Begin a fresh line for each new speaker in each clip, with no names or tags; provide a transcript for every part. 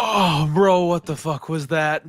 Oh, bro, what the fuck was that?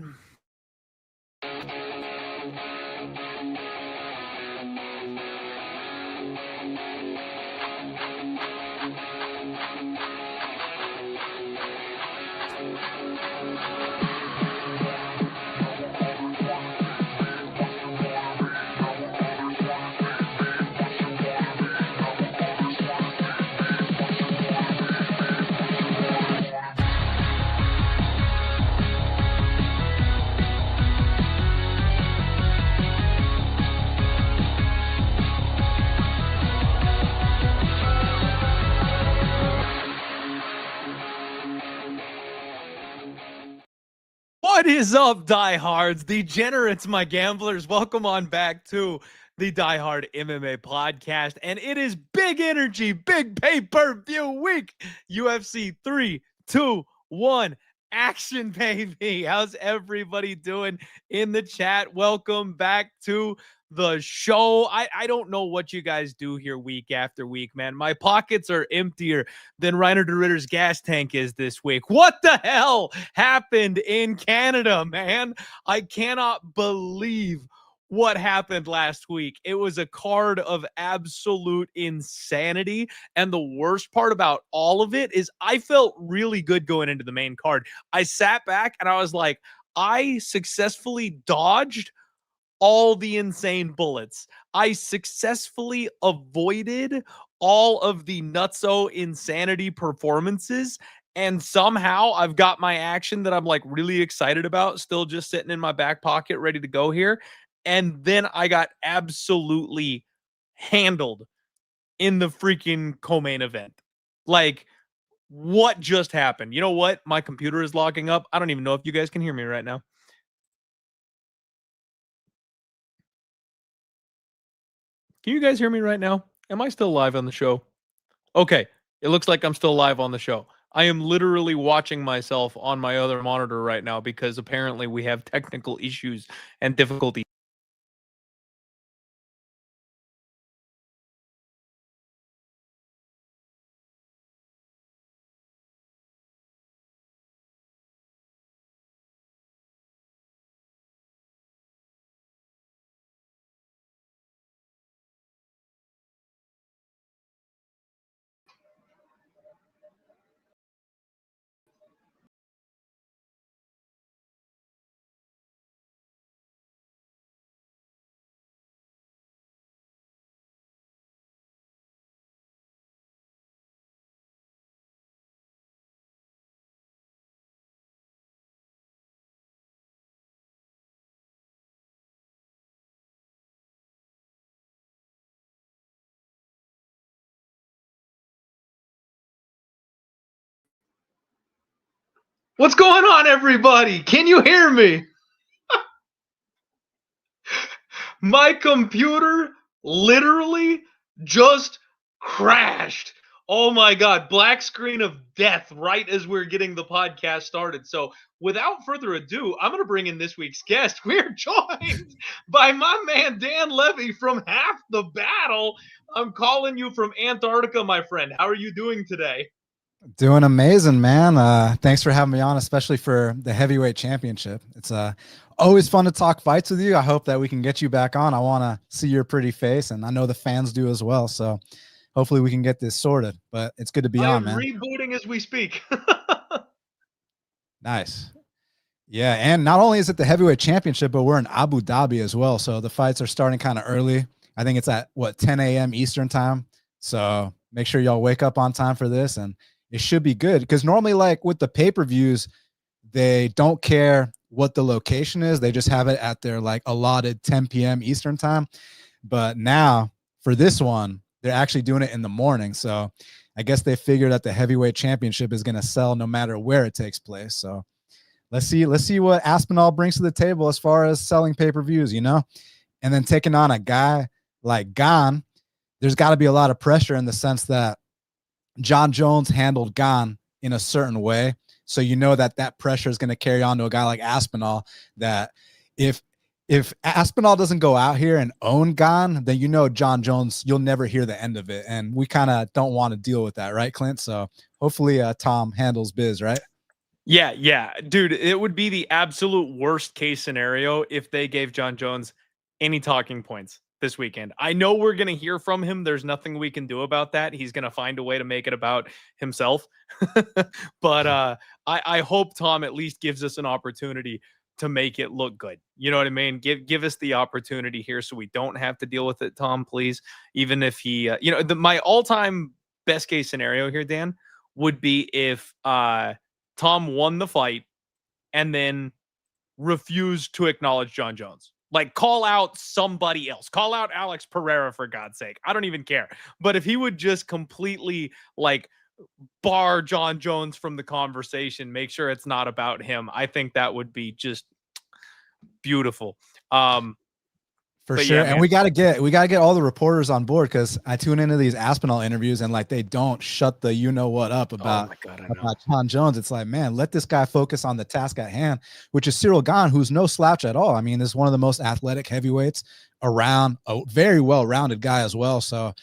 What is up, diehards, degenerates, my gamblers? Welcome on back to the Die Hard MMA podcast. And it is big energy, big pay-per-view week. UFC 3-2-1 action, baby. How's everybody doing in the chat? Welcome back to the show. I don't know what you guys do here week after week, man. My pockets are emptier than Reiner de Ritter's gas tank is this week. What the hell happened in Canada, man? I cannot believe what happened last week. It was a card of absolute insanity. And the worst part about all of it is I felt really good going into the main card. I sat back and I was like, I successfully dodged all the insane bullets. I successfully avoided all of the nutso insanity performances. And somehow I've got my action that I'm like really excited about, still just sitting in my back pocket, ready to go here. And then I got absolutely handled in the freaking co-main event. Like, what just happened? You know what? My computer is logging up. I don't even know if you guys can hear me right now. Can you guys hear me right now? Am I still live on the show? Okay. It looks like I'm still live on the show. I am literally watching myself on my other monitor right now because apparently we have technical issues and difficulty. What's going on, everybody? Can you hear me? My computer literally just crashed. Oh my God, black screen of death right as we're getting the podcast started. So, without further ado, I'm going to bring in this week's guest. We're joined by my man Dan Levy from Half the Battle. I'm calling you from Antarctica, my friend. How are you doing today?
Doing amazing, man. Thanks for having me on, especially for the heavyweight championship. It's always fun to talk fights with you. I hope that we can get you back on. I want to see your pretty face, and I know the fans do as well. So hopefully we can get this sorted. But it's good to be on, man.
Rebooting as we speak.
Nice. Yeah, and not only is it the heavyweight championship, but we're in Abu Dhabi as well. So the fights are starting kind of early. I think it's at, 10 a.m. Eastern time. So make sure y'all wake up on time for this, and it should be good because normally, like with the pay-per-views, they don't care what the location is. They just have it at their like allotted 10 p.m. Eastern time. But now for this one, they're actually doing it in the morning. So I guess they figure that the heavyweight championship is going to sell no matter where it takes place. So let's see what Aspinall brings to the table as far as selling pay-per-views, and then taking on a guy like Gane. There's got to be a lot of pressure in the sense that John Jones handled Gane in a certain way. So that pressure is going to carry on to a guy like Aspinall, that if Aspinall doesn't go out here and own Gane, then John Jones, you'll never hear the end of it. And we kind of don't want to deal with that, right, Clint? So hopefully Tom handles biz, right?
Yeah, dude, it would be the absolute worst case scenario if they gave John Jones any talking points this weekend. I know we're going to hear from him. There's nothing we can do about that. He's going to find a way to make it about himself. But I hope Tom at least gives us an opportunity to make it look good. You know what I mean? Give us the opportunity here so we don't have to deal with it, Tom, please. Even if he, my all-time best case scenario here, Dan, would be if Tom won the fight and then refused to acknowledge John Jones. Like, call out somebody else. Call out Alex Pereira, for God's sake. I don't even care. But if he would just completely, like, bar John Jones from the conversation, make sure it's not about him, I think that would be just beautiful.
For
But
sure.
yeah,
And
man.
we gotta get all the reporters on board, because I tune into these Aspinall interviews and like they don't shut the what up
Oh my
about
God, I know.
about John Jones. It's like, man, let this guy focus on the task at hand, which is Ciryl Gane, who's no slouch at all. I mean, is one of the most athletic heavyweights around, a very well-rounded guy as well. So,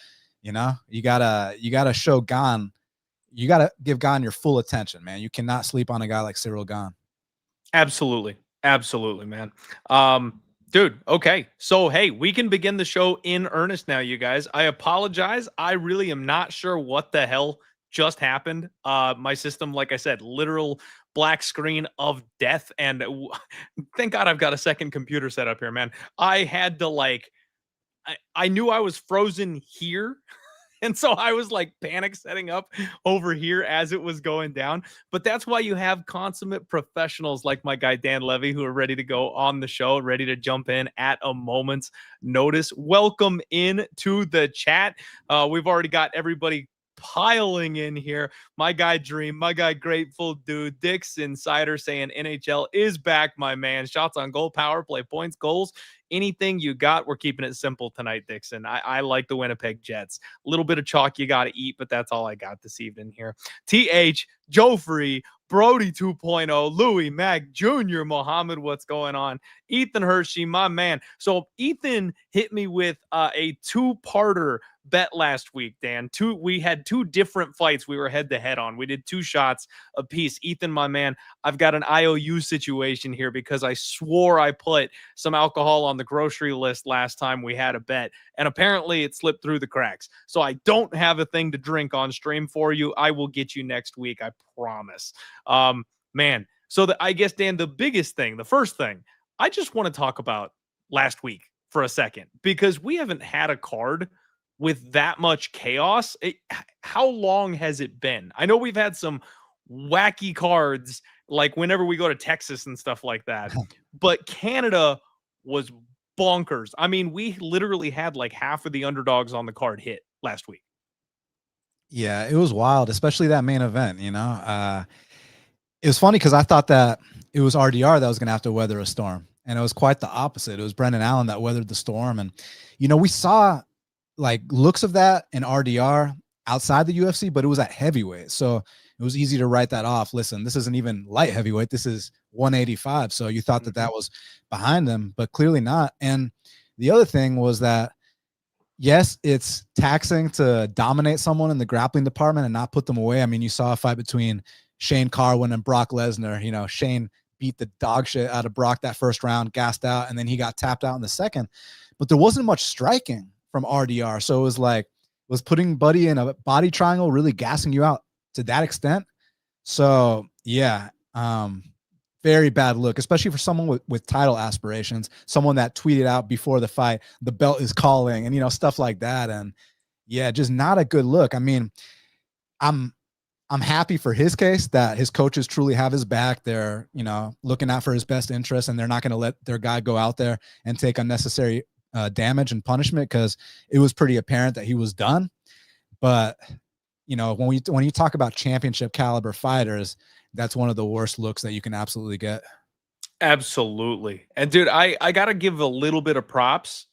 you gotta show Gane, you gotta give Gane your full attention, man. You cannot sleep on a guy like Ciryl Gane.
Absolutely, man. Dude, okay. So, hey, we can begin the show in earnest now, you guys. I apologize. I really am not sure what the hell just happened. My system, like I said, literal black screen of death. And thank God I've got a second computer set up here, man. I had to I knew I was frozen here. And so I was like panic setting up over here as it was going down. But that's why you have consummate professionals like my guy Dan Levy, who are ready to go on the show, ready to jump in at a moment's notice. Welcome in to the chat. We've already got everybody piling in here. My guy Dream, my guy Grateful Dude, Dick's Insider saying NHL is back, my man. Shots on goal, power play, points, goals. Anything you got, we're keeping it simple tonight, Dixon. I like the Winnipeg Jets. A little bit of chalk you got to eat, but that's all I got this evening here. TH, Joe Free, Brody 2.0, Louis, Mac Jr., Mohammed, what's going on? Ethan Hershey, my man. So Ethan hit me with a two-parter bet last week, Dan. We had two different fights we were head-to-head on. We did two shots apiece. Ethan, my man, I've got an IOU situation here because I swore I put some alcohol on the grocery list last time we had a bet, and apparently it slipped through the cracks. So I don't have a thing to drink on stream for you. I will get you next week, I promise. Man, so I guess, Dan, the biggest thing, the first thing, I just want to talk about last week for a second, because we haven't had a card with that much chaos. How long has it been? I know we've had some wacky cards, like whenever we go to Texas and stuff like that, but Canada was bonkers. I mean, we literally had like half of the underdogs on the card hit last week.
Yeah, it was wild, especially that main event. It was funny because I thought that it was RDR that was going to have to weather a storm, and it was quite the opposite. It was Brendan Allen that weathered the storm, and we saw like looks of that in RDR outside the UFC, but it was at heavyweight, so it was easy to write that off. Listen, this isn't even light heavyweight. This is 185. So you thought that that was behind them, but clearly not. And the other thing was that, yes, it's taxing to dominate someone in the grappling department and not put them away. I mean, you saw a fight between Shane Carwin and Brock Lesnar. Shane beat the dog shit out of Brock that first round, gassed out, and then he got tapped out in the second. But there wasn't much striking from RDR. So it was like, was putting Buddy in a body triangle really gassing you out to that extent? So yeah, very bad look, especially for someone with title aspirations, someone that tweeted out before the fight, the belt is calling, and stuff like that. And yeah, just not a good look. I mean, I'm happy for his case that his coaches truly have his back. They're, looking out for his best interest, and they're not going to let their guy go out there and take unnecessary damage and punishment, because it was pretty apparent that he was done. But when you talk about championship caliber fighters, that's one of the worst looks that you can absolutely get.
Absolutely. And dude, I got to give a little bit of props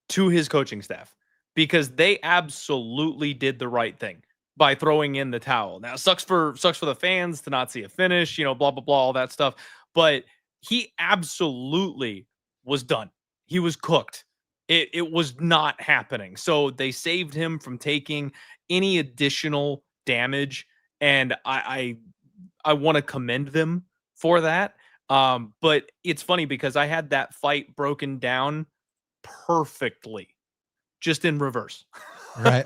to his coaching staff, because they absolutely did the right thing by throwing in the towel. Now, sucks for the fans to not see a finish, blah, blah, blah, all that stuff. But he absolutely was done. He was cooked. It was not happening. So they saved him from taking any additional damage. And I'm I want to commend them for that. But it's funny because I had that fight broken down perfectly, just in reverse.
Right.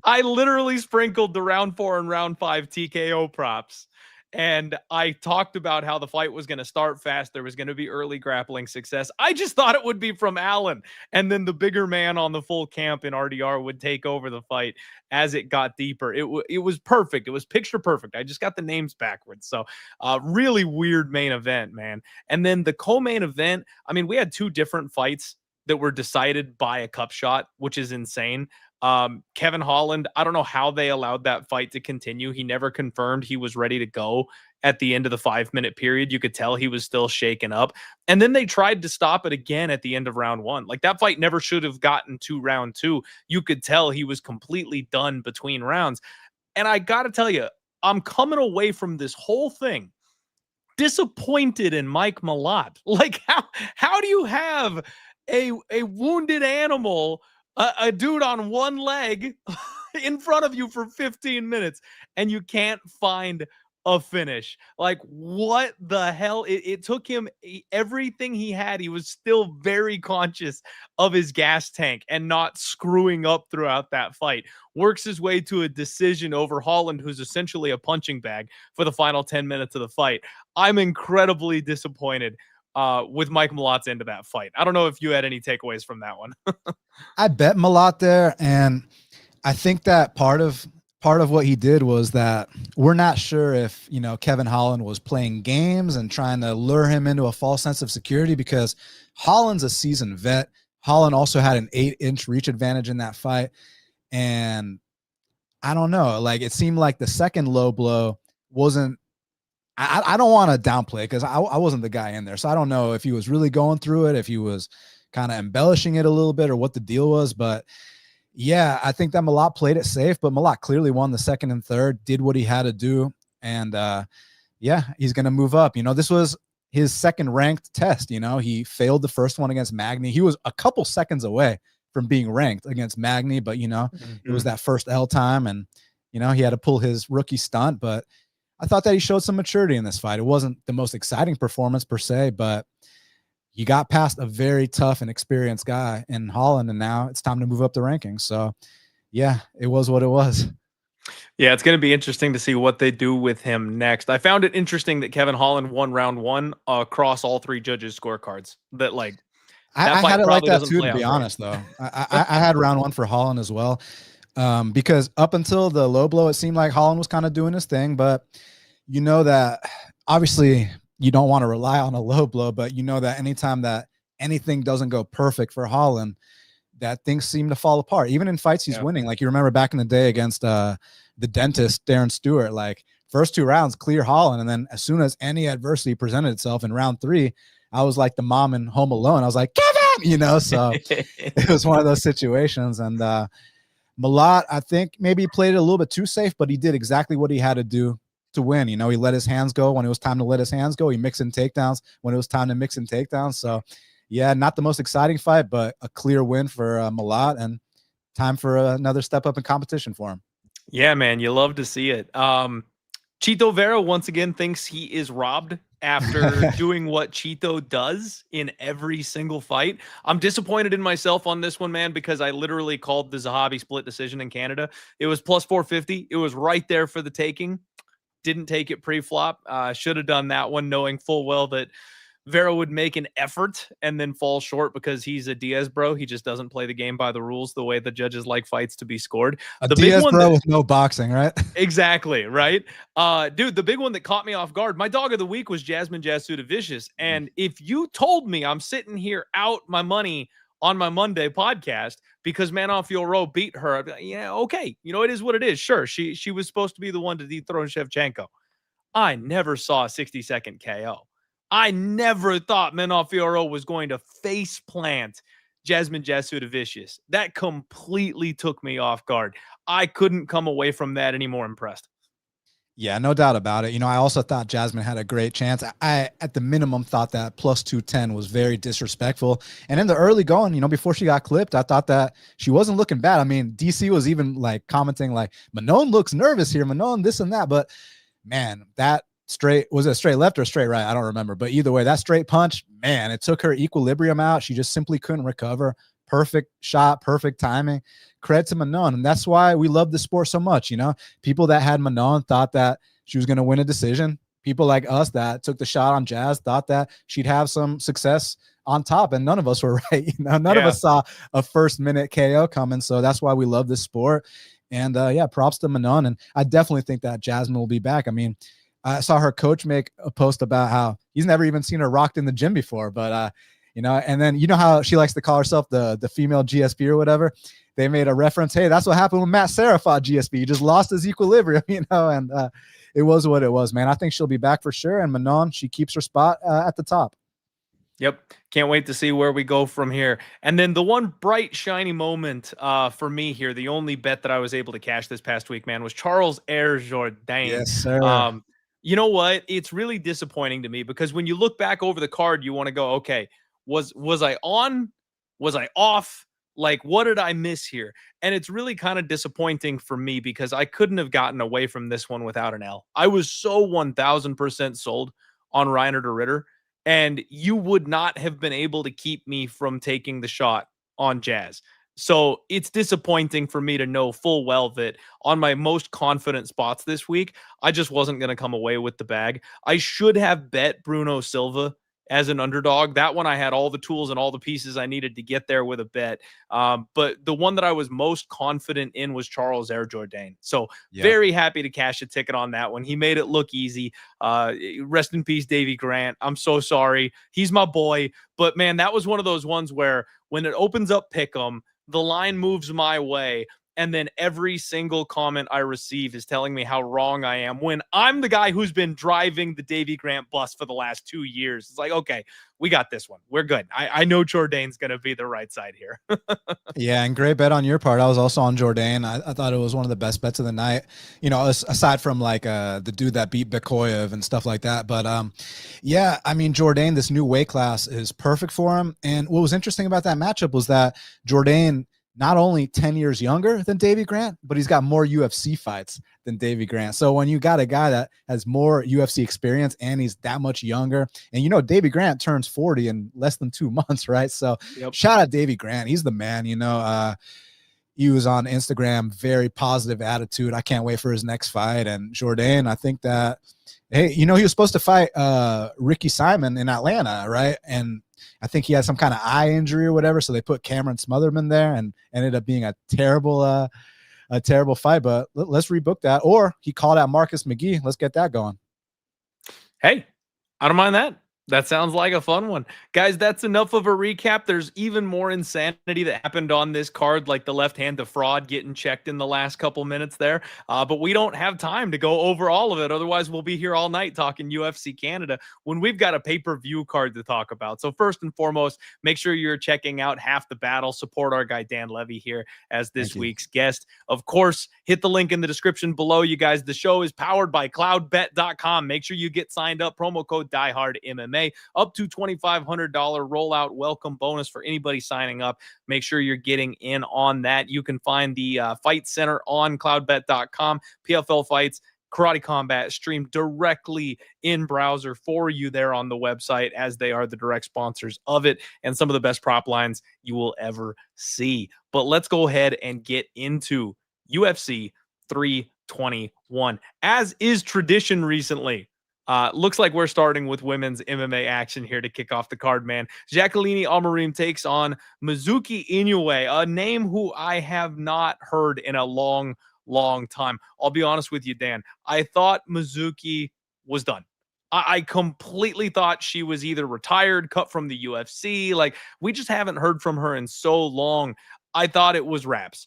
I literally sprinkled the round 4 and round 5 TKO props. And I talked about how the fight was going to start fast. There was going to be early grappling success. I just thought it would be from Allen. And then the bigger man on the full camp in RDR would take over the fight as it got deeper. It was perfect. It was picture perfect. I just got the names backwards. So really weird main event, man. And then the co-main event, I mean, we had 2 different fights that were decided by a cup shot, which is insane. Kevin Holland, I don't know how they allowed that fight to continue. He never confirmed he was ready to go at the end of the 5-minute period. You could tell he was still shaken up. And then they tried to stop it again at the end of round 1. Like, that fight never should have gotten to round 2. You could tell he was completely done between rounds. And I got to tell you, I'm coming away from this whole thing disappointed in Mike Malott. Like, how do you have a wounded animal, a dude on one leg in front of you for 15 minutes and you can't find a finish? Like, what the hell? It took him everything he had. He was still very conscious of his gas tank and not screwing up throughout that fight. Works his way to a decision over Holland, who's essentially a punching bag for the final 10 minutes of the fight. I'm incredibly disappointed with Mike Malott's end of that fight. I don't know if you had any takeaways from that one.
I bet Malott there, and I think that part of what he did was that we're not sure if, you know, Kevin Holland was playing games and trying to lure him into a false sense of security, because Holland's a seasoned vet. Holland also had an 8-inch reach advantage in that fight. And I don't know, like, it seemed like the second low blow wasn't, I don't want to downplay, because I wasn't the guy in there. So I don't know if he was really going through it, if he was kind of embellishing it a little bit, or what the deal was. But yeah, I think that Malott played it safe, but Malott clearly won the second and third, did what he had to do. And yeah, he's going to move up. You know, this was his second ranked test. You know, he failed the first one against Magny. He was a couple seconds away from being ranked against Magny, but, you know, it was that first L time, and, you know, he had to pull his rookie stunt. But I thought that he showed some maturity in this fight. It wasn't the most exciting performance per se, but you got past a very tough and experienced guy in Holland, and now it's time to move up the rankings. So yeah, it was what it was.
Yeah, it's going to be interesting to see what they do with him next. I found it interesting that Kevin Holland won round 1 across all 3 judges' scorecards. That, like,
I had it like that too, to be honest, though. I had round 1 for Holland as well, because up until the low blow, it seemed like Holland was kind of doing his thing. But you know that obviously you don't want to rely on a low blow, but you know that anytime that anything doesn't go perfect for Holland, that things seem to fall apart. Even in fights he's winning. Like, you remember back in the day against the dentist, Darren Stewart, like, first 2 rounds, clear Holland. And then as soon as any adversity presented itself in round 3, I was like the mom in Home Alone. I was like, Kevin, you know, so it was one of those situations. And Malott, I think maybe he played it a little bit too safe, but he did exactly what he had to do to win. You know, he let his hands go when it was time to let his hands go. He mixed in takedowns when it was time to mix in takedowns. So yeah, not the most exciting fight, but a clear win for Malott, and time for another step up in competition for him.
Yeah, man, you love to see it. Chito Vera once again thinks he is robbed after doing what Chito does in every single fight. I'm disappointed in myself on this one, man, because I literally called the Zahabi split decision in Canada. It was plus 450. It was right there for the taking. Didn't take it pre-flop. Should have done that one, knowing full well that Vera would make an effort and then fall short because he's a Diaz bro. He just doesn't play the game by the rules the way the judges like fights to be scored.
The Diaz bro with no boxing, right?
Exactly, right? Dude, the big one that caught me off guard, my dog of the week was Jasmine Jasudavicius. And if you told me I'm sitting here out my money on my Monday podcast because Manon Fiorot beat her, I'd be like, yeah, okay. You know, it is what it is. Sure, she was supposed to be the one to dethrone Shevchenko. I never saw a 60-second KO. I never thought Manon Fiorot was going to face plant Jasmine Jasudavicius. That completely took me off guard. I couldn't come away from that any more impressed.
Yeah, no doubt about it. You know, I also thought Jasmine had a great chance. I at the minimum, thought that plus 210 was very disrespectful. And in the early going, you know, before she got clipped, I thought that she wasn't looking bad. I mean, DC was even like commenting like, Manon looks nervous here, Manon this and that. But man, that straight, was it a straight left or straight right? I don't remember, but either way, that straight punch, man, it took her equilibrium out. She just simply couldn't recover. Perfect shot, perfect timing. Credit to Manon. And that's why we love the sport so much. You know, people that had Manon thought that she was going to win a decision. People like us that took the shot on Jazz thought that she'd have some success on top, and none of us were right. You know, none of us saw a first-minute KO coming. So that's why we love this sport. And yeah, props to Manon. And I definitely think that Jasmine will be back. I mean, I saw her coach make a post about how he's never even seen her rocked in the gym before, but you know, and then you know how she likes to call herself the female GSP or whatever. They made a reference. Hey, that's what happened when Matt Serra fought GSP. He just lost his equilibrium, you know, and it was what it was, man. I think she'll be back for sure. And Manon, she keeps her spot at the top.
Yep. Can't wait to see where we go from here. And then the one bright, shiny moment for me here, the only bet that I was able to cash this past week, man, was Charles Jourdain.
Yes, sir.
You know what? It's really disappointing to me because when you look back over the card, you want to go, okay, was I on? Was I off? Like, what did I miss here? And it's really kind of disappointing for me because I couldn't have gotten away from this one without an L. I was so 1000% sold on Reiner de Ritter, and you would not have been able to keep me from taking the shot on Jazz. So it's disappointing for me to know full well that on my most confident spots this week, I just wasn't going to come away with the bag. I should have bet Bruno Silva as an underdog. That one I had all the tools and all the pieces I needed to get there with a bet. But the one that I was most confident in was Charles Jourdain. So very happy to cash a ticket on that one. He made it look easy. Rest in peace, Davey Grant. I'm so sorry. He's my boy. But man, that was one of those ones where when it opens up Pick'em, the line moves my way. And then every single comment I receive is telling me how wrong I am when I'm the guy who's been driving the Davey Grant bus for the last 2 years. It's like, okay, we got this one. We're good. I know Jourdain's going to be the right side here.
Yeah, and great bet on your part. I was also on Jourdain. I thought it was one of the best bets of the night, you know, aside from like the dude that beat Bekoyev and stuff like that. But yeah, I mean, Jourdain, this new weight class is perfect for him. And what was interesting about that matchup was that Jourdain, not only 10 years younger than Davey Grant, but he's got more UFC fights than Davey Grant. So when you got a guy that has more UFC experience and he's that much younger, and you know, Davey Grant turns 40 in less than 2 months, right? So shout out Davey Grant. He's the man, you know. He was on Instagram, very positive attitude. I can't wait for his next fight. And Jourdain, I think that, hey, you know, he was supposed to fight Ricky Simon in Atlanta, right? And I think he had some kind of eye injury or whatever, so they put Cameron Smotherman there, and ended up being a terrible fight. But let's rebook that. Or he called out Marcus McGee. Let's get that going.
Hey, I don't mind that. That sounds like a fun one. Guys, that's enough of a recap. There's even more insanity that happened on this card, like the left hand to fraud getting checked in the last couple minutes there. But we don't have time to go over all of it. Otherwise, we'll be here all night talking UFC Canada when we've got a pay-per-view card to talk about. So first and foremost, make sure you're checking out Half the Battle. Support our guy Dan Levy here as this week's guest. Of course, hit the link in the description below, you guys. The show is powered by cloudbet.com. Make sure you get signed up. Promo code DieHardMMA. Up to $2,500 rollout welcome bonus for anybody signing up. Make sure you're getting in on that. You can find the Fight Center on cloudbet.com. PFL fights, Karate Combat streamed directly in browser for you there on the website, as they are the direct sponsors of it and some of the best prop lines you will ever see. But let's go ahead and get into UFC 321. As is tradition recently, looks like we're starting with women's MMA action here to kick off the card, man. Jaqueline Amorim takes on Mizuki Inoue, a name who I have not heard in a long time. I'll be honest with you, Dan. I thought Mizuki was done. I completely thought she was either retired, cut from the UFC. Like, we just haven't heard from her in so long. I thought it was wraps.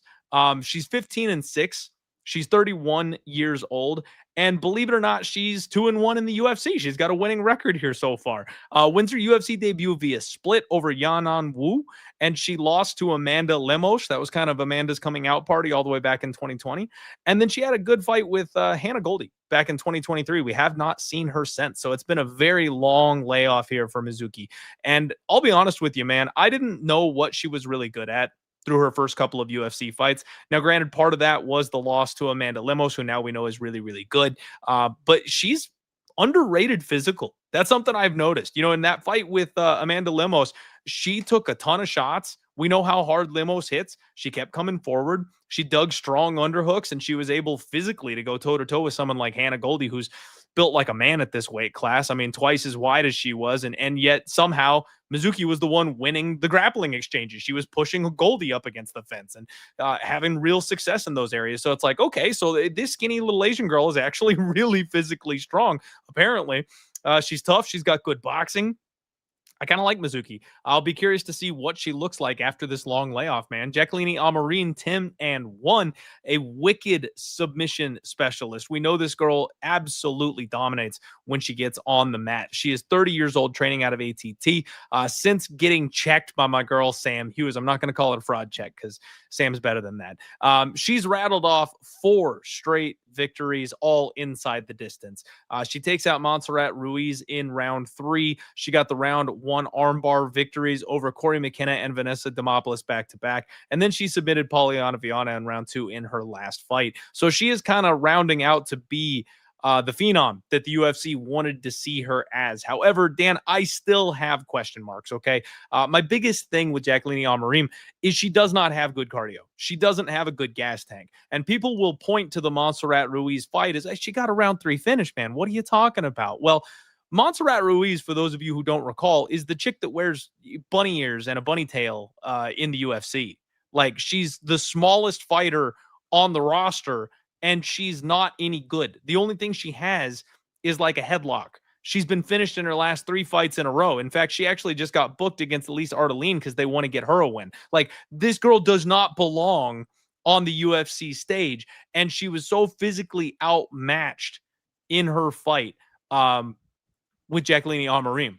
She's 15-6. She's 31 years old. And believe it or not, she's 2-1 in the UFC. She's got a winning record here so far. Wins her UFC debut via split over Yanan Wu, and she lost to Amanda Lemos. That was kind of Amanda's coming out party all the way back in 2020. And then she had a good fight with Hannah Goldie back in 2023. We have not seen her since. So it's been a very long layoff here for Mizuki. And I'll be honest with you, man, I didn't know what she was really good at through her first couple of UFC fights. Now, granted, part of that was the loss to Amanda Lemos, who now we know is really, really good. But she's underrated physical. That's something I've noticed. In that fight with Amanda Lemos, she took a ton of shots. We know how hard Lemos hits. She kept coming forward. She dug strong underhooks, and she was able physically to go toe-to-toe with someone like Hannah Goldie, who's built like a man at this weight class. I mean, twice as wide as she was, and yet somehow Mizuki was the one winning the grappling exchanges. She was pushing Goldie up against the fence and having real success in those areas. So it's like, okay, so this skinny little Asian girl is actually really physically strong, apparently. She's tough. She's got good boxing. I kind of like Mizuki. I'll be curious to see what she looks like after this long layoff, man. Jaqueline Amorim, 10-1, a wicked submission specialist. We know this girl absolutely dominates when she gets on the mat. She is 30 years old, training out of ATT. Since getting checked by my girl, Sam Hughes, I'm not going to call it a fraud check because Sam's better than that. She's rattled off 4 straight victories, all inside the distance. She takes out Montserrat Ruiz in round 3. She got the round 1 armbar victories over Corey McKenna and Vanessa Demopoulos back-to-back. And then she submitted Poliana Viana in round 2 in her last fight. So she is kind of rounding out to be the phenom that the UFC wanted to see her as. However, Dan, I still have question marks, okay? My biggest thing with Jaqueline Amorim is she does not have good cardio. She doesn't have a good gas tank. And people will point to the Montserrat Ruiz fight as, she got a round 3 finish, man. What are you talking about? Well, Montserrat Ruiz, for those of you who don't recall, is the chick that wears bunny ears and a bunny tail in the UFC. Like, she's the smallest fighter on the roster, and she's not any good. The only thing she has is like a headlock. She's been finished in her last 3 fights in a row. In fact, she actually just got booked against Elise Ardeline because they want to get her a win. Like, this girl does not belong on the UFC stage, and she was so physically outmatched in her fight with Jaqueline Amorim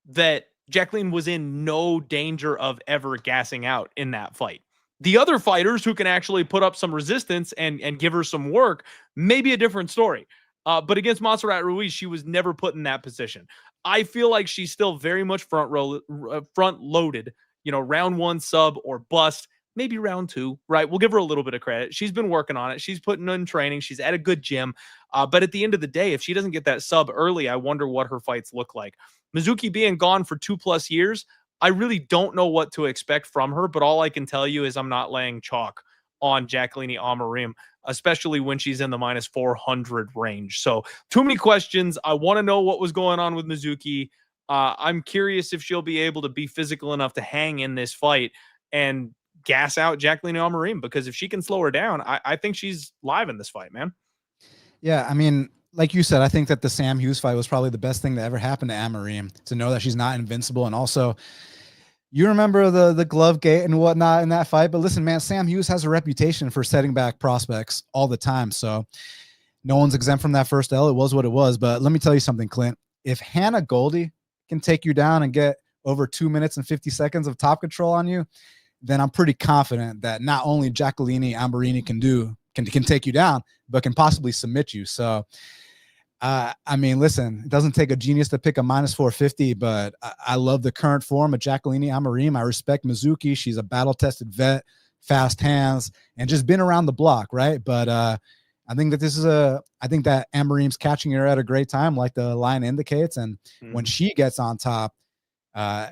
that Jaqueline was in no danger of ever gassing out in that fight. The other fighters who can actually put up some resistance and give her some work may be a different story. But against Montserrat Ruiz, she was never put in that position. I feel like she's still very much front-loaded, round 1 sub or bust, maybe round 2, right? We'll give her a little bit of credit. She's been working on it. She's putting in training. She's at a good gym. But at the end of the day, if she doesn't get that sub early, I wonder what her fights look like. Mizuki being gone for 2+ years, I really don't know what to expect from her, but all I can tell you is I'm not laying chalk on Jaqueline Amorim, especially when she's in the -400 range. So too many questions. I want to know what was going on with Mizuki. I'm curious if she'll be able to be physical enough to hang in this fight and gas out Jaqueline Amorim, because if she can slow her down, I think she's live in this fight, man.
Yeah, I mean, like you said, I think that the Sam Hughes fight was probably the best thing that ever happened to Amorim, to know that she's not invincible. And also, you remember the glove gate and whatnot in that fight. But listen, man, Sam Hughes has a reputation for setting back prospects all the time. So no one's exempt from that first L. It was what it was. But let me tell you something, Clint. If Hannah Goldie can take you down and get over 2 minutes and 50 seconds of top control on you, then I'm pretty confident that not only Jaqueline Amorim can take you down, but can possibly submit you. So, I mean, listen, it doesn't take a genius to pick a -450, but I love the current form of Jaqueline Amorim. I respect Mizuki. She's a battle-tested vet, fast hands, and just been around the block, right? But I think that I think that Amorim's catching her at a great time, like the line indicates. And when she gets on top,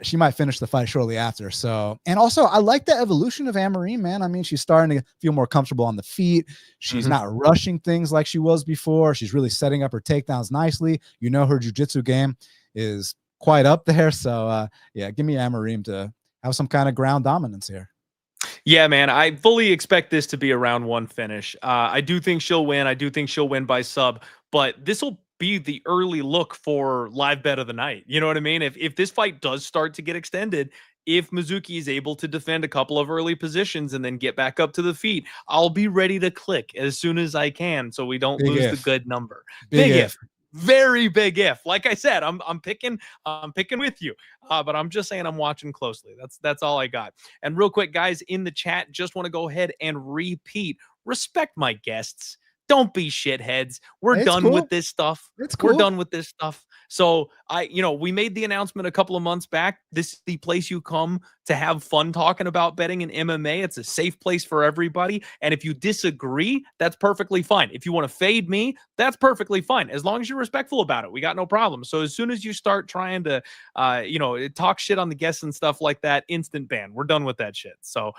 she might finish the fight shortly after. So, and also I like the evolution of Amorim, man. I mean, she's starting to feel more comfortable on the feet. She's not rushing things like she was before. She's really setting up her takedowns nicely. Her jiu-jitsu game is quite up there. So, yeah, give me Amorim to have some kind of ground dominance here.
Yeah, man, I fully expect this to be a round 1 finish. I do think she'll win. I do think she'll win by sub, but this will be the early look for live bet of the night. You know what I mean? If this fight does start to get extended, if Mizuki is able to defend a couple of early positions and then get back up to the feet, I'll be ready to click as soon as I can so we don't lose the good number. Big if. Very big if. Like I said, I'm picking with you. But I'm just saying I'm watching closely. That's all I got. And real quick, guys, in the chat, just want to go ahead and repeat. Respect my guests. Don't be shitheads. We're done with this stuff.
It's cool.
We're done with this stuff. So we made the announcement a couple of months back. This is the place you come to have fun talking about betting in MMA. It's a safe place for everybody. And if you disagree, that's perfectly fine. If you want to fade me, that's perfectly fine. As long as you're respectful about it, we got no problem. So as soon as you start trying to, talk shit on the guests and stuff like that, instant ban. We're done with that shit. So,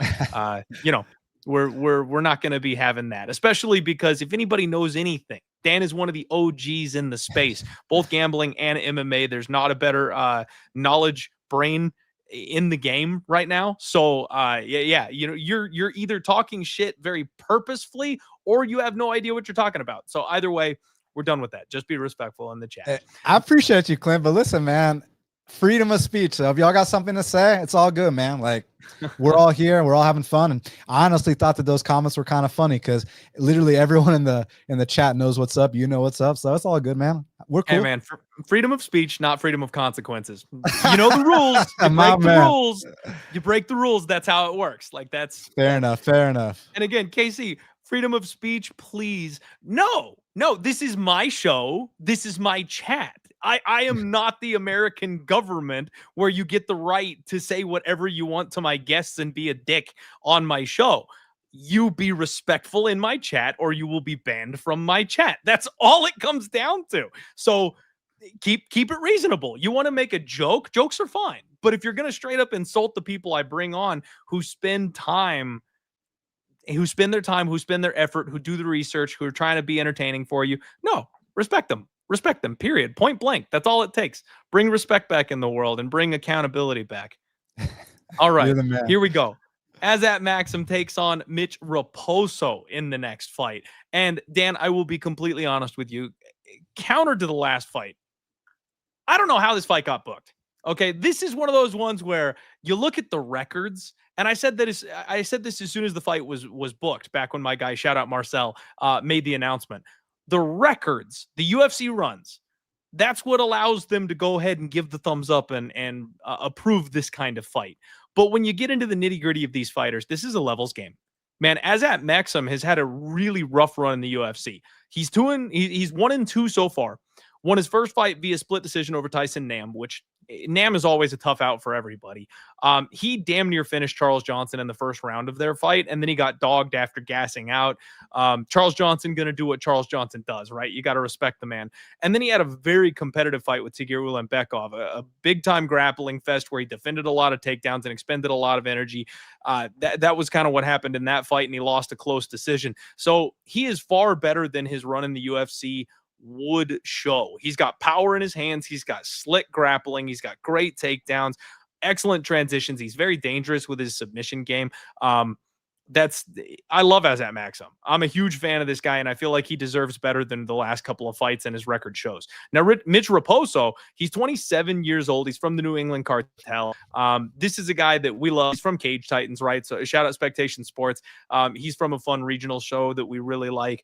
we're not going to be having that, especially because if anybody knows anything, Dan is one of the OGs in the space, both gambling and MMA. There's not a better knowledge brain in the game right now. So you're either talking shit very purposefully or you have no idea what you're talking about. So either way, we're done with that. Just be respectful in the chat.
I appreciate you, Clint, but listen, man, freedom of speech. So if y'all got something to say, it's all good, man. Like, we're all here, we're all having fun. And I honestly thought that those comments were kind of funny because literally everyone in the chat knows what's up. You know what's up. So it's all good, man. We're cool.
Hey, man, freedom of speech, not freedom of consequences. You know the rules. You break the rules. You break the rules. That's how it works. Like, that's
fair enough. Fair enough.
And again, Casey, freedom of speech, please. No, this is my show. This is my chat. I am not the American government where you get the right to say whatever you want to my guests and be a dick on my show. You be respectful in my chat or you will be banned from my chat. That's all it comes down to. So keep it reasonable. You want to make a joke? Jokes are fine. But if you're going to straight up insult the people I bring on who spend their time, who spend their effort, who do the research, who are trying to be entertaining for you, no, respect them. Respect them, period. Point blank. That's all it takes. Bring respect back in the world and bring accountability back. All right, here we go. Azat Maxim takes on Mitch Raposo in the next fight. And Dan, I will be completely honest with you. Counter to the last fight, I don't know how this fight got booked. Okay, this is one of those ones where you look at the records, and I said this as soon as the fight was booked, back when my guy, shout out Marcel, made the announcement. The records, the UFC runs, that's what allows them to go ahead and give the thumbs up and approve this kind of fight. But when you get into the nitty gritty of these fighters, this is a levels game. Man, Azat Maxim has had a really rough run in the UFC. He's 1-2 so far. Won his first fight via split decision over Tyson Nam, which Nam is always a tough out for everybody. He damn near finished Charles Johnson in the first round of their fight, and then he got dogged after gassing out. Charles Johnson going to do what Charles Johnson does, right? You got to respect the man. And then he had a very competitive fight with Tigir Ulanbekov, a big-time grappling fest where he defended a lot of takedowns and expended a lot of energy. That was kind of what happened in that fight, and he lost a close decision. So he is far better than his run in the UFC would show. He's got power in his hands. He's got slick grappling. He's got great takedowns, excellent transitions. He's very dangerous with his submission game. I love Azat Maxim. I'm a huge fan of this guy, and I feel like he deserves better than the last couple of fights, and his record shows. Now, Mitch Raposo, he's 27 years old. He's from the New England Cartel. This is a guy that we love. He's from Cage Titans, right? So shout out Spectation Sports. He's from a fun regional show that we really like.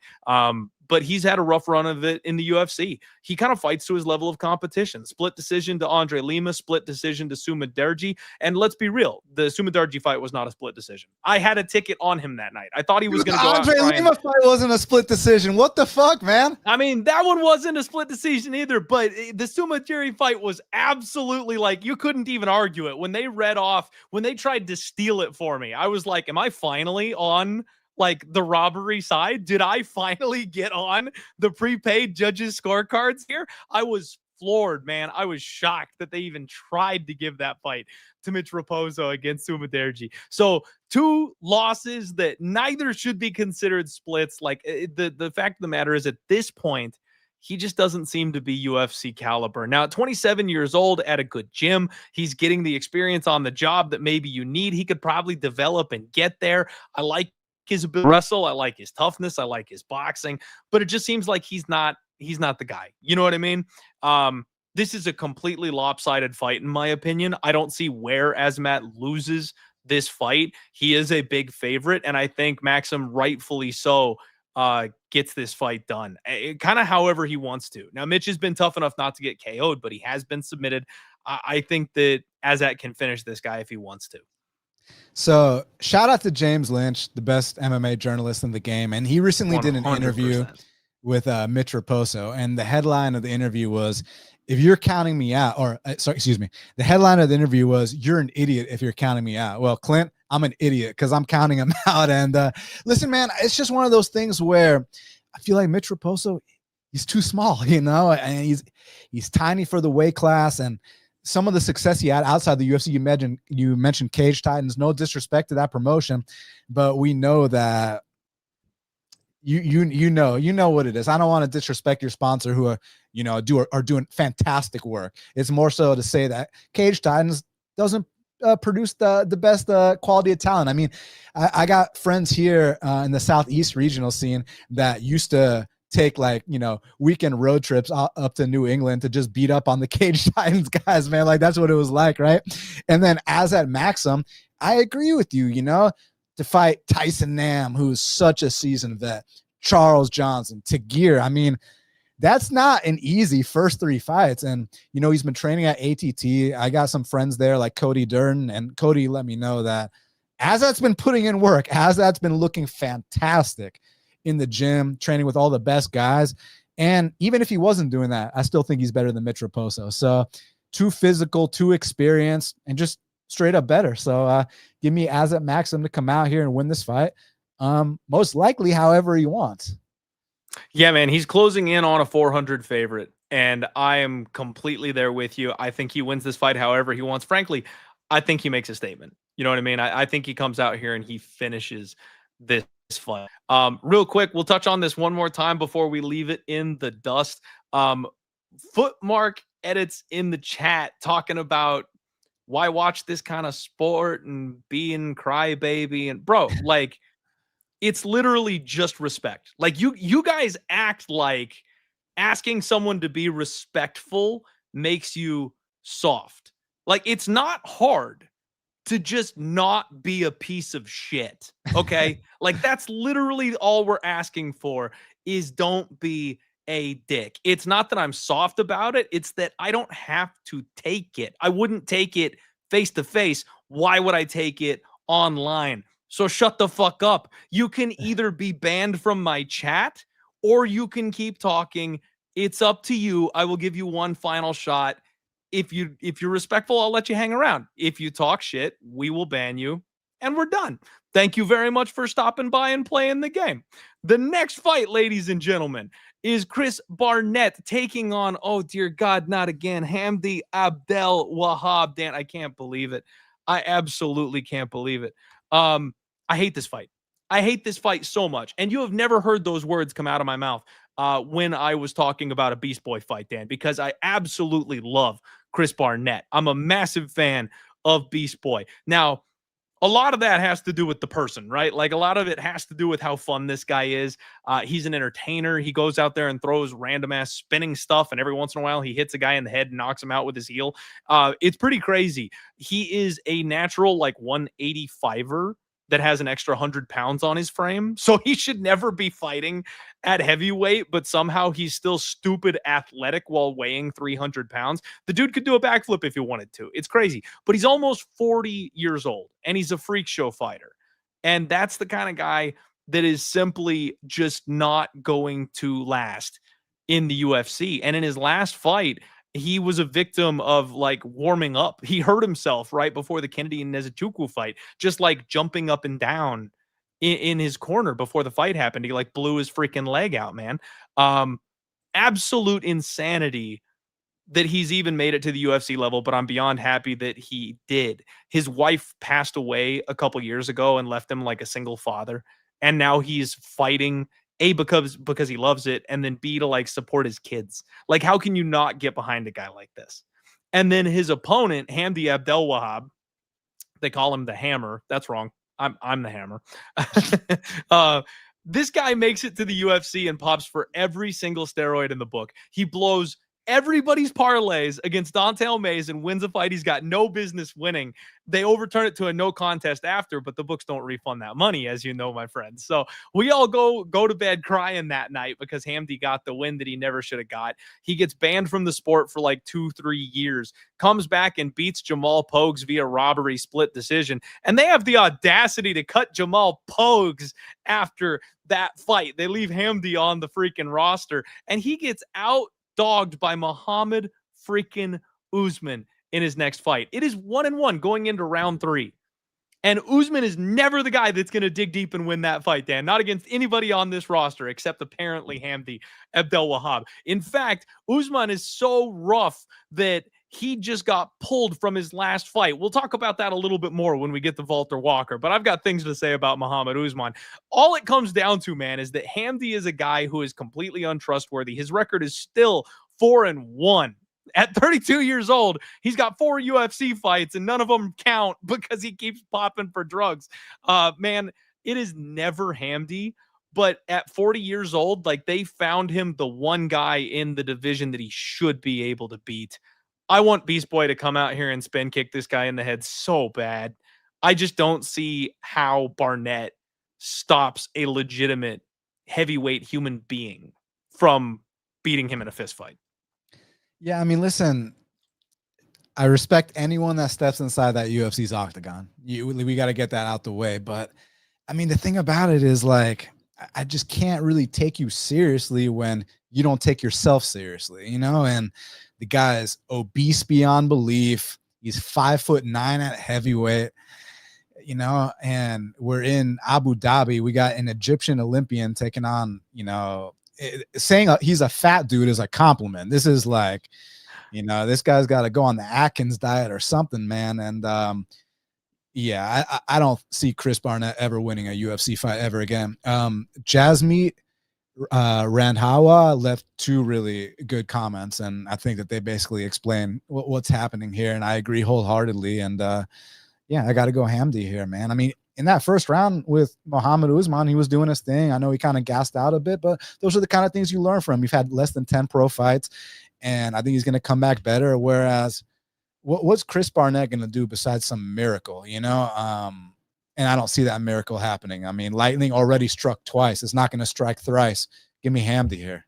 But he's had a rough run of it in the UFC. He kind of fights to his level of competition. Split decision to Andre Lima, split decision to Sumudaerji. And let's be real, the Sumudaerji fight was not a split decision. I had a ticket on him that night. I thought he was going to go out.
The Andre Lima fight wasn't a split decision. What the fuck, man?
I mean, that one wasn't a split decision either, but the Sumudaerji fight was absolutely, like, you couldn't even argue it. When they tried to steal it for me, I was like, am I finally on like the robbery side? Did I finally get on the prepaid judges scorecards here? I was floored, man. I was shocked that they even tried to give that fight to Mitch Raposo against Sumudaerji. So 2 losses that neither should be considered splits. Like, the fact of the matter is, at this point, he just doesn't seem to be UFC caliber. Now, at 27 years old, at a good gym, he's getting the experience on the job that maybe you need. He could probably develop and get there. I like his ability to wrestle. I like his toughness. I like his boxing, but it just seems like he's not the guy. You know what I mean? This is a completely lopsided fight, in my opinion. I don't see where Azamat loses this fight. He is a big favorite, and I think Maxim, rightfully so, gets this fight done. Kind of however he wants to. Now, Mitch has been tough enough not to get KO'd, but he has been submitted. I think that Azat can finish this guy if he wants to.
So shout out to James Lynch, the best MMA journalist in the game. And he recently did an interview with Mitch Raposo, and the headline of the interview was, "If you're counting me out," or sorry, excuse me, the headline of the interview was, "You're an idiot if you're counting me out." Well, Clint, I'm an idiot because I'm counting him out. And listen, man, it's just one of those things where I feel like Mitch Raposo, he's too small, and he's tiny for the weight class. And some of the success he had outside the UFC, you mentioned Cage Titans. No disrespect to that promotion, but we know that you know what it is. I don't want to disrespect your sponsor who are doing fantastic work. It's more so to say that Cage Titans doesn't produce the best quality of talent. I mean, I got friends here in the Southeast regional scene that used to take weekend road trips up to New England to just beat up on the Cage Titans guys, man. Like, that's what it was like, right? And then as at Maxim, I agree with you, to fight Tyson Nam, who's such a seasoned vet, Charles Johnson, Tagir. I mean, that's not an easy first 3 fights. And, he's been training at ATT. I got some friends there like Cody Dern, and Cody let me know that Azat's been putting in work. Azat's been looking fantastic in the gym, training with all the best guys. And even if he wasn't doing that, I still think he's better than Mitch Raposo. So too physical, too experienced, and just straight up better. So give me Azat Maxim to come out here and win this fight. Most likely however he wants.
Yeah, man, he's closing in on a 400 favorite, and I am completely there with you. I think he wins this fight however he wants. Frankly, I think he makes a statement. You know what I mean? I think he comes out here and he finishes this fight. Real quick, we'll touch on this one more time before we leave it in the dust. Footmark edits in the chat talking about why watch this kind of sport and being crybaby, and bro, like, it's literally just respect. Like, you guys act like asking someone to be respectful makes you soft. Like, it's not hard to just not be a piece of shit. Okay? Like, that's literally all we're asking for, is don't be a dick. It's not that I'm soft about it. It's that I don't have to take it. I wouldn't take it face to face. Why would I take it online? So shut the fuck up. You can either be banned from my chat or you can keep talking. It's up to you. I will give you one final shot. If you're respectful, I'll let you hang around. If you talk shit, we will ban you and we're done. Thank you very much for stopping by and playing the game. The next fight, ladies and gentlemen, is Chris Barnett taking on, oh dear God, not again, Hamdi Abdel-Wahab. Dan, I can't believe it. I absolutely can't believe it. I hate this fight. I hate this fight so much. And you have never heard those words come out of my mouth when I was talking about a Beast Boy fight, Dan, because I absolutely love Chris Barnett. I'm a massive fan of Beast Boy. Now, a lot of that has to do with the person, right? Like, a lot of it has to do with how fun this guy is. He's an entertainer. He goes out there and throws random ass spinning stuff, and every once in a while he hits a guy in the head and knocks him out with his heel. It's pretty crazy. He is a natural, like, 185er that has an extra 100 pounds on his frame. So he should never be fighting at heavyweight, but somehow he's still stupid athletic while weighing 300 pounds. The dude could do a backflip if he wanted to. It's crazy. But he's almost 40 years old, and he's a freak show fighter. And that's the kind of guy that is simply just not going to last in the UFC. And in his last fight, he was a victim of, like, warming up. He hurt himself right before the Kennedy and Nezutuku fight, just like jumping up and down in his corner before the fight happened. He, like, blew his freaking leg out, man. Absolute insanity that he's even made it to the UFC level, but I'm beyond happy that he did. His wife passed away a couple years ago and left him like a single father. And now he's fighting, A, because he loves it, and then B, to, like, support his kids. Like, how can you not get behind a guy like this? And then his opponent, Hamdi Abdel-Wahab, they call him the Hammer. That's wrong. I'm the Hammer. This guy makes it to the UFC and pops for every single steroid in the book. He blows everybody's parlays against Dante Almeida and wins a fight he's got no business winning. They overturn it to a no contest after, but the books don't refund that money, as you know, my friends. So we all go to bed crying that night because Hamdi got the win that he never should have got. He gets banned from the sport for like 2-3 years, comes back and beats Jamal Pogues via robbery split decision. And they have the audacity to cut Jamal Pogues after that fight. They leave Hamdi on the freaking roster, and he gets out dogged by Muhammad freaking Usman in his next fight. It is 1-1 going into round 3. And Usman is never the guy that's going to dig deep and win that fight, Dan. Not against anybody on this roster except apparently Hamdi Abdel-Wahab. In fact, Usman is so rough that he just got pulled from his last fight. We'll talk about that a little bit more when we get to Valter Walker, but I've got things to say about Muhammad Usman. All it comes down to, man, is that Hamdi is a guy who is completely untrustworthy. His record is still 4-1. At 32 years old, he's got 4 UFC fights, and none of them count because he keeps popping for drugs. Man, it is never Hamdi, but at 40 years old, like, they found him the one guy in the division that he should be able to beat. I want Beast Boy to come out here and spin kick this guy in the head so bad. I just don't see how Barnett stops a legitimate heavyweight human being from beating him in a fist fight.
Yeah, I mean, listen, I respect anyone that steps inside that UFC's octagon. We got to get that out the way. But I mean, the thing about it is, like, I just can't really take you seriously when you don't take yourself seriously, you know? And the guy is obese beyond belief. He's 5'9" at heavyweight, you know, and we're in Abu Dhabi. We got an Egyptian Olympian taking on, you know, saying he's a fat dude is a compliment. This is like, you know, this guy's got to go on the Atkins diet or something, man. And yeah, I don't see Chris Barnett ever winning a UFC fight ever again. Jasmeet Randhawa left 2 really good comments, and I think that they basically explain what's happening here, and I agree wholeheartedly. And yeah, I got to go Hamdi here, man. I mean, in that first round with Muhammad Usman, he was doing his thing. I know he kind of gassed out a bit, but those are the kind of things you learn from. You've had less than 10 pro fights, and I think he's going to come back better. Whereas, what's Chris Barnett going to do besides some miracle, you know? And I don't see that miracle happening. I mean, lightning already struck twice. It's not going to strike thrice. Give me Hamdi here.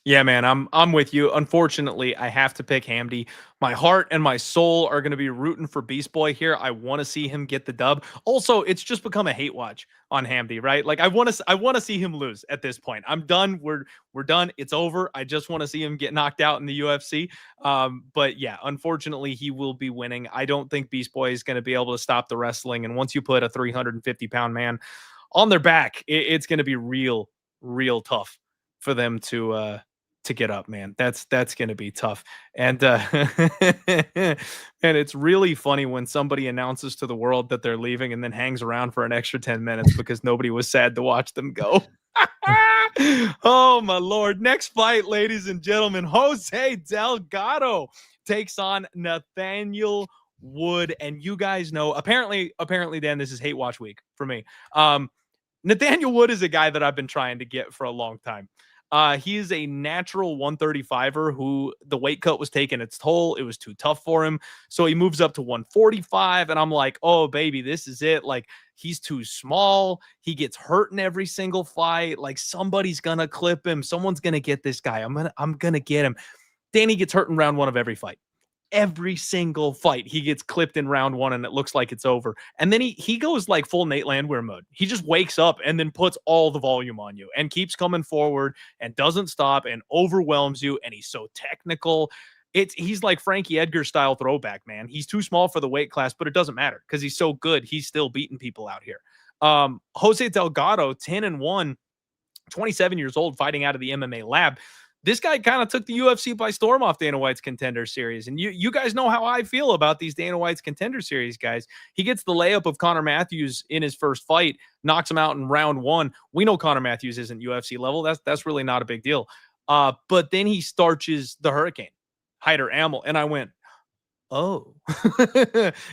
Yeah, man, I'm with you. Unfortunately, I have to pick Hamdi. My heart and my soul are going to be rooting for Beast Boy here. I want to see him get the dub. Also, it's just become a hate watch on Hamdi, right? Like, I want to see him lose at this point. I'm done. We're done. It's over. I just want to see him get knocked out in the UFC. But yeah, unfortunately, he will be winning. I don't think Beast Boy is going to be able to stop the wrestling. And once you put a 350-pound man on their back, it's going to be real tough for them to get up, man. That's going to be tough. And and it's really funny when somebody announces to the world that they're leaving and then hangs around for an extra 10 minutes because nobody was sad to watch them go. Oh my Lord. Next fight, ladies and gentlemen, Jose Delgado takes on Nathaniel Wood. And you guys know, apparently, Dan, this is hate watch week for me. Nathaniel Wood is a guy that I've been trying to get for a long time. He is a natural 135er who the weight cut was taking its toll. It was too tough for him. So he moves up to 145. And I'm like, oh, baby, this is it. Like, he's too small. He gets hurt in every single fight. Like, somebody's going to clip him. Someone's going to get this guy. I'm going to get him. Danny gets hurt in round 1 of every fight. Every single fight he gets clipped in round 1 and it looks like it's over. And then he goes like full Nate Landwehr mode. He just wakes up and then puts all the volume on you and keeps coming forward and doesn't stop and overwhelms you. And he's so technical. He's like Frankie Edgar style throwback, man. He's too small for the weight class, but it doesn't matter because he's so good. He's still beating people out here. Jose Delgado, 10-1, 27 years old, fighting out of the MMA lab. This guy kind of took the UFC by storm off Dana White's Contender Series. And you guys know how I feel about these Dana White's Contender Series guys. He gets the layup of Conor Matthews in his first fight, knocks him out in round 1. We know Conor Matthews isn't UFC level. That's really not a big deal. But then he starches the Hurricane, Hyder Amel. And I went, oh.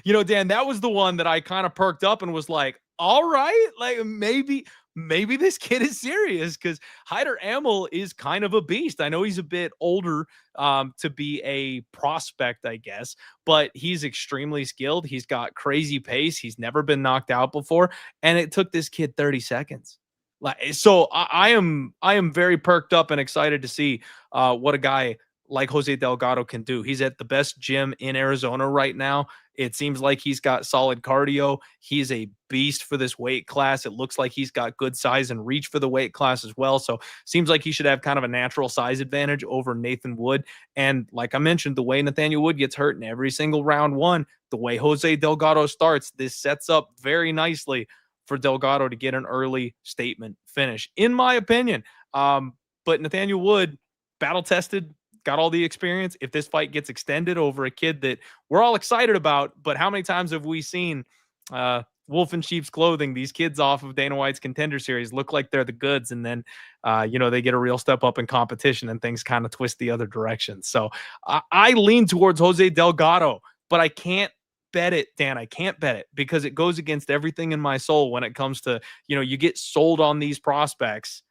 You know, Dan, that was the one that I kind of perked up and was like, all right, like maybe maybe this kid is serious, because Hyder Amel is kind of a beast. I know he's a bit older to be a prospect, I guess, but he's extremely skilled. He's got crazy pace. He's never been knocked out before, and it took this kid 30 seconds. Like, so I am very perked up and excited to see what a guy like Jose Delgado can do. He's at the best gym in Arizona right now. It seems like he's got solid cardio. He's a beast for this weight class. It looks like he's got good size and reach for the weight class as well. So seems like he should have kind of a natural size advantage over Nathan Wood. And like I mentioned, the way Nathaniel Wood gets hurt in every single round one, the way Jose Delgado starts, this sets up very nicely for Delgado to get an early statement finish, in my opinion. But Nathaniel Wood, battle tested, got all the experience. If this fight gets extended over a kid that we're all excited about, but how many times have we seen wolf in sheep's clothing, these kids off of Dana White's Contender Series look like they're the goods, and then they get a real step up in competition and things kind of twist the other direction. So I lean towards Jose Delgado, but I can't bet it, Dan. I can't bet it because it goes against everything in my soul when it comes to, you get sold on these prospects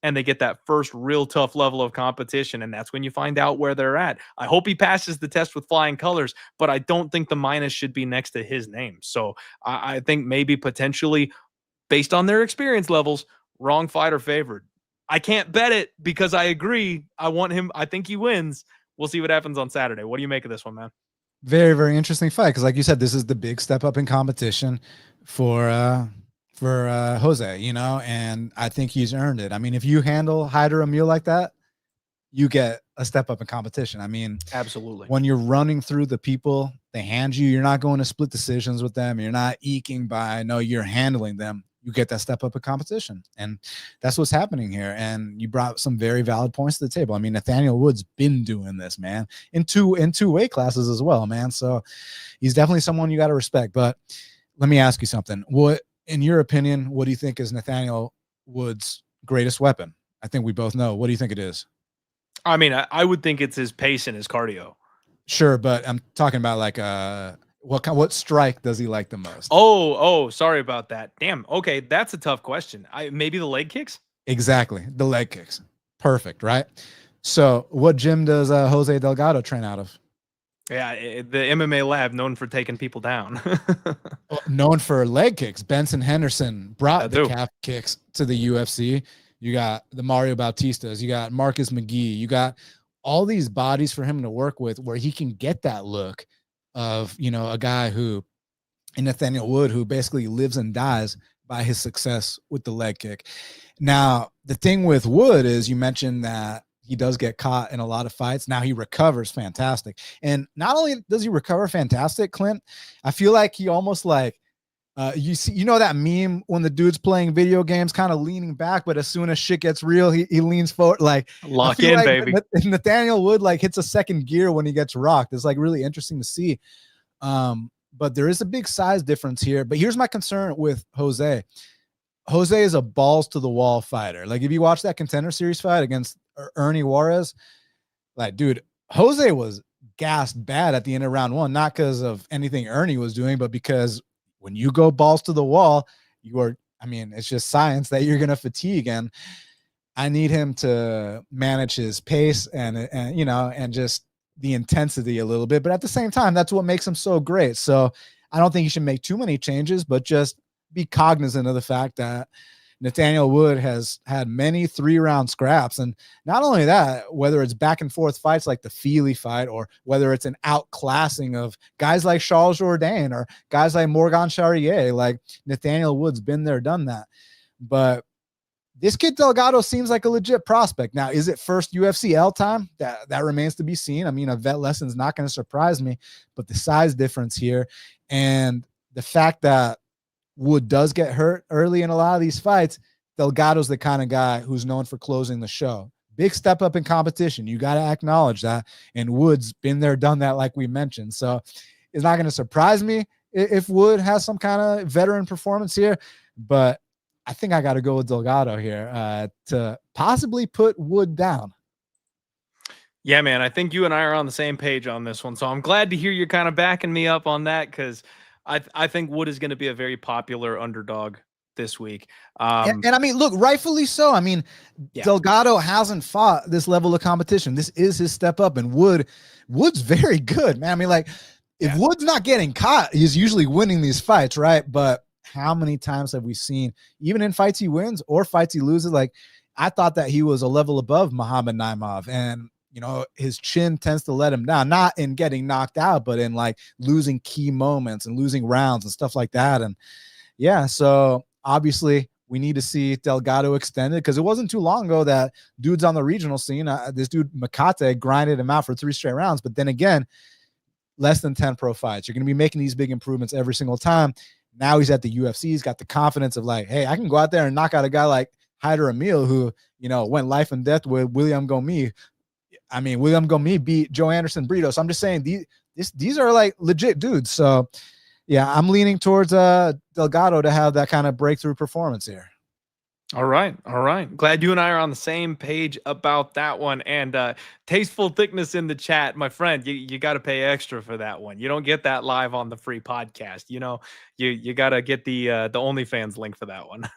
and they get that first real tough level of competition, and that's when you find out where they're at. I hope he passes the test with flying colors, but I don't think the minus should be next to his name. So I think maybe potentially, based on their experience levels, wrong fighter favored. I can't bet it because I agree. I want him. I think he wins. We'll see what happens on Saturday. What do you make of this one, man?
Very, very interesting fight because, like you said, this is the big step up in competition for Jose, and I think he's earned it. I mean, if you handle Hyder Amel like that, you get a step up in competition. I mean,
absolutely.
When you're running through the people they hand you, you're not going to split decisions with them. You're not eking by. No, you're handling them. You get that step up in competition, and that's what's happening here. And you brought some very valid points to the table. I mean, Nathaniel Wood's been doing this, man, in two weight classes as well, man. So he's definitely someone you got to respect. But let me ask you something. What, in your opinion, what do you think is Nathaniel Wood's greatest weapon? I think we both know. What do you think it is?
I mean, I would think it's his pace and his cardio.
Sure, but I'm talking about like what strike does he like the most?
Oh, sorry about that. Damn. Okay, that's a tough question. Maybe the leg kicks?
Exactly. The leg kicks. Perfect, right? So what gym does Jose Delgado train out of?
Yeah, the MMA lab, known for taking people down.
Known for leg kicks. Benson Henderson brought the calf kicks to the UFC. You got the Mario Bautistas. You got Marcus McGee. You got all these bodies for him to work with where he can get that look of, a guy who, in Nathaniel Wood, who basically lives and dies by his success with the leg kick. Now, the thing with Wood is you mentioned that he does get caught in a lot of fights. Now he recovers fantastic. And not only does he recover fantastic, Clint, I feel like he almost like, you see, that meme when the dude's playing video games, kind of leaning back, but as soon as shit gets real, he leans forward. Like,
lock in, like, baby.
Nathaniel Wood like hits a second gear when he gets rocked. It's like really interesting to see. But there is a big size difference here. But here's my concern with Jose. Jose is a balls to the wall fighter. Like, if you watch that Contender Series fight against Ernie Juarez, like, dude, Jose was gassed bad at the end of round one, not because of anything Ernie was doing, but because when you go balls to the wall, it's just science that you're going to fatigue. And I need him to manage his pace and just the intensity a little bit. But at the same time, that's what makes him so great. So I don't think he should make too many changes, but just be cognizant of the fact that Nathaniel Wood has had many 3-round scraps. And not only that, whether it's back and forth fights like the Feely fight, or whether it's an outclassing of guys like Charles Jourdain or guys like Morgan Charrier, like Nathaniel Wood's been there, done that. But this kid Delgado seems like a legit prospect. Now, is it first UFC L time? That remains to be seen. I mean, a vet lesson's not going to surprise me, but the size difference here and the fact that Wood does get hurt early in a lot of these fights, Delgado's the kind of guy who's known for closing the show. Big step up in competition. You got to acknowledge that. And Wood's been there, done that, like we mentioned. So it's not going to surprise me if Wood has some kind of veteran performance here. But I think I got to go with Delgado here to possibly put Wood down.
Yeah, man, I think you and I are on the same page on this one. So I'm glad to hear you're kind of backing me up on that, because I think Wood is going to be a very popular underdog this week.
And I mean, look, rightfully so. I mean, Delgado hasn't fought this level of competition. This is his step up, and Wood's very good, man. I mean, like, if Wood's not getting caught, he's usually winning these fights, right? But how many times have we seen, even in fights he wins or fights he loses? Like, I thought that he was a level above Muhammad Naimov, and you know, his chin tends to let him down, not in getting knocked out, but in like losing key moments and losing rounds and stuff like that. And yeah, so obviously we need to see Delgado extended, because it wasn't too long ago that dudes on the regional scene, this dude Makate grinded him out for 3 straight rounds. But then again, less than 10 pro fights. You're going to be making these big improvements every single time. Now he's at the UFC. He's got the confidence of like, hey, I can go out there and knock out a guy like Hyder Emil, who, you know, went life and death with William Gomi. I mean, William Gomi beat Joe Anderson Brito. So I'm just saying these are like legit dudes. So yeah, I'm leaning towards Delgado to have that kind of breakthrough performance here.
All right. Glad you and I are on the same page about that one. And Tasteful Thickness in the chat, my friend, you got to pay extra for that one. You don't get that live on the free podcast. You know, you got to get the OnlyFans link for that one.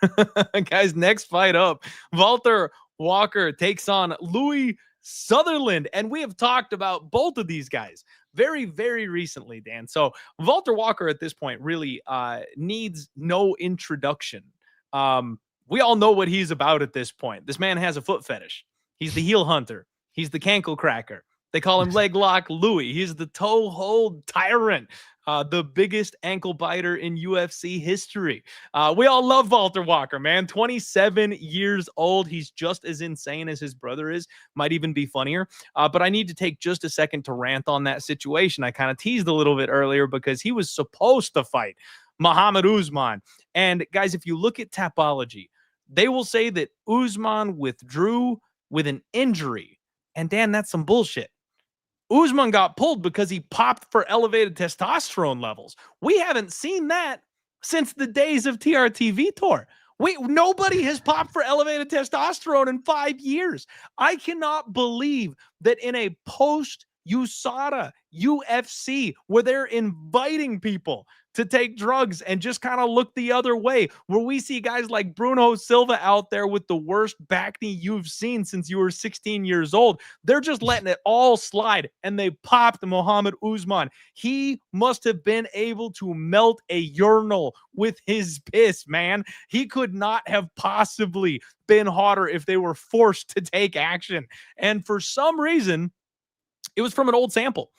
Guys, next fight up, Valter Walker takes on Louis Sutherland, and we have talked about both of these guys very, very recently, Dan. So Valter Walker at this point really needs no introduction. We all know what he's about at this point. This man has a foot fetish. He's the heel hunter. He's the cankle cracker. They call him Leg Lock Louis. He's the toe hold tyrant, the biggest ankle biter in UFC history. We all love Valter Walker, man. 27 years old. He's just as insane as his brother is. Might even be funnier. But I need to take just a second to rant on that situation. I kind of teased a little bit earlier because he was supposed to fight Muhammad Usman. And guys, if you look at Tapology, they will say that Usman withdrew with an injury. And Dan, that's some bullshit. Usman got pulled because he popped for elevated testosterone levels. We haven't seen that since the days of TRT Vitor. Nobody has popped for elevated testosterone in 5 years. I cannot believe that in a post-USADA UFC, where they're inviting people to take drugs and just kind of look the other way, where we see guys like Bruno Silva out there with the worst back knee you've seen since you were 16 years old. They're just letting it all slide, and they popped Muhammad Usman. He must have been able to melt a urinal with his piss, man. He could not have possibly been hotter if they were forced to take action. And for some reason, it was from an old sample.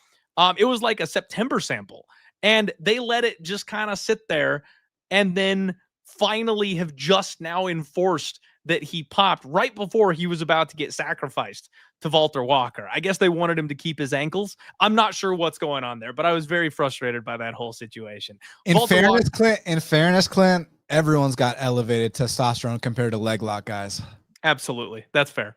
It was like a September sample. And they let it just kind of sit there, and then finally have just now enforced that he popped right before he was about to get sacrificed to Valter Walker. I guess they wanted him to keep his ankles. I'm not sure what's going on there, but I was very frustrated by that whole situation.
In fairness, Clint, everyone's got elevated testosterone compared to leg lock guys.
Absolutely. That's fair.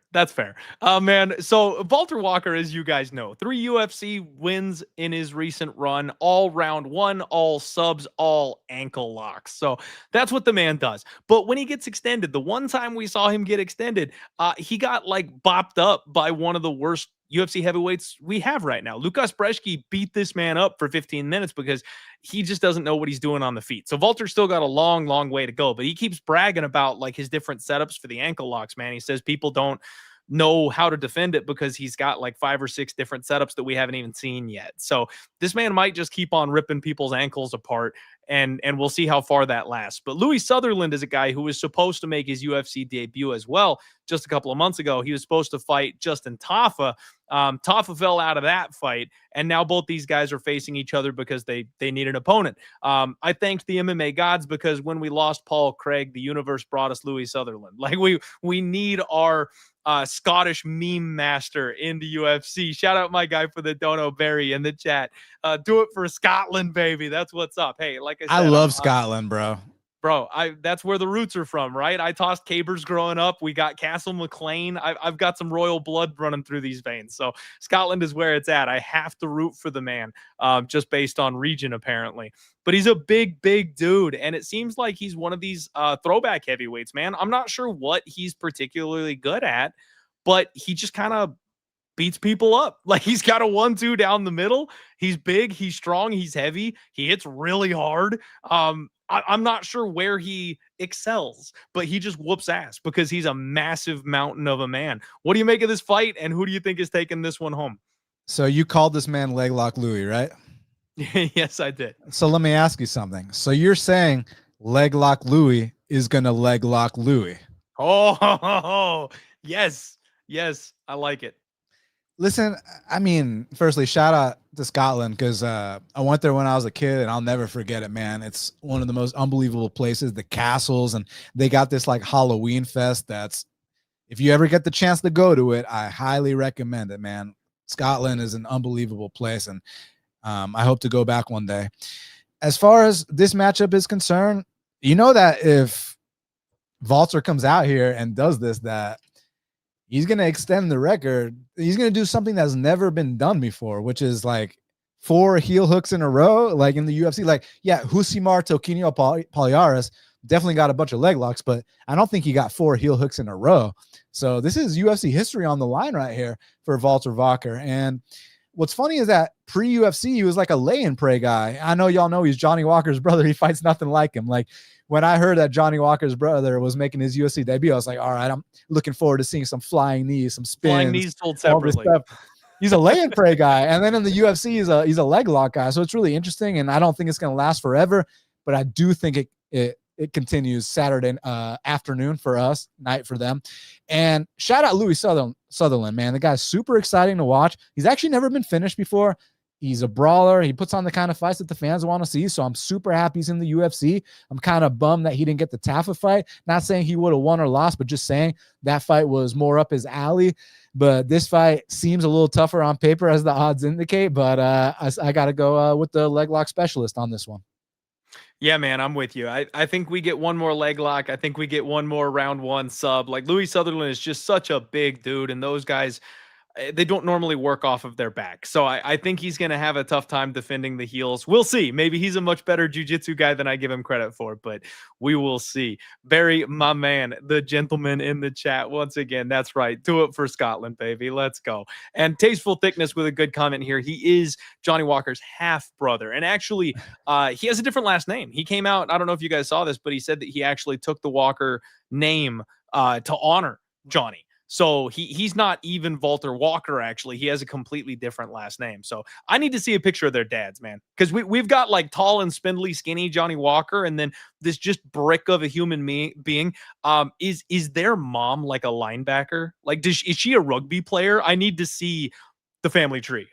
Man. So Valter Walker, as you guys know, 3 UFC wins in his recent run, all round 1, all subs, all ankle locks. So that's what the man does. But when he gets extended, the one time we saw him get extended, he got like bopped up by one of the worst UFC heavyweights we have right now. Lukas Brzeski beat this man up for 15 minutes because he just doesn't know what he's doing on the feet. So Valter's still got a long, long way to go, but he keeps bragging about like his different setups for the ankle locks, man. He says people don't know how to defend it because he's got like 5 or 6 different setups that we haven't even seen yet. So this man might just keep on ripping people's ankles apart, and we'll see how far that lasts. But Louis Sutherland is a guy who was supposed to make his UFC debut as well. Just a couple of months ago, he was supposed to fight Justin Tafa. Tafa fell out of that fight, and now both these guys are facing each other because they need an opponent. I thanked the MMA gods because when we lost Paul Craig, the universe brought us Louis Sutherland. Like we need our Scottish meme master in the UFC. Shout out my guy for the Dono Berry in the chat. Do it for Scotland, baby. That's what's up. Hey, like I said,
I love Scotland, bro.
Bro, that's where the roots are from, right? I tossed Cabers growing up. We got Castle McLean. I've got some royal blood running through these veins. So Scotland is where it's at. I have to root for the man, just based on region, apparently. But he's a big, big dude, and it seems like he's one of these throwback heavyweights, man. I'm not sure what he's particularly good at, but he just kind of beats people up. Like, he's got a 1-2 down the middle. He's big, he's strong, he's heavy. He hits really hard. I'm not sure where he excels, but he just whoops ass because he's a massive mountain of a man. What do you make of this fight, and who do you think is taking this one home?
So you called this man Leg Lock Louis, right?
Yes, I did.
So let me ask you something. So you're saying Leg Lock Louis is gonna leg lock Louis?
Oh, yes, yes, I like it.
Listen, I mean, firstly, shout out to Scotland because I went there when I was a kid and I'll never forget it, man. It's one of the most unbelievable places, the castles, and they got this like Halloween fest that's, if you ever get the chance to go to it, I highly recommend it, man. Scotland is an unbelievable place, and I hope to go back one day. As far as this matchup is concerned, you know that if Valter comes out here and does this, that he's going to extend the record. He's going to do something that's never been done before, which is like 4 heel hooks in a row, like in the UFC. Like, yeah, Husimar Toquinho Palhares definitely got a bunch of leg locks, but I don't think he got 4 heel hooks in a row. So this is UFC history on the line right here for Valter Walker. And what's funny is that pre-UFC, he was like a lay and pray guy. I know y'all know he's Johnny Walker's brother. He fights nothing like him. Like, when I heard that Johnny Walker's brother was making his UFC debut, I was like, all right, I'm looking forward to seeing some flying knees, some spins.
Flying knees told separately.
He's a lay and pray guy. And then in the UFC, he's a leg lock guy. So it's really interesting. And I don't think it's going to last forever, but I do think it continues Saturday afternoon for us, night for them. And shout out Louis Sutherland, man. The guy's super exciting to watch. He's actually never been finished before. He's a brawler. He puts on the kind of fights that the fans want to see. So I'm super happy he's in the UFC. I'm kind of bummed that he didn't get the Taffa fight. Not saying he would have won or lost, but just saying that fight was more up his alley. But this fight seems a little tougher on paper, as the odds indicate. But I got to go with the leg lock specialist on this one.
Yeah, man, I'm with you. I think we get one more leg lock. I think we get one more round 1 sub. Like, Louis Sutherland is just such a big dude, and those guys, they don't normally work off of their back. So I think he's going to have a tough time defending the heels. We'll see. Maybe he's a much better jiu-jitsu guy than I give him credit for, but we will see. Barry, my man, the gentleman in the chat, once again, that's right. Do it for Scotland, baby. Let's go. And Tasteful Thickness with a good comment here. He is Johnny Walker's half-brother. And actually, he has a different last name. He came out, I don't know if you guys saw this, but he said that he actually took the Walker name to honor Johnny. So he's not even Valter Walker, actually. He has a completely different last name. So I need to see a picture of their dads, man. Because we've got like tall and spindly, skinny Johnny Walker, and then this just brick of a human being. Is their mom like a linebacker? Like, is she a rugby player? I need to see the family tree.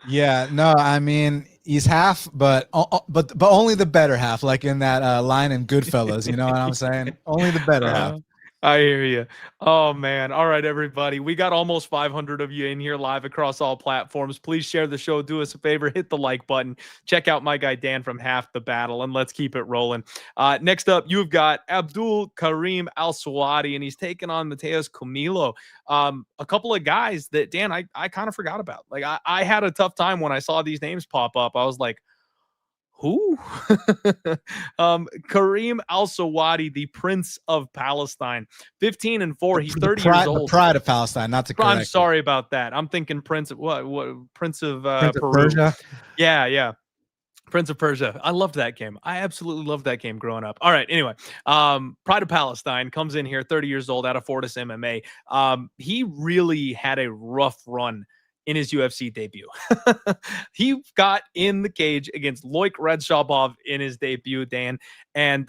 Yeah, no, I mean, he's half, but only the better half, like in that line in Goodfellas. You know what I'm saying? Only the better half.
I hear you. Oh, man. All right, everybody. We got almost 500 of you in here live across all platforms. Please share the show. Do us a favor. Hit the like button. Check out my guy Dan from Half the Battle, and let's keep it rolling. Next up, you've got Abdul-Kareem Al-Selwady, and he's taking on Mateus Camilo. A couple of guys that, Dan, I kind of forgot about. Like, I had a tough time when I saw these names pop up. I was like, who? Kareem Al-Selwady, the Prince of Palestine, 15-4. He's 30 years old.
The pride of Palestine, not to correct.
I'm sorry about that. I'm thinking Prince of what? Prince of Peru.
Persia.
Yeah. Prince of Persia. I loved that game. I absolutely loved that game growing up. All right. Anyway, Pride of Palestine comes in here, 30 years old, out of Fortis MMA. He really had a rough run in his UFC debut. He got in the cage against Loik Redzhabov in his debut, Dan. And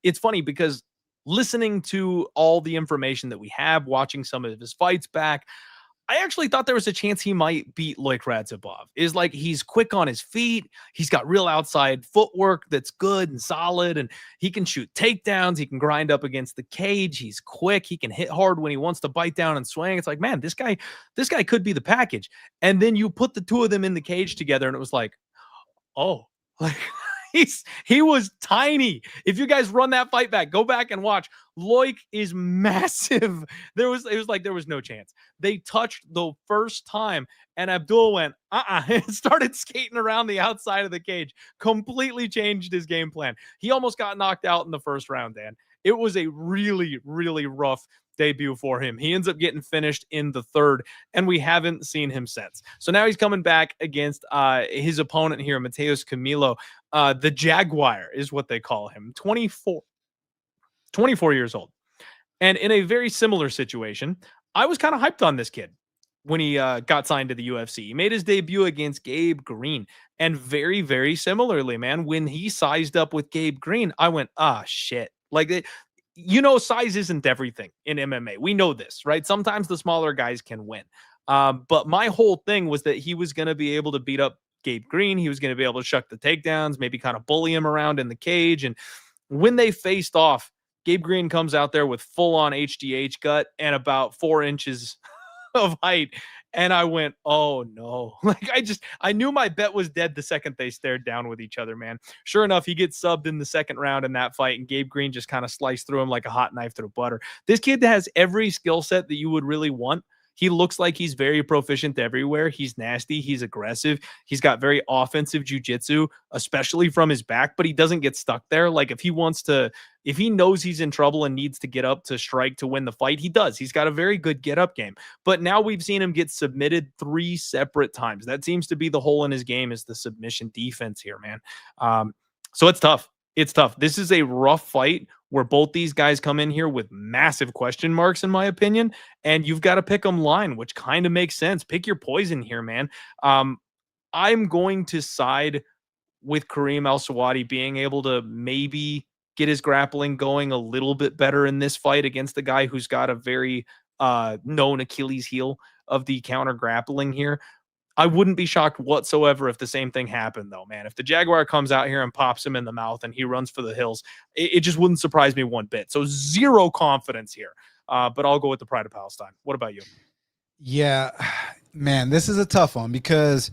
it's funny because listening to all the information that we have, watching some of his fights back, I actually thought there was a chance he might beat Loik Radzhabov. Is like, he's quick on his feet. He's got real outside footwork that's good and solid, and he can shoot takedowns. He can grind up against the cage. He's quick. He can hit hard when he wants to bite down and swing. It's like, man, this guy could be the package. And then you put the two of them in the cage together, and it was like, oh, like he was tiny. If you guys run that fight back, go back and watch. Loik is massive. It was like there was no chance. They touched the first time, and Abdul went, and started skating around the outside of the cage. Completely changed his game plan. He almost got knocked out in the first round, Dan. It was a really, really rough debut for him. He ends up getting finished in the third, and we haven't seen him since. So now he's coming back against his opponent here, Matheus Camilo. The Jaguar is what they call him. 24 years old. And in a very similar situation, I was kind of hyped on this kid when he got signed to the UFC. He made his debut against Gabe Green. And very, very similarly, man, when he sized up with Gabe Green, I went, shit. Like, size isn't everything in MMA. We know this, right? Sometimes the smaller guys can win. But my whole thing was that he was going to be able to beat up Gabe Green. He was going to be able to shuck the takedowns, maybe kind of bully him around in the cage. And when they faced off, Gabe Green comes out there with full-on HGH gut and about 4 inches of height. And I went, oh no. Like I knew my bet was dead the second they stared down with each other, man. Sure enough, he gets subbed in the second round in that fight, and Gabe Green just kind of sliced through him like a hot knife through butter. This kid has every skill set that you would really want. He looks like he's very proficient everywhere. He's nasty. He's aggressive. He's got very offensive jiu-jitsu, especially from his back, but he doesn't get stuck there. Like if he knows he's in trouble and needs to get up to strike to win the fight, he does. He's got a very good get-up game. But now we've seen him get submitted 3 separate times. That seems to be the hole in his game, is the submission defense here, man. So it's tough. It's tough. This is a rough fight where both these guys come in here with massive question marks, in my opinion, and you've got to pick them line, which kind of makes sense. Pick your poison here, man. I'm going to side with Kareem Al-Selwady being able to maybe get his grappling going a little bit better in this fight against the guy who's got a very known Achilles heel of the counter grappling here. I wouldn't be shocked whatsoever if the same thing happened, though, man. If the Jaguar comes out here and pops him in the mouth and he runs for the hills, it just wouldn't surprise me one bit. So zero confidence here, but I'll go with the Pride of Palestine. What about you?
Yeah, man, this is a tough one because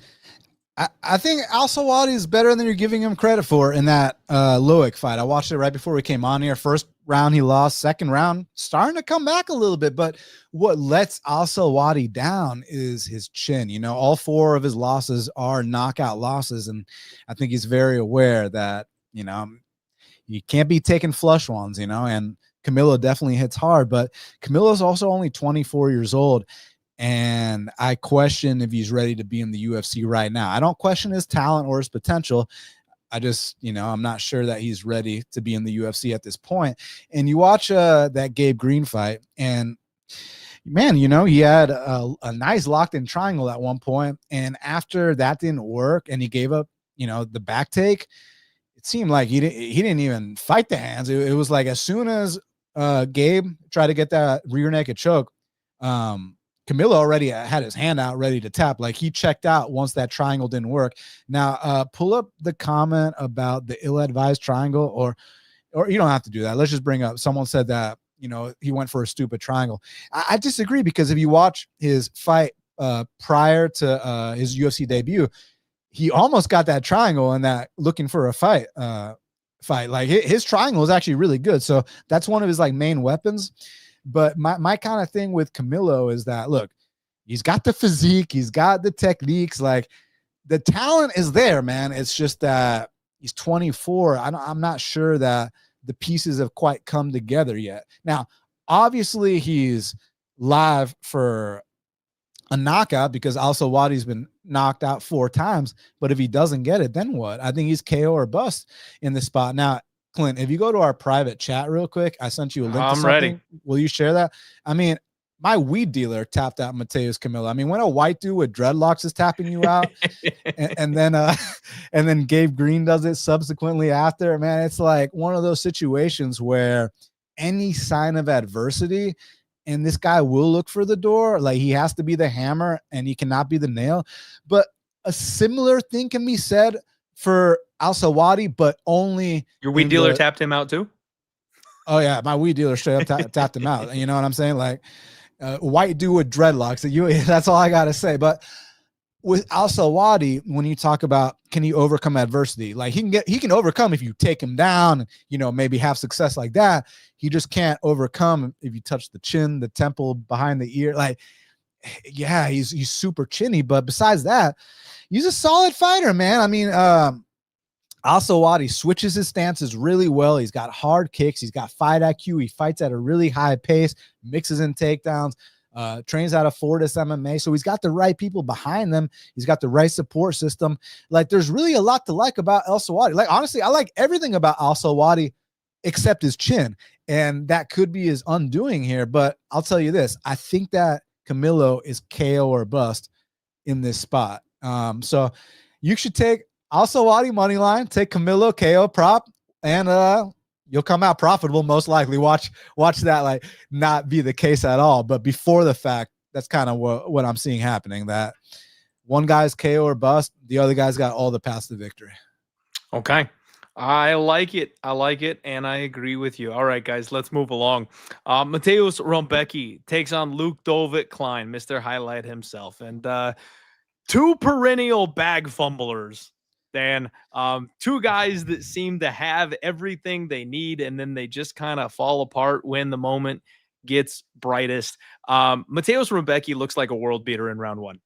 I think Al-Selwady is better than you're giving him credit for in that Loic fight. I watched it right before we came on here. First round he lost, second round starting to come back a little bit, but what lets Al-Selwady down is his chin. You know, all 4 of his losses are knockout losses, and I think he's very aware that, you know, you can't be taking flush ones, you know, and Camilo definitely hits hard, but Camilo's also only 24 years old. And I question if he's ready to be in the UFC right now. I don't question his talent or his potential. I just, you know, I'm not sure that he's ready to be in the UFC at this point. And you watch that Gabe Green fight, and man, you know, he had a nice locked-in triangle at one point, and after that didn't work and he gave up, you know, the back take, it seemed like he didn't even fight the hands. It was like as soon as Gabe tried to get that rear naked choke, Camilo already had his hand out ready to tap. Like he checked out once that triangle didn't work. Now, pull up the comment about the ill-advised triangle, or you don't have to do that. Let's just bring up, someone said that, you know, he went for a stupid triangle. I disagree, because if you watch his fight prior to his UFC debut, he almost got that triangle in that looking for a fight. Like his triangle is actually really good. So that's one of his like main weapons. But my kind of thing with Camilo is that, look, he's got the physique, he's got the techniques, like the talent is there, man. It's just that he's 24. I'm not sure that the pieces have quite come together yet. Now, obviously, he's live for a knockout because Al-Selwady's been knocked out 4 times. But if he doesn't get it, then what? I think he's KO or bust in this spot. Now, Clint, if you go to our private chat real quick, I sent you a link to something.
Ready.
Will you share that? I mean, my weed dealer tapped out Matheus Camilo. I mean, when a white dude with dreadlocks is tapping you out, and then Gabe Green does it subsequently after, man, it's like one of those situations where any sign of adversity, and this guy will look for the door. Like he has to be the hammer and he cannot be the nail. But a similar thing can be said for Al-Selwady, but only
your weed dealer tapped him out too.
Oh yeah, my weed dealer straight up tapped him out. You know what I'm saying? Like white dude with dreadlocks. That's all I gotta say. But with Al-Selwady, when you talk about can he overcome adversity, like he can overcome if you take him down, you know, maybe have success like that. He just can't overcome if you touch the chin, the temple, behind the ear. Like, yeah, he's super chinny, but besides that, he's a solid fighter, man. I mean, Al-Selwady switches his stances really well. He's got hard kicks. He's got fight IQ. He fights at a really high pace, mixes in takedowns, trains out of Fortis MMA. So he's got the right people behind them. He's got the right support system. Like, there's really a lot to like about Al-Selwady. Like, honestly, I like everything about Al-Selwady except his chin. And that could be his undoing here. But I'll tell you this. I think that Camilo is KO or bust in this spot. So you should take Al-Selwady money line, take Camilo KO prop, and you'll come out profitable most likely. Watch that like not be the case at all. But before the fact, that's kind of what I'm seeing happening. That one guy's KO or bust, the other guy's got all the paths to victory.
Okay. I like it. I like it, and I agree with you. All right, guys, let's move along. Mateusz Rebecki takes on Ludovic Klein, Mr. Highlight himself, and two perennial bag fumblers. Dan, two guys that seem to have everything they need, and then they just kind of fall apart when the moment gets brightest. Mateusz Rebecki looks like a world beater in round one.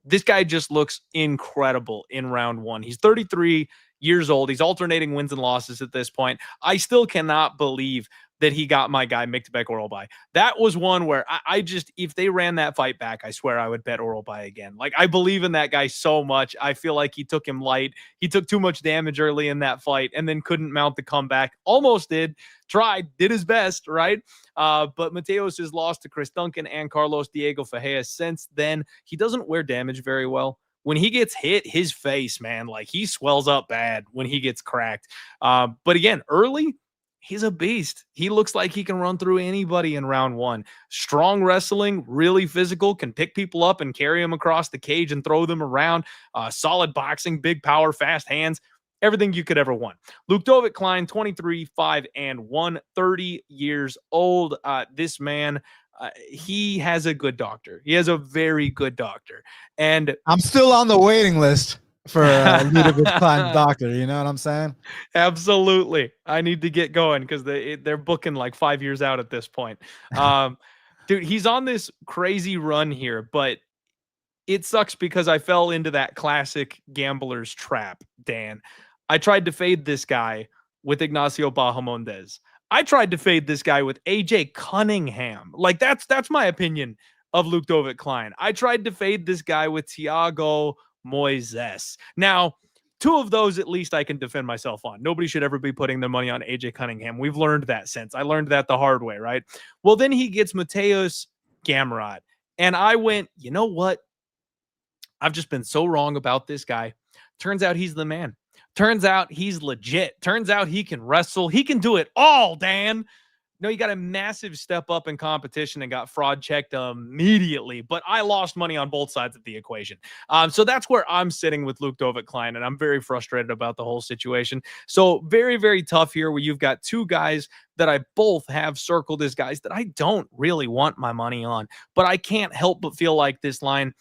This guy just looks incredible in round one. He's 33 years old. He's alternating wins and losses at this point. I still cannot believe that he got my guy Miktabek Orolbai. That was one where I just, if they ran that fight back, I swear I would bet Orolbai again. Like, I believe in that guy so much. I feel like he took him light. He took too much damage early in that fight and then couldn't mount the comeback. Almost did, tried, did his best, right? But Mateusz has lost to Chris Duncan and Carlos Diego Fajeas since then. He doesn't wear damage very well. When he gets hit, his face, man, like he swells up bad when he gets cracked. But again, early, he's a beast. He looks like he can run through anybody in round one. Strong wrestling, really physical, can pick people up and carry them across the cage and throw them around. Solid boxing, big power, fast hands, everything you could ever want. Ludovic Klein, 23, 5, and 1, 30 years old. This man, he has a good doctor. He has a very good doctor. And
I'm still on the waiting list for Ludovic Klein's doctor. You know what I'm saying?
Absolutely. I need to get going because they're booking like 5 years out at this point. Dude, he's on this crazy run here, but it sucks because I fell into that classic gambler's trap, Dan. I tried to fade this guy with Ignacio Bahamondes. I tried to fade this guy with AJ Cunningham. Like, that's my opinion of Ludovic Klein. I tried to fade this guy with Thiago Moises. Now, two of those at least I can defend myself on. Nobody should ever be putting their money on AJ Cunningham. We've learned that since. I learned that the hard way, right? Well, then he gets Mateusz Gamrot. And I went, you know what? I've just been so wrong about this guy. Turns out he's the man. Turns out he's legit. Turns out he can wrestle. He can do it all, Dan. No, he got a massive step up in competition and got fraud checked immediately. But I lost money on both sides of the equation. So that's where I'm sitting with Ludovic Klein, and I'm very frustrated about the whole situation. So very, very tough here where you've got two guys that I both have circled as guys that I don't really want my money on. But I can't help but feel like this line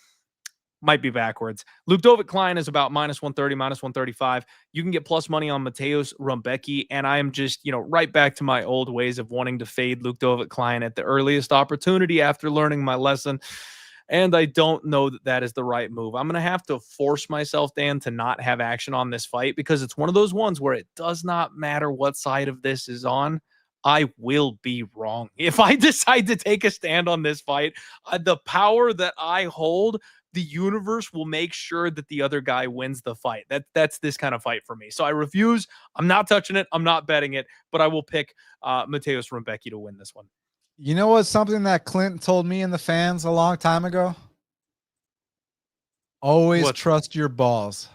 might be backwards. Ludovic Klein is about minus 130, minus 135. You can get plus money on Mateusz Rebecki, and I am just, right back to my old ways of wanting to fade Ludovic Klein at the earliest opportunity after learning my lesson. And I don't know that that is the right move. I'm going to have to force myself, Dan, to not have action on this fight because it's one of those ones where it does not matter what side of this is on. I will be wrong. If I decide to take a stand on this fight, the power that I hold, the universe will make sure that the other guy wins the fight. That's this kind of fight for me. So I refuse. I'm not touching it. I'm not betting it, but I will pick Mateusz Rebecki to win this one.
You know what's something that Clint told me and the fans a long time ago? Always trust your balls.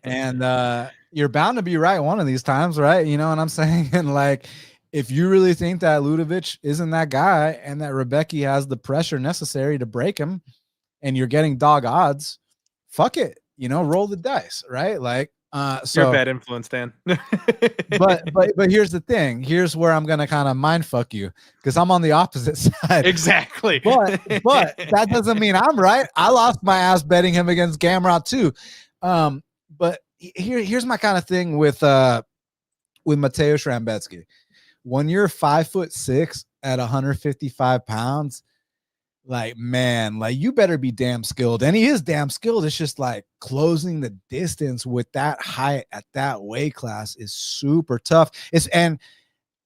And you're bound to be right one of these times, right? You know what I'm saying? And like, if you really think that Ludovic isn't that guy and that Rebecki has the pressure necessary to break him, and you're getting dog odds, fuck it, roll the dice, right? Like, so
you're a bad influence, Dan.
but here's the thing. Here's where I'm gonna kind of mind fuck you because I'm on the opposite side.
Exactly.
But that doesn't mean I'm right. I lost my ass betting him against Gamrot too. But here's my kind of thing with Mateusz Rebecki. When you're 5'6" at 155 pounds, like, man, like you better be damn skilled. And he is damn skilled. It's just like closing the distance with that height at that weight class is super tough.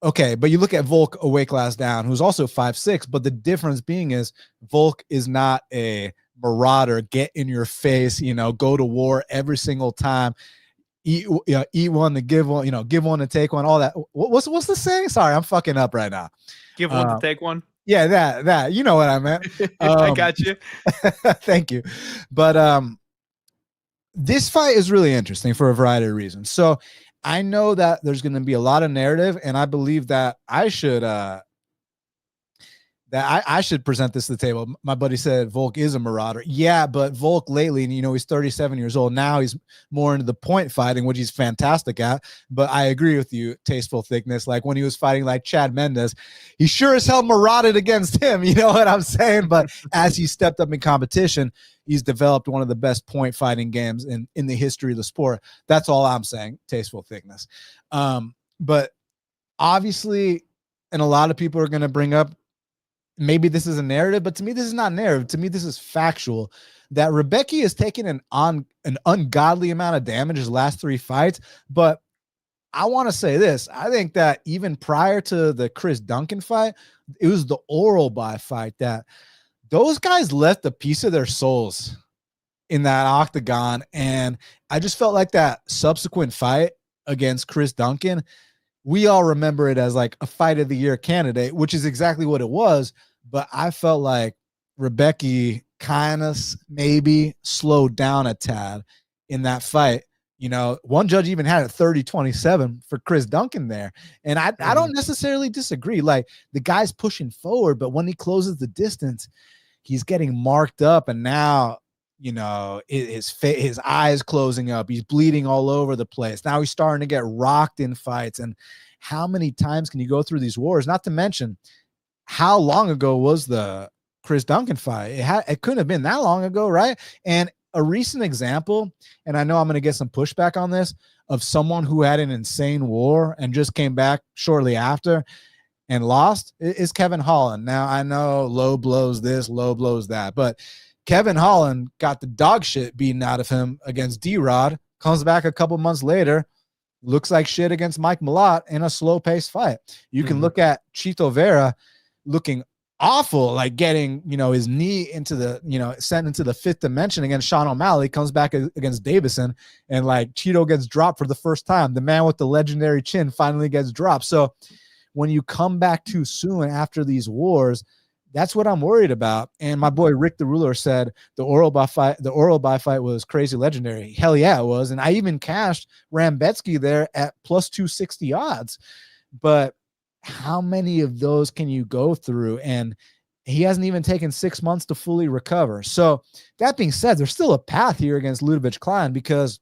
Okay, but you look at Volk a weight class down, who's also 5'6", but the difference being is Volk is not a marauder, get in your face, go to war every single time. Eat one to give one, give one to take one, all that. What's the saying? Sorry, I'm fucking up right now.
Give one to take one.
Yeah, that you know what I meant.
I got you.
Thank you. But this fight is really interesting for a variety of reasons. So I know that there's going to be a lot of narrative, and I believe that I should present this to the table. My buddy said Volk is a marauder. Yeah, but Volk lately, and he's 37 years old now. He's more into the point fighting, which he's fantastic at. But I agree with you, tasteful thickness. Like when he was fighting like Chad Mendes, he sure as hell marauded against him. You know what I'm saying? But as he stepped up in competition, he's developed one of the best point fighting games in the history of the sport. That's all I'm saying, tasteful thickness. But obviously, and a lot of people are going to bring up, maybe this is a narrative, but to me, this is not narrative. To me, this is factual, that Rebecki has taken an ungodly amount of damage his last 3 fights. But I want to say this. I think that even prior to the Chris Duncan fight, it was the Oralby fight that those guys left a piece of their souls in that octagon. And I just felt like that subsequent fight against Chris Duncan, we all remember it as like a fight of the year candidate, which is exactly what it was. But I felt like Rebecki kind of maybe slowed down a tad in that fight. One judge even had it 30-27 for Chris Duncan there. And I don't necessarily disagree. Like the guy's pushing forward, but when he closes the distance, he's getting marked up. And now, his eyes closing up. He's bleeding all over the place. Now he's starting to get rocked in fights. And how many times can you go through these wars? Not to mention, how long ago was the Chris Duncan fight? It couldn't have been that long ago, right? And a recent example, and I know I'm going to get some pushback on this, of someone who had an insane war and just came back shortly after and lost is Kevin Holland. Now, I know low blows this, low blows that, but Kevin Holland got the dog shit beaten out of him against D-Rod, comes back a couple months later, looks like shit against Mike Malott in a slow-paced fight. You can look at Chito Vera looking awful, like getting, his knee into the, sent into the 5th dimension against Sean O'Malley, comes back against Davison, and like Chito gets dropped for the first time. The man with the legendary chin finally gets dropped. So when you come back too soon after these wars, that's what I'm worried about. And my boy Rick the Ruler said the Oralby fight was crazy legendary. Hell yeah, it was. And I even cashed Rambetsky there at plus 260 odds. But how many of those can you go through? And he hasn't even taken 6 months to fully recover. So that being said, there's still a path here against Ludovic Klein, because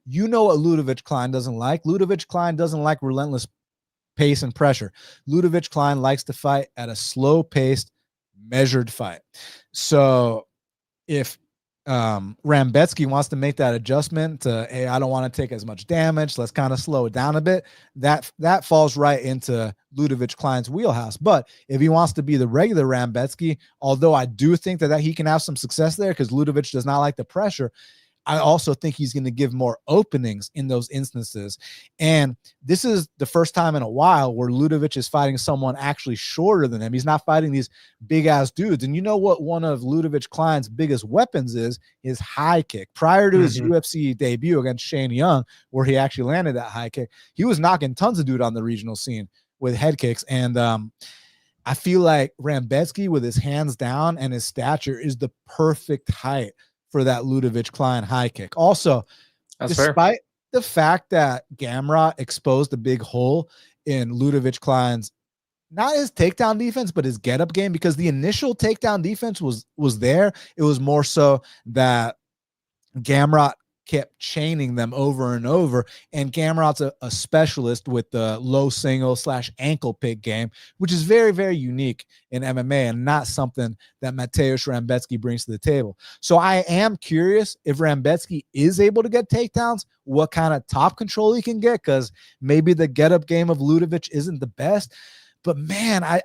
you know what Ludovic Klein doesn't like. Ludovic Klein doesn't like relentless pace and pressure. Ludovic Klein likes to fight at a slow-paced, measured fight. So if Rambetsky wants to make that adjustment to, hey, I don't want to take as much damage, let's kind of slow it down a bit, that falls right into Ludovic Klein's wheelhouse. But if he wants to be the regular Rambetsky, although I do think that he can have some success there because Ludovic does not like the pressure, I also think he's going to give more openings in those instances. And this is the first time in a while where Ludovic is fighting someone actually shorter than him. He's not fighting these big ass dudes. And you know what one of Ludovic Klein's biggest weapons is his high kick. Prior to his UFC debut against Shane Young, where he actually landed that high kick, he was knocking tons of dude on the regional scene with head kicks. And I feel like Rambetsky, with his hands down and his stature, is the perfect height for that Ludovic Klein high kick. Also,
that's
despite
fair.
The fact that Gamrot exposed a big hole in Ludovic Klein's, not his takedown defense, but his get-up game, because the initial takedown defense was there. It was more so that Gamrot kept chaining them over and over, and Gamrot's a specialist with the low single / ankle pick game, which is very, very unique in MMA and not something that Mateusz Rambetsky brings to the table. So I am curious if Rambetsky is able to get takedowns, what kind of top control he can get, because maybe the get-up game of Ludovic isn't the best. But man, I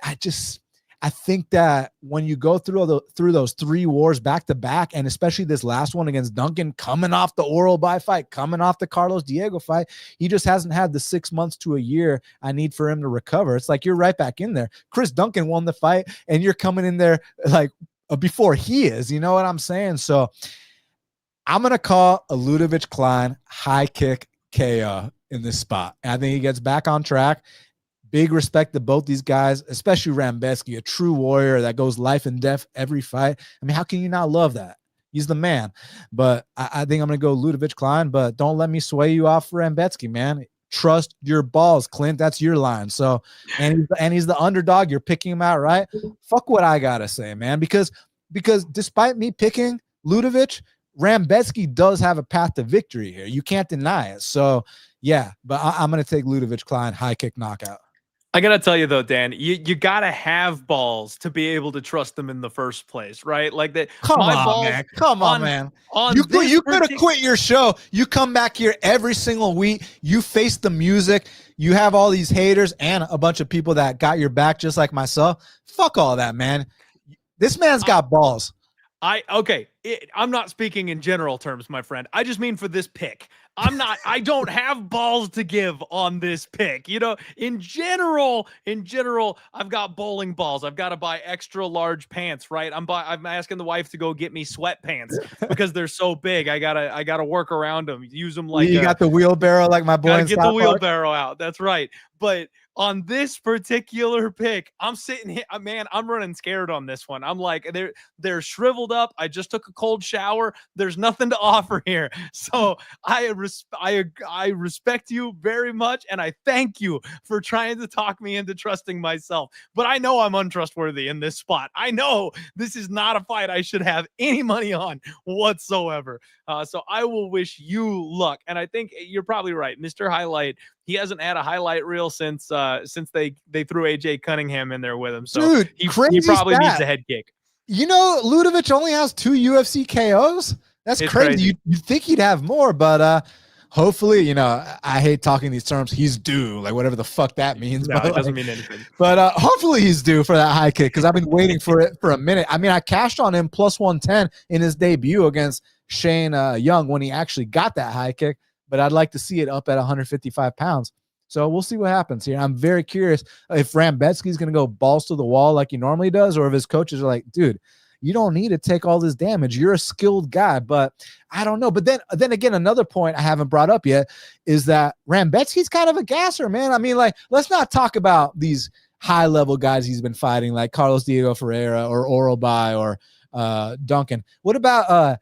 I think that when you go through those 3 wars back to back, and especially this last one against Duncan, coming off the Oral by fight, coming off the Carlos Diego fight, he just hasn't had the 6 months to a year I need for him to recover. It's like you're right back in there. Chris Duncan won the fight, and you're coming in there like before he is. You know what I'm saying? So I'm gonna call a Ludovic Klein high kick KO in this spot. And I think he gets back on track. Big respect to both these guys, especially Rambetsky, a true warrior that goes life and death every fight. I mean, how can you not love that? He's the man. But I think I'm going to go Ludovic Klein, but don't let me sway you off Rambetsky, man. Trust your balls, Clint. That's your line. So, and he's the underdog. You're picking him out, right? Fuck what I got to say, man. Because despite me picking Ludovic, Rambetsky does have a path to victory here. You can't deny it. So, yeah, but I'm going to take Ludovic Klein, high kick knockout.
I gotta tell you though, Dan, you gotta have balls to be able to trust them in the first place, right? Like that.
Come on, man. You could have quit your show. You come back here every single week. You face the music. You have all these haters and a bunch of people that got your back, just like myself. Fuck all that, man. This man's got balls.
I'm not speaking in general terms, my friend. I just mean for this pick. I don't have balls to give on this pick. You know, in general, I've got bowling balls. I've got to buy extra large pants, right? I'm asking the wife to go get me sweatpants because they're so big. I gotta work around them, use them like
you got the wheelbarrow like my boy.
Gotta get the wheelbarrow out. That's right. But on this particular pick, I'm sitting here, man, I'm running scared on this one. I'm like, they're shriveled up. I just took a cold shower. There's nothing to offer here. So I respect you very much, and I thank you for trying to talk me into trusting myself. But I know I'm untrustworthy in this spot. I know this is not a fight I should have any money on whatsoever. So I will wish you luck. And I think you're probably right. Mr. Highlight, he hasn't had a highlight reel since they threw AJ Cunningham in there with him. So
dude,
he probably needs a head kick.
You know, Ludovic only has 2 UFC KOs. That's crazy. You'd think he'd have more, but hopefully, you know, I hate talking these terms. He's due, like whatever the fuck that means.
No, it doesn't mean anything.
But hopefully he's due for that high kick because I've been waiting for it for a minute. I mean, I cashed on him plus 110 in his debut against Shane Young when he actually got that high kick, but I'd like to see it up at 155 pounds. So we'll see what happens here. I'm very curious if Rambetsky's going to go balls to the wall like he normally does, or if his coaches are like, dude, you don't need to take all this damage. You're a skilled guy, but I don't know. But then again, another point I haven't brought up yet is that Rambetsky's kind of a gasser, man. I mean, like, let's not talk about these high-level guys he's been fighting, like Carlos Diego Ferreira or Oralby or Duncan. What about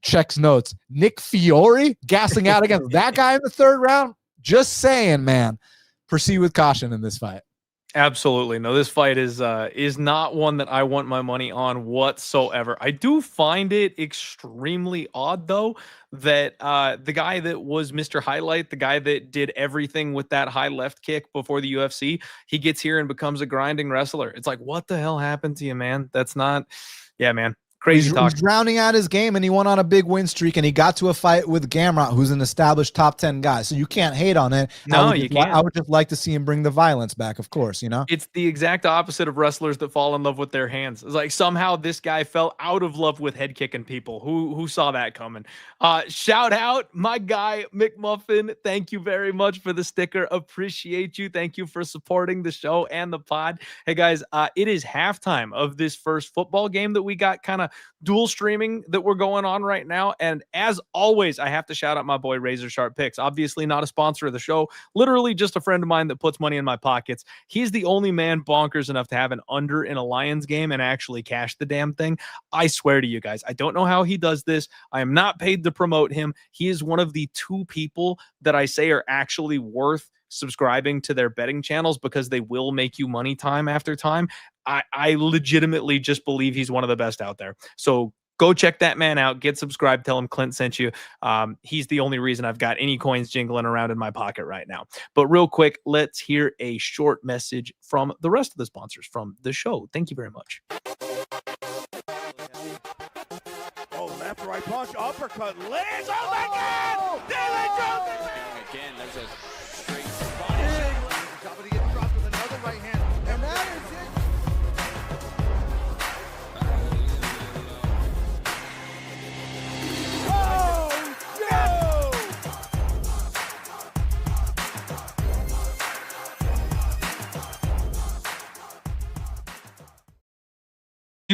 Check's notes? Nick Fiore gassing out against that guy in the 3rd round? Just saying, man. Proceed with caution in this fight.
Absolutely. No, this fight is not one that I want my money on whatsoever. I do find it extremely odd, though, that the guy that was Mr. Highlight, the guy that did everything with that high left kick before the UFC, he gets here and becomes a grinding wrestler. It's like, what the hell happened to you, man? That's not, yeah, man. Crazy talk.
He's rounding out his game, and he went on a big win streak, and he got to a fight with Gamrot, who's an established top 10 guy. So you can't hate on it.
No, you can't.
I would just like to see him bring the violence back, of course, you know?
It's the exact opposite of wrestlers that fall in love with their hands. It's like somehow this guy fell out of love with head kicking people. Who saw that coming? Shout out my guy, McMuffin. Thank you very much for the sticker. Appreciate you. Thank you for supporting the show and the pod. Hey, guys, it is halftime of this first football game that we got kind of dual streaming that we're going on right now. And as always, I have to shout out my boy Razor Sharp Picks. Obviously not a sponsor of the show, literally just a friend of mine that puts money in my pockets. He's the only man bonkers enough to have an under in a Lions game and actually cash the damn thing. I swear to you guys, I don't know how he does this. I am not paid to promote him. He is one of the 2 people that I say are actually worth subscribing to their betting channels because they will make you money time after time. I legitimately just believe he's one of the best out there. So go check that man out. Get subscribed. Tell him Clint sent you. He's the only reason I've got any coins jingling around in my pocket right now. But real quick, let's hear a short message from the rest of the sponsors from the show. Thank you very much.
Oh, left, right punch, uppercut, lands. Oh my God! Daly Jones again. There's a straight body. Somebody gets dropped with another right hand, and that is it.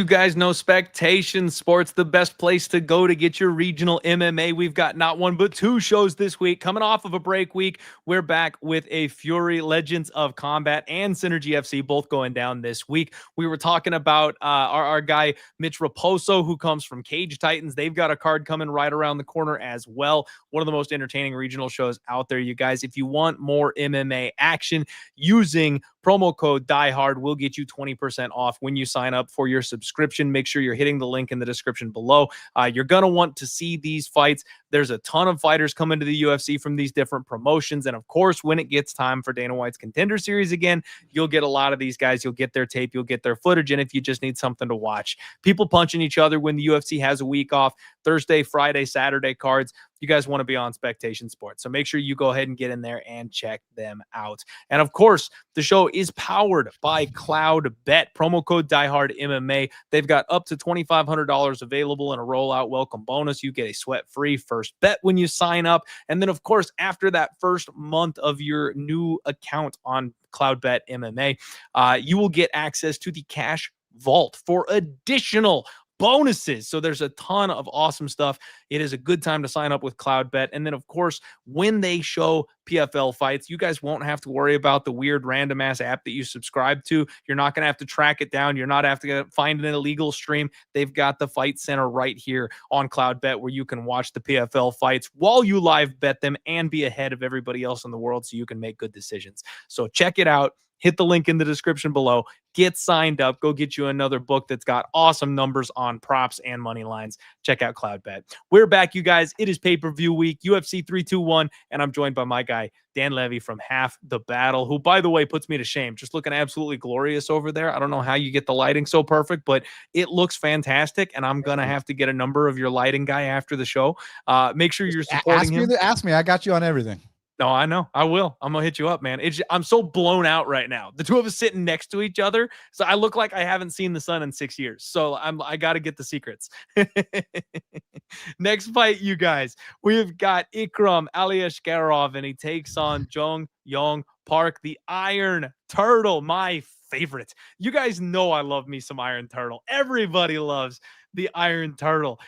you guys know, Spectation Sports, the best place to go to get your regional MMA. We've got not one, but two shows this week. Coming off of a break week, we're back with a Fury, Legends of Combat, and Synergy FC, both going down this week. We were talking about our guy, Mitch Raposo, who comes from Cage Titans. They've got a card coming right around the corner as well. One of the most entertaining regional shows out there, you guys. If you want more MMA action, using promo code DIEHARD will get you 20% off when you sign up for your subscription. Make sure you're hitting the link in the description below. You're going to want to see these fights. There's a ton of fighters coming to the UFC from these different promotions. And of course, when it gets time for Dana White's Contender Series again, you'll get a lot of these guys. You'll get their tape. You'll get their footage. And if you just need something to watch, people punching each other when the UFC has a week off, Thursday, Friday, Saturday cards, you guys want to be on Spectation Sports. So make sure you go ahead and get in there and check them out. And of course, the show is powered by CloudBet. Promo code DieHardMMA. They've got up to $2,500 available in a rollout welcome bonus. You get a sweat-free first bet when you sign up. And then, of course, after that first month of your new account on CloudBet MMA, you will get access to the Cash Vault for additional bonuses. So there's a ton of awesome stuff. It is a good time to sign up with CloudBet. And then, of course, when they show PFL fights, you guys won't have to worry about the weird random ass app that you subscribe to. You're not going to have to track it down. You're not have to find an illegal stream. They've got the Fight Center right here on CloudBet where you can watch the PFL fights while you live bet them and be ahead of everybody else in the world so you can make good decisions. So check it out. Hit the link in the description below. Get signed up. Go get you another book that's got awesome numbers on props and money lines. Check out CloudBet. We're back, you guys. It is pay-per-view week, UFC 321, and I'm joined by my guy, Dan Levy from Half the Battle, who, by the way, puts me to shame. Just looking absolutely glorious over there. I don't know how you get the lighting so perfect, but it looks fantastic, and I'm going to have to get a number of your lighting guy after the show. Make sure you're supporting him.
Ask me. I got you on everything.
No, I know. I will. I'm gonna hit you up, man. I'm so blown out right now. The two of us sitting next to each other, so I look like I haven't seen the sun in 6 years. So I got to get the secrets. Next fight, you guys. We've got Ikram Aliskerov, and he takes on Yong Park, the Iron Turtle, my favorite. You guys know I love me some Iron Turtle. Everybody loves the Iron Turtle.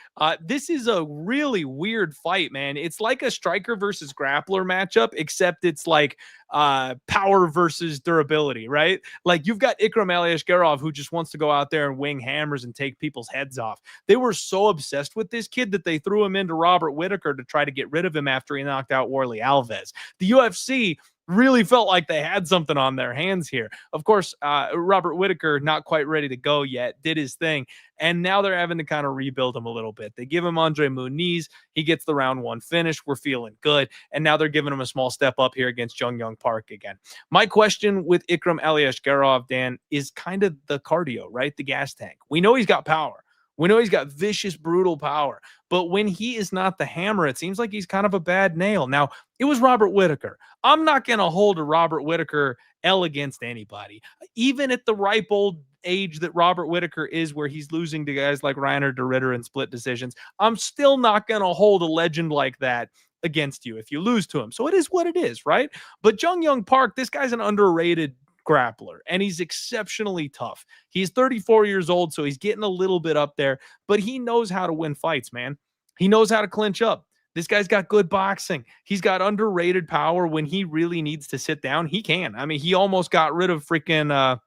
This is a really weird fight, man. It's like a striker versus grappler matchup, except it's like power versus durability, right? Like you've got Ikram Aliskerov, who just wants to go out there and wing hammers and take people's heads off. They were so obsessed with this kid that they threw him into Robert Whittaker to try to get rid of him after he knocked out Warley Alves. The UFC really felt like they had something on their hands here. Of course, Robert Whittaker, not quite ready to go yet, did his thing. And now they're having to kind of rebuild him a little bit. They give him Andre Muniz. He gets the round one finish. We're feeling good. And now they're giving him a small step up here against Yong Park again. My question with Ikram Aliskerov, Dan, is kind of the cardio, right? The gas tank. We know he's got power. We know he's got vicious, brutal power. But when he is not the hammer, it seems like he's kind of a bad nail. Now, it was Robert Whittaker. I'm not going to hold a Robert Whittaker L against anybody. Even at the ripe old age that Robert Whittaker is, where he's losing to guys like Reiner de Ritter in split decisions, I'm still not going to hold a legend like that against you if you lose to him. So it is what it is, right? But Yong Park, this guy's an underrated grappler, and he's exceptionally tough. He's 34 years old, so he's getting a little bit up there, but he knows how to win fights, man. He knows how to clinch up. This guy's got good boxing. He's got underrated power. When he really needs to sit down, he can. I mean, he almost got rid of freaking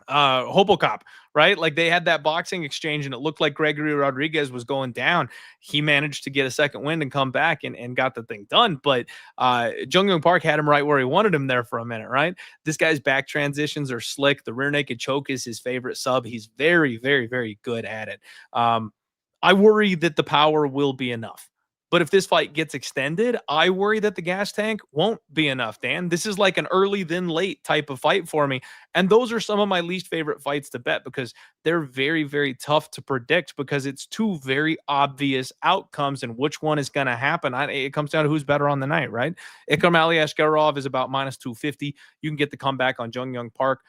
Hobocop, right? Like they had that boxing exchange and it looked like Gregory Rodriguez was going down. He managed to get a second wind and come back and got the thing done. But Yong Park had him right where he wanted him there for a minute, right? This guy's back transitions are slick. The rear naked choke is his favorite sub. He's very, very, very good at it. I worry that the power will be enough. But if this fight gets extended, I worry that the gas tank won't be enough, Dan. This is like an early then late type of fight for me. And those are some of my least favorite fights to bet because they're very, very tough to predict because it's two very obvious outcomes and which one is going to happen. It comes down to who's better on the night, right? Ikram Aliskerov is about minus 250. You can get the comeback on Yong Park.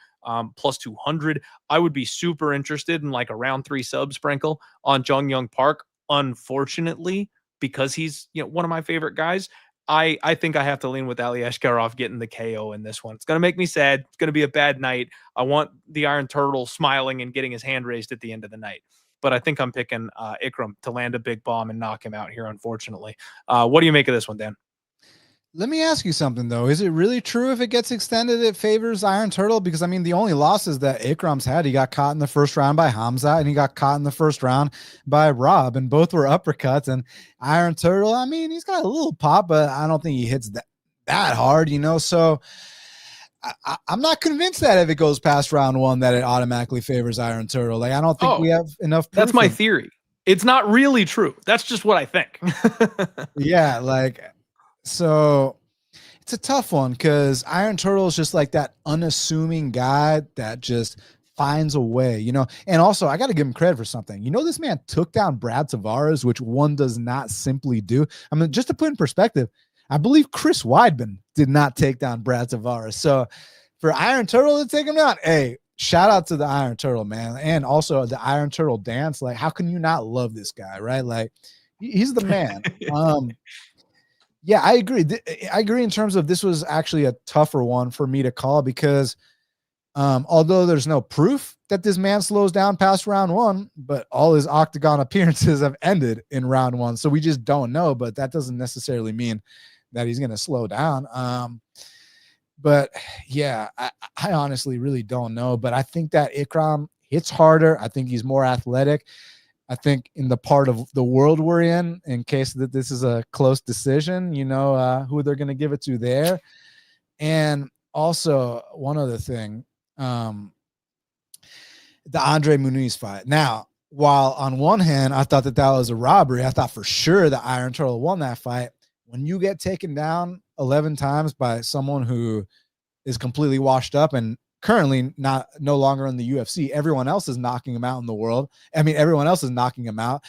Plus 200. I would be super interested in like a round 3 sub sprinkle on Yong Park. Unfortunately, because he's one of my favorite guys, I think I have to lean with Aliskerov getting the KO in this one. It's going to make me sad. It's going to be a bad night. I want the Iron Turtle smiling and getting his hand raised at the end of the night. But I think I'm picking Ikram to land a big bomb and knock him out here, unfortunately. What do you make of this one, Dan?
Let me ask you something though. Is it really true if it gets extended, it favors Iron Turtle? Because I mean, the only losses that Ikram's had, he got caught in the first round by Hamza and he got caught in the first round by Rob, and both were uppercuts. And Iron Turtle, I mean, he's got a little pop, but I don't think he hits that hard, you know? So I'm not convinced that if it goes past round one, that it automatically favors Iron Turtle. Like, I don't think we have enough proof.
That's my theory. It's not really true. That's just what I think.
Yeah, like, so it's a tough one because Iron Turtle is just like that unassuming guy that just finds a way, you know. And also, I got to give him credit for something. You know, this man took down Brad Tavares, which one does not simply do. I mean, just to put in perspective, I believe Chris Weidman did not take down Brad Tavares. So for Iron Turtle to take him down, hey, shout out to the Iron Turtle, man. And also the Iron Turtle dance. Like, how can you not love this guy, right? Like, he's the man. Yeah, I agree. I agree in terms of this was actually a tougher one for me to call because although there's no proof that this man slows down past round one, but all his octagon appearances have ended in round one. So we just don't know, but that doesn't necessarily mean that he's going to slow down. But yeah, I honestly really don't know, but I think that Ikram hits harder. I think he's more athletic. I think in the part of the world we're in case that this is a close decision, you know, who they're going to give it to there. And also one other thing, the Andre Muniz fight. Now, while on one hand, I thought that was a robbery, I thought for sure that Iron Turtle won that fight. When you get taken down 11 times by someone who is completely washed up and currently no longer in the UFC, everyone else is knocking him out in the world. I mean, everyone else is knocking him out.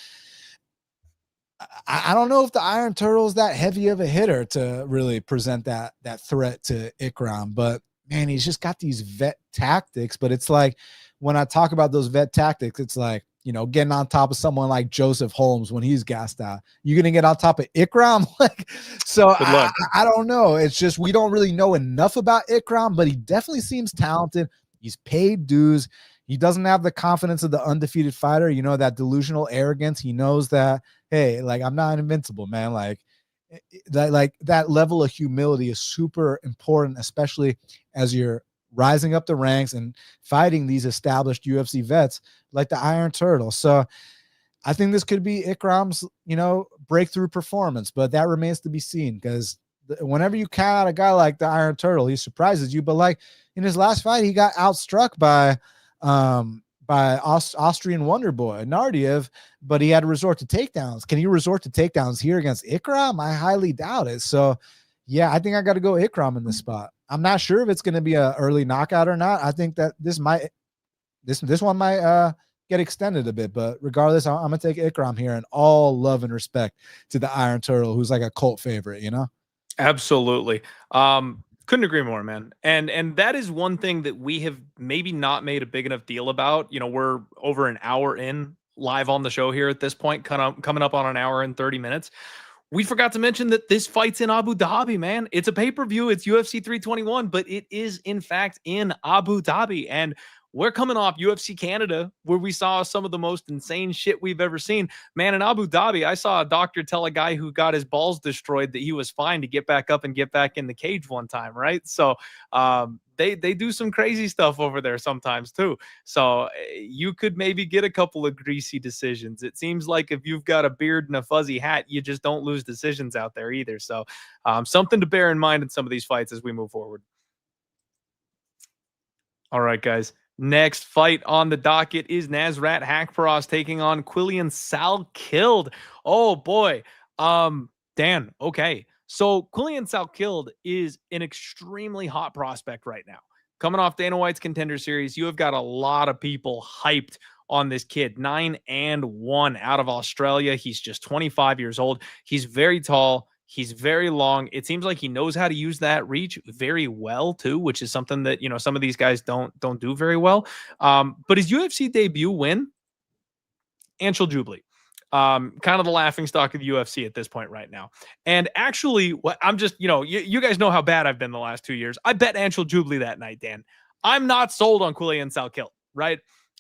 I don't know if the Iron Turtle is that heavy of a hitter to really present that threat to Ikram, but man, he's just got these vet tactics. But it's like, when I talk about those vet tactics, it's like, you know, getting on top of someone like Joseph Holmes when he's gassed out. You're going to get on top of Ikram? Like, so I don't know. It's just, we don't really know enough about Ikram, but he definitely seems talented. He's paid dues. He doesn't have the confidence of the undefeated fighter, you know, that delusional arrogance. He knows that, hey, like, I'm not invincible, man. Like that level of humility is super important, especially as you're rising up the ranks and fighting these established UFC vets like the Iron Turtle. So I think this could be Ikram's, you know, breakthrough performance, but that remains to be seen, because whenever you count out a guy like the Iron Turtle, he surprises you. But like in his last fight, he got outstruck by Austrian Wonder Boy Nardiev, but he had to resort to takedowns. Can he resort to takedowns here against Ikram? I highly doubt it. So yeah, I think I got to go Ikram in this spot. I'm not sure if it's going to be an early knockout or not. I think that this one might get extended a bit, but regardless, I'm going to take Ikram here, and all love and respect to the Iron Turtle, who's like a cult favorite, you know?
Absolutely. Couldn't agree more, man. And that is one thing that we have maybe not made a big enough deal about. You know, we're over an hour in live on the show here at this point, coming up on an hour and 30 minutes. We forgot to mention that this fight's in Abu Dhabi, man. It's a pay-per-view. It's UFC 321, but it is, in fact, in Abu Dhabi. And we're coming off UFC Canada, where we saw some of the most insane shit we've ever seen. Man, in Abu Dhabi, I saw a doctor tell a guy who got his balls destroyed that he was fine to get back up and get back in the cage one time, right? So they do some crazy stuff over there sometimes too. So you could maybe get a couple of greasy decisions. It seems like if you've got a beard and a fuzzy hat, you just don't lose decisions out there either. So something to bear in mind in some of these fights as we move forward. All right, guys. Next fight on the docket is Nasrat Haqparast taking on Quillan Salkilld. Oh boy. Dan, okay. So Quillan Salkilld is an extremely hot prospect right now. Coming off Dana White's Contender Series, you have got a lot of people hyped on this kid. 9-1 out of Australia. He's just 25 years old. He's very tall. He's very long. It seems like he knows how to use that reach very well too, which is something that, you know, some of these guys don't do very well. But his UFC debut win, Anshul Jubilee. Kind of the laughing stock of the UFC at this point right now. And actually, what I'm just, you guys know how bad I've been the last 2 years. I bet Anshul Jubli that night, Dan. I'm not sold on Quillan Salkilld, right?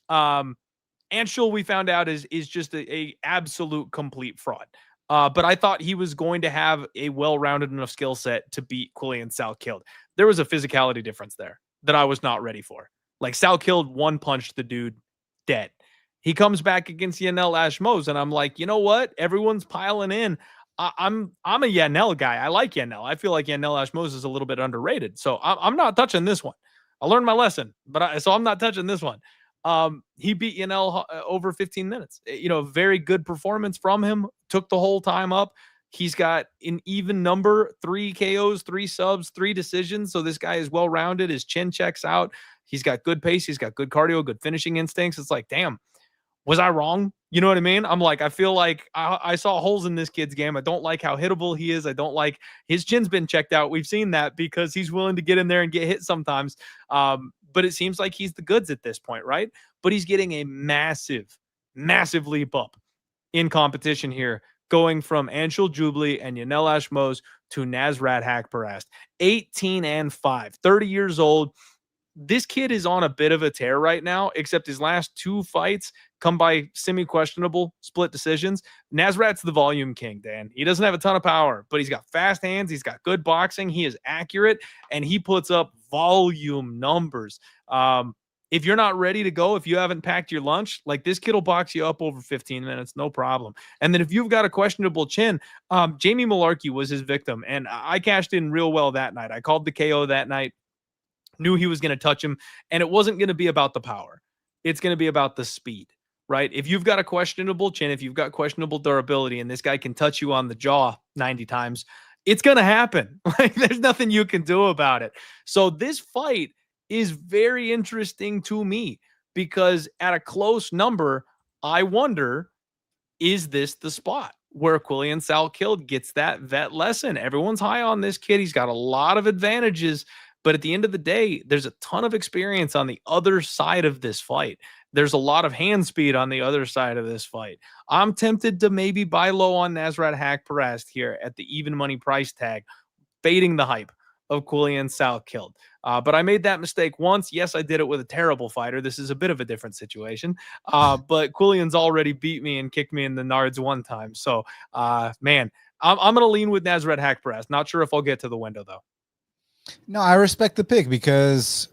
Anshul, we found out, is just a absolute complete fraud. But I thought he was going to have a well-rounded enough skill set to beat Quillan Salkilld. There was a physicality difference there that I was not ready for. Like, Salkilld one-punched the dude dead. He comes back against Yanel Ashmoz, and I'm like, you know what? Everyone's piling in. I'm a Yanel guy. I like Yanel. I feel like Yanel Ashmoz is a little bit underrated. So I'm not touching this one. I learned my lesson, so I'm not touching this one. He beat Yanel over 15 minutes. Very good performance from him. Took the whole time up. He's got an even number, 3 KOs, 3 subs, 3 decisions. So this guy is well-rounded. His chin checks out. He's got good pace. He's got good cardio, good finishing instincts. It's like, damn, was I wrong? You know what I mean? I'm like, I feel like I saw holes in this kid's game. I don't like how hittable he is. I don't like his chin's been checked out. We've seen that because he's willing to get in there and get hit sometimes. But it seems like he's the goods at this point, right? But he's getting a massive, massive leap up in competition here, going from Anshul Jubli and Yanel Ashmoz to Nasrat Haqparast. 18-5, 30 years old. This kid is on a bit of a tear right now, except his last 2 fights come by semi-questionable split decisions. Nasrat's the volume king, Dan. He doesn't have a ton of power, but he's got fast hands. He's got good boxing. He is accurate, and he puts up volume numbers. If you're not ready to go, if you haven't packed your lunch, like, this kid will box you up over 15 minutes, no problem. And then if you've got a questionable chin, Jamie Malarkey was his victim, and I cashed in real well that night. I called the KO that night. Knew he was going to touch him, and it wasn't going to be about the power. It's going to be about the speed, right? If you've got a questionable chin, if you've got questionable durability, and this guy can touch you on the jaw 90 times, it's going to happen. Like, there's nothing you can do about it. So this fight is very interesting to me because at a close number, I wonder, is this the spot where Quillan Salkilld gets that vet lesson? Everyone's high on this kid. He's got a lot of advantages. But at the end of the day, there's a ton of experience on the other side of this fight. There's a lot of hand speed on the other side of this fight. I'm tempted to maybe buy low on Nasrat Haqparast here at the even money price tag, baiting the hype of Quillan Salkilld. But I made that mistake once. Yes, I did it with a terrible fighter. This is a bit of a different situation. But Quillan's already beat me and kicked me in the nards one time. So, man, I'm going to lean with Nasrat Haqparast. Not sure if I'll get to the window, though.
No, I respect the pick because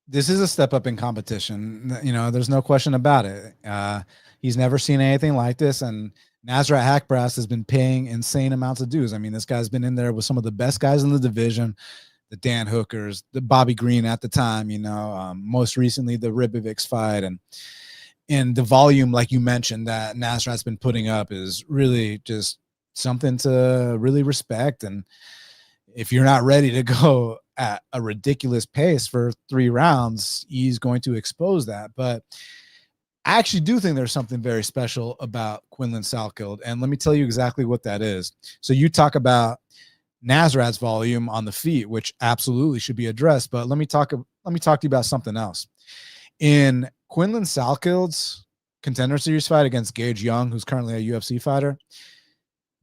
this is a step up in competition. There's no question about it. He's never seen anything like this, and Nasrat Haqparast has been paying insane amounts of dues. I mean, this guy's been in there with some of the best guys in the division, the Dan Hookers, the Bobby Green at the time, most recently the Ribovics fight, and the volume, like you mentioned, that Nasrat's been putting up is really just something to really respect. And if you're not ready to go at a ridiculous pace for 3 rounds, he's going to expose that. But I actually do think there's something very special about Quillan Salkilld, and let me tell you exactly what that is. So you talk about Nasrat's volume on the feet, which absolutely should be addressed, but let me talk to you about something else. In Quillan Salkild's Contender Series fight against Gage Yong, who's currently a UFC fighter,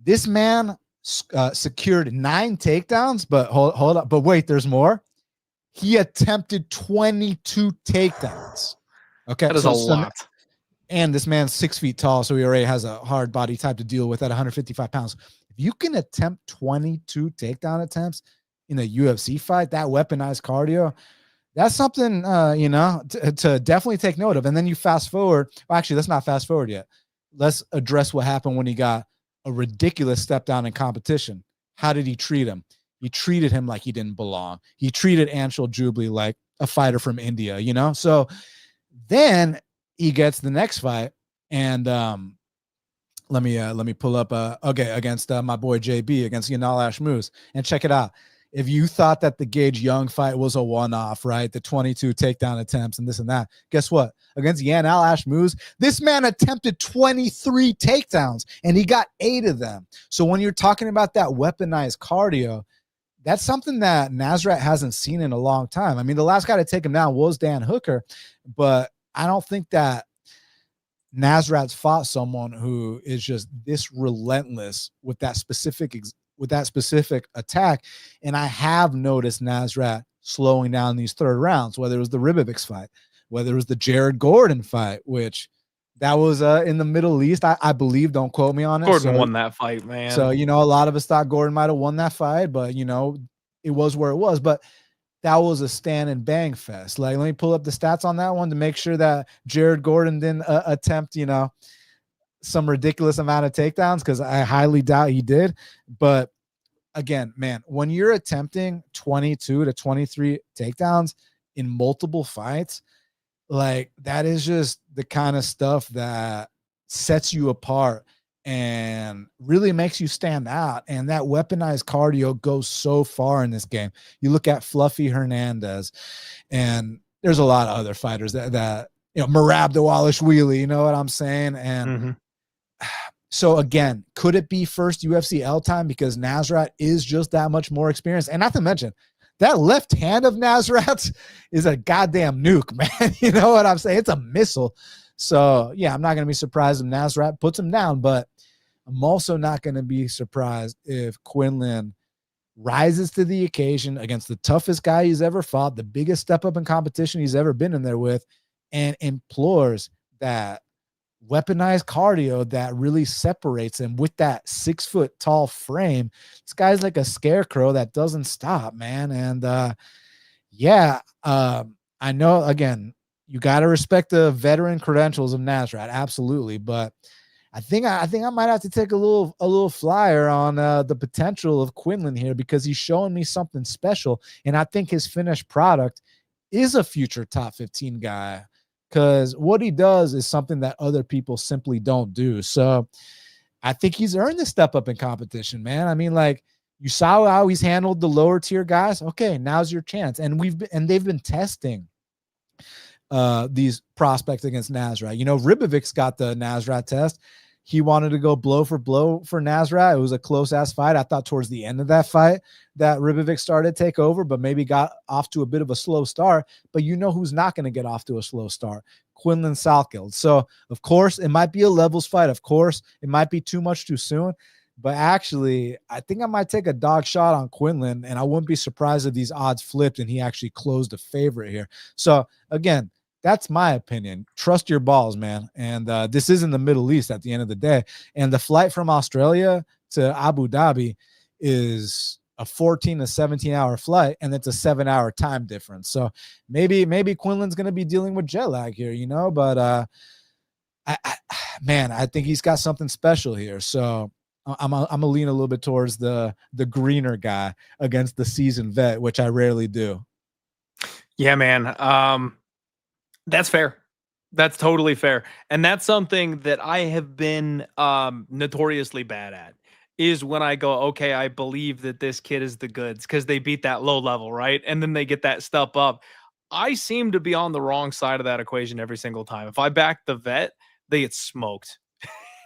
this man secured 9 takedowns, but hold up. But wait, there's more. He attempted 22 takedowns. Okay.
That is a lot.
And this man's 6 feet tall, so he already has a hard body type to deal with at 155 pounds. If you can attempt 22 takedown attempts in a UFC fight, that weaponized cardio, that's something, to definitely take note of. And then you fast forward. Well, actually, let's not fast forward yet. Let's address what happened when he got a ridiculous step down in competition. How did he treat him? He treated him like he didn't belong. He treated Anshul Jubli like a fighter from India, So then he gets the next fight, and let me pull up against my boy JB, against Yanel Ashmoz, and check it out. If you thought that the Gage Young fight was a one-off, right? The 22 takedown attempts and this and that. Guess what? Against Yanel Ashmoz, this man attempted 23 takedowns and he got 8 of them. So when you're talking about that weaponized cardio, that's something that Nasrat hasn't seen in a long time. I mean, the last guy to take him down was Dan Hooker, but I don't think that Nasrat's fought someone who is just this relentless with that specific attack, and I have noticed Nasrat slowing down these third rounds, whether it was the Ribovics fight, whether it was the Jared Gordon fight, which that was in the Middle East, I believe. Don't quote me on it.
Gordon won that fight, man.
So, you know, a lot of us thought Gordon might have won that fight, but, you know, it was where it was. But that was a stand and bang fest. Like, let me pull up the stats on that one to make sure that Jared Gordon didn't attempt, you know, some ridiculous amount of takedowns, because I highly doubt he did. But again, man, when you're attempting 22 to 23 takedowns in multiple fights, like, that is just the kind of stuff that sets you apart and really makes you stand out. And that weaponized cardio goes so far in this game. You look at Fluffy Hernandez, and there's a lot of other fighters that you know, Merab Dvalishvili, you know what I'm saying? And so again, could it be first UFC L time because Nasrat is just that much more experienced? And not to mention, that left hand of Nasrat's is a goddamn nuke, man. You know what I'm saying? It's a missile. So, yeah, I'm not going to be surprised if Nasrat puts him down, but I'm also not going to be surprised if Quillan rises to the occasion against the toughest guy he's ever fought, the biggest step up in competition he's ever been in there with, and implores that weaponized cardio that really separates him with that 6 foot tall frame. This guy's like a scarecrow that doesn't stop, man. And I know, again, you got to respect the veteran credentials of Nasrat, absolutely, but I think I might have to take a little flyer on the potential of Quillan here, because he's showing me something special, and I think his finished product is a future top 15 guy, because what he does is something that other people simply don't do. So I think he's earned the step up in competition, man. I mean, like, you saw how he's handled the lower tier guys. Okay, now's your chance. And they've been testing these prospects against Nasrat. You know, Ribovic's got the Nasrat test. He wanted to go blow for Nasrat. It was a close-ass fight. I thought towards the end of that fight that Ribovic started to take over, but maybe got off to a bit of a slow start. But you know who's not going to get off to a slow start? Quillan Salkilld. So, of course, it might be a levels fight. Of course, it might be too much too soon. But actually, I think I might take a dog shot on Quillan, and I wouldn't be surprised if these odds flipped and he actually closed a favorite here. So, again, that's my opinion. Trust your balls, man. And this is in the Middle East at the end of the day. And the flight from Australia to Abu Dhabi is a 14 to 17-hour flight, and it's a 7-hour time difference. So maybe Quillan's going to be dealing with jet lag here, you know. But I think he's got something special here. So I'm gonna lean a little bit towards the greener guy against the seasoned vet, which I rarely do.
Yeah, man. That's fair. That's totally fair. And that's something that I have been notoriously bad at, is when I go, okay, I believe that this kid is the goods because they beat that low level, right? And then they get that step up. I seem to be on the wrong side of that equation every single time. If I back the vet, they get smoked.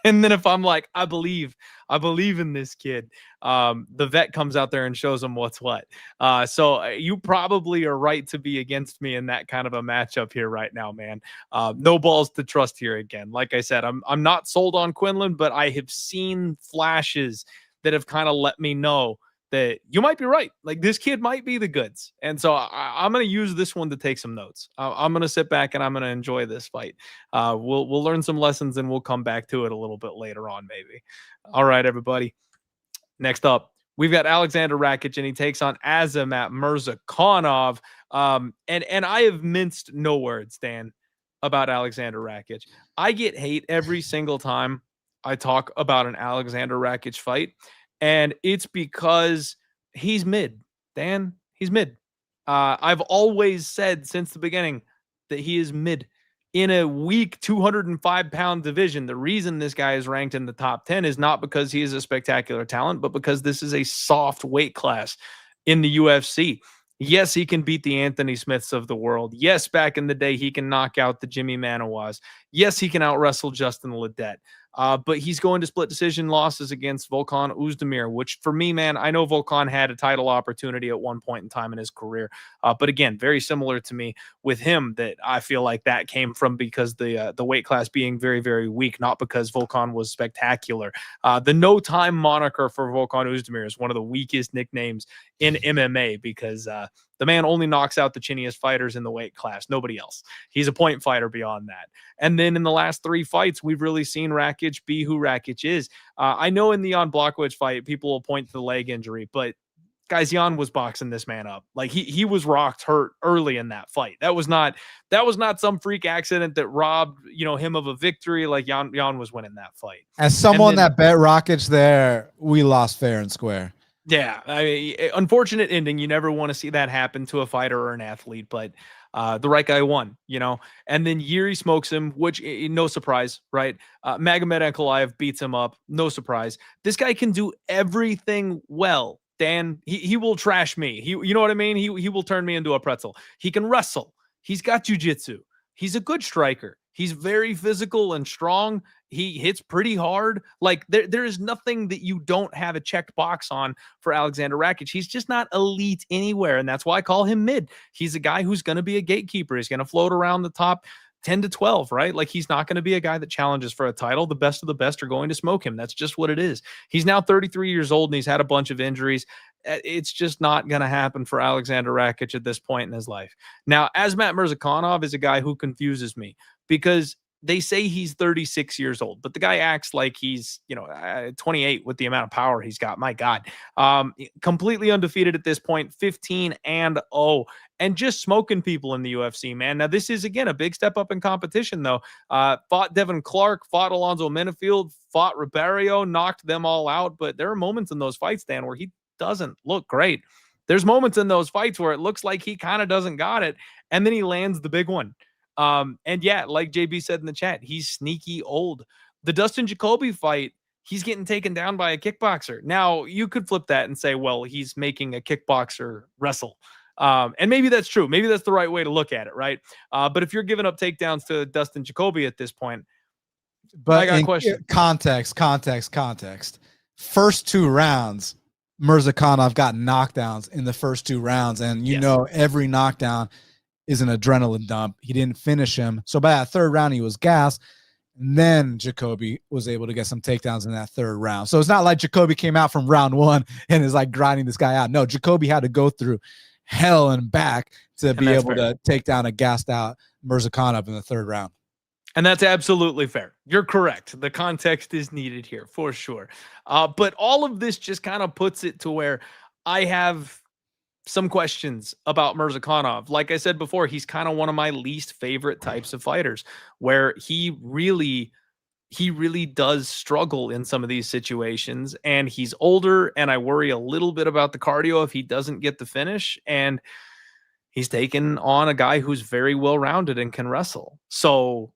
And then if I'm like, I believe in this kid, the vet comes out there and shows them what's what. So you probably are right to be against me in that kind of a matchup here right now, man. No balls to trust here again. Like I said, I'm not sold on Quillan, but I have seen flashes that have kind of let me know that you might be right. Like, this kid might be the goods. And so I'm going to use this one to take some notes. I'm going to sit back and I'm going to enjoy this fight. We'll learn some lessons and we'll come back to it a little bit later on, maybe. All right, everybody. Next up, we've got Aleksandar Rakić, and he takes on Azamat Murzakanov. And I have minced no words, Dan, about Aleksandar Rakić. I get hate every single time I talk about an Aleksandar Rakić fight. And it's because he's mid, Dan. He's mid. I've always said since the beginning that he is mid in a weak 205-pound division. The reason this guy is ranked in the top 10 is not because he is a spectacular talent, but because this is a soft weight class in the UFC. Yes, he can beat the Anthony Smiths of the world. Yes, back in the day, he can knock out the Jimmy Manawas. Yes, he can out-wrestle Justin Ledet. But he's going to split decision losses against Volkan Oezdemir, which for me, man, I know Volkan had a title opportunity at one point in time in his career. But again, very similar to me with him, that I feel like that came from because the weight class being very, very weak, not because Volkan was spectacular. The no time moniker for Volkan Oezdemir is one of the weakest nicknames in MMA because the man only knocks out the chinniest fighters in the weight class, nobody else. He's a point fighter beyond that. And then in the last 3 fights, we've really seen Rakić be who Rakić is. I know in the Jan Blachowicz fight, people will point to the leg injury, but guys, Jan was boxing this man up. Like he was rocked hurt early in that fight. That was not some freak accident that robbed, him of a victory. Like Jan was winning that fight.
As someone that bet Rakić there, we lost fair and square.
Yeah, I mean, unfortunate ending. You never want to see that happen to a fighter or an athlete, but the right guy won, And then Yuri smokes him, which no surprise, right? Magomed Ankalaev beats him up, no surprise. This guy can do everything well. Dan, he will trash me. You know what I mean? He will turn me into a pretzel. He can wrestle. He's got jiu-jitsu. He's a good striker. He's very physical and strong. He hits pretty hard. Like there is nothing that you don't have a checked box on for Aleksandar Rakić. He's just not elite anywhere. And that's why I call him mid. He's a guy who's going to be a gatekeeper. He's going to float around the top 10 to 12, right? Like he's not going to be a guy that challenges for a title. The best of the best are going to smoke him. That's just what it is. He's now 33 years old and he's had a bunch of injuries. It's just not going to happen for Aleksandar Rakić at this point in his life. Now, Azamat Murzakanov is a guy who confuses me because they say he's 36 years old, but the guy acts like he's, 28 with the amount of power he's got. My God. Completely undefeated at this point, 15-0, and just smoking people in the UFC, man. Now, this is, again, a big step up in competition, though. Fought Devin Clark, fought Alonzo Menifield, fought Ribeiro, knocked them all out, but there are moments in those fights, Dan, where he doesn't look great. There's moments in those fights where it looks like he kind of doesn't got it, and then he lands the big one. And yeah, like JB said in the chat, he's sneaky old. The Dustin Jacoby fight, he's getting taken down by a kickboxer. Now, you could flip that and say, well, he's making a kickboxer wrestle. And maybe that's true. Maybe that's the right way to look at it, right? But if you're giving up takedowns to Dustin Jacoby at this point,
but
I got a question.
Context. First 2 rounds, Murzakanov got knockdowns in the first 2 rounds, and every knockdown is an adrenaline dump. He didn't finish him. So by that 3rd round, he was gassed. And then Jacoby was able to get some takedowns in that 3rd round. So it's not like Jacoby came out from round 1 and is like grinding this guy out. No, Jacoby had to go through hell and back to be able to take down a gassed out Murzakanov in the 3rd round.
And that's absolutely fair. You're correct. The context is needed here for sure. But all of this just kind of puts it to where I have some questions about Murzakanov. Like I said before, he's kind of one of my least favorite types of fighters, where he really does struggle in some of these situations, and he's older, and I worry a little bit about the cardio if he doesn't get the finish, and he's taken on a guy who's very well-rounded and can wrestle. So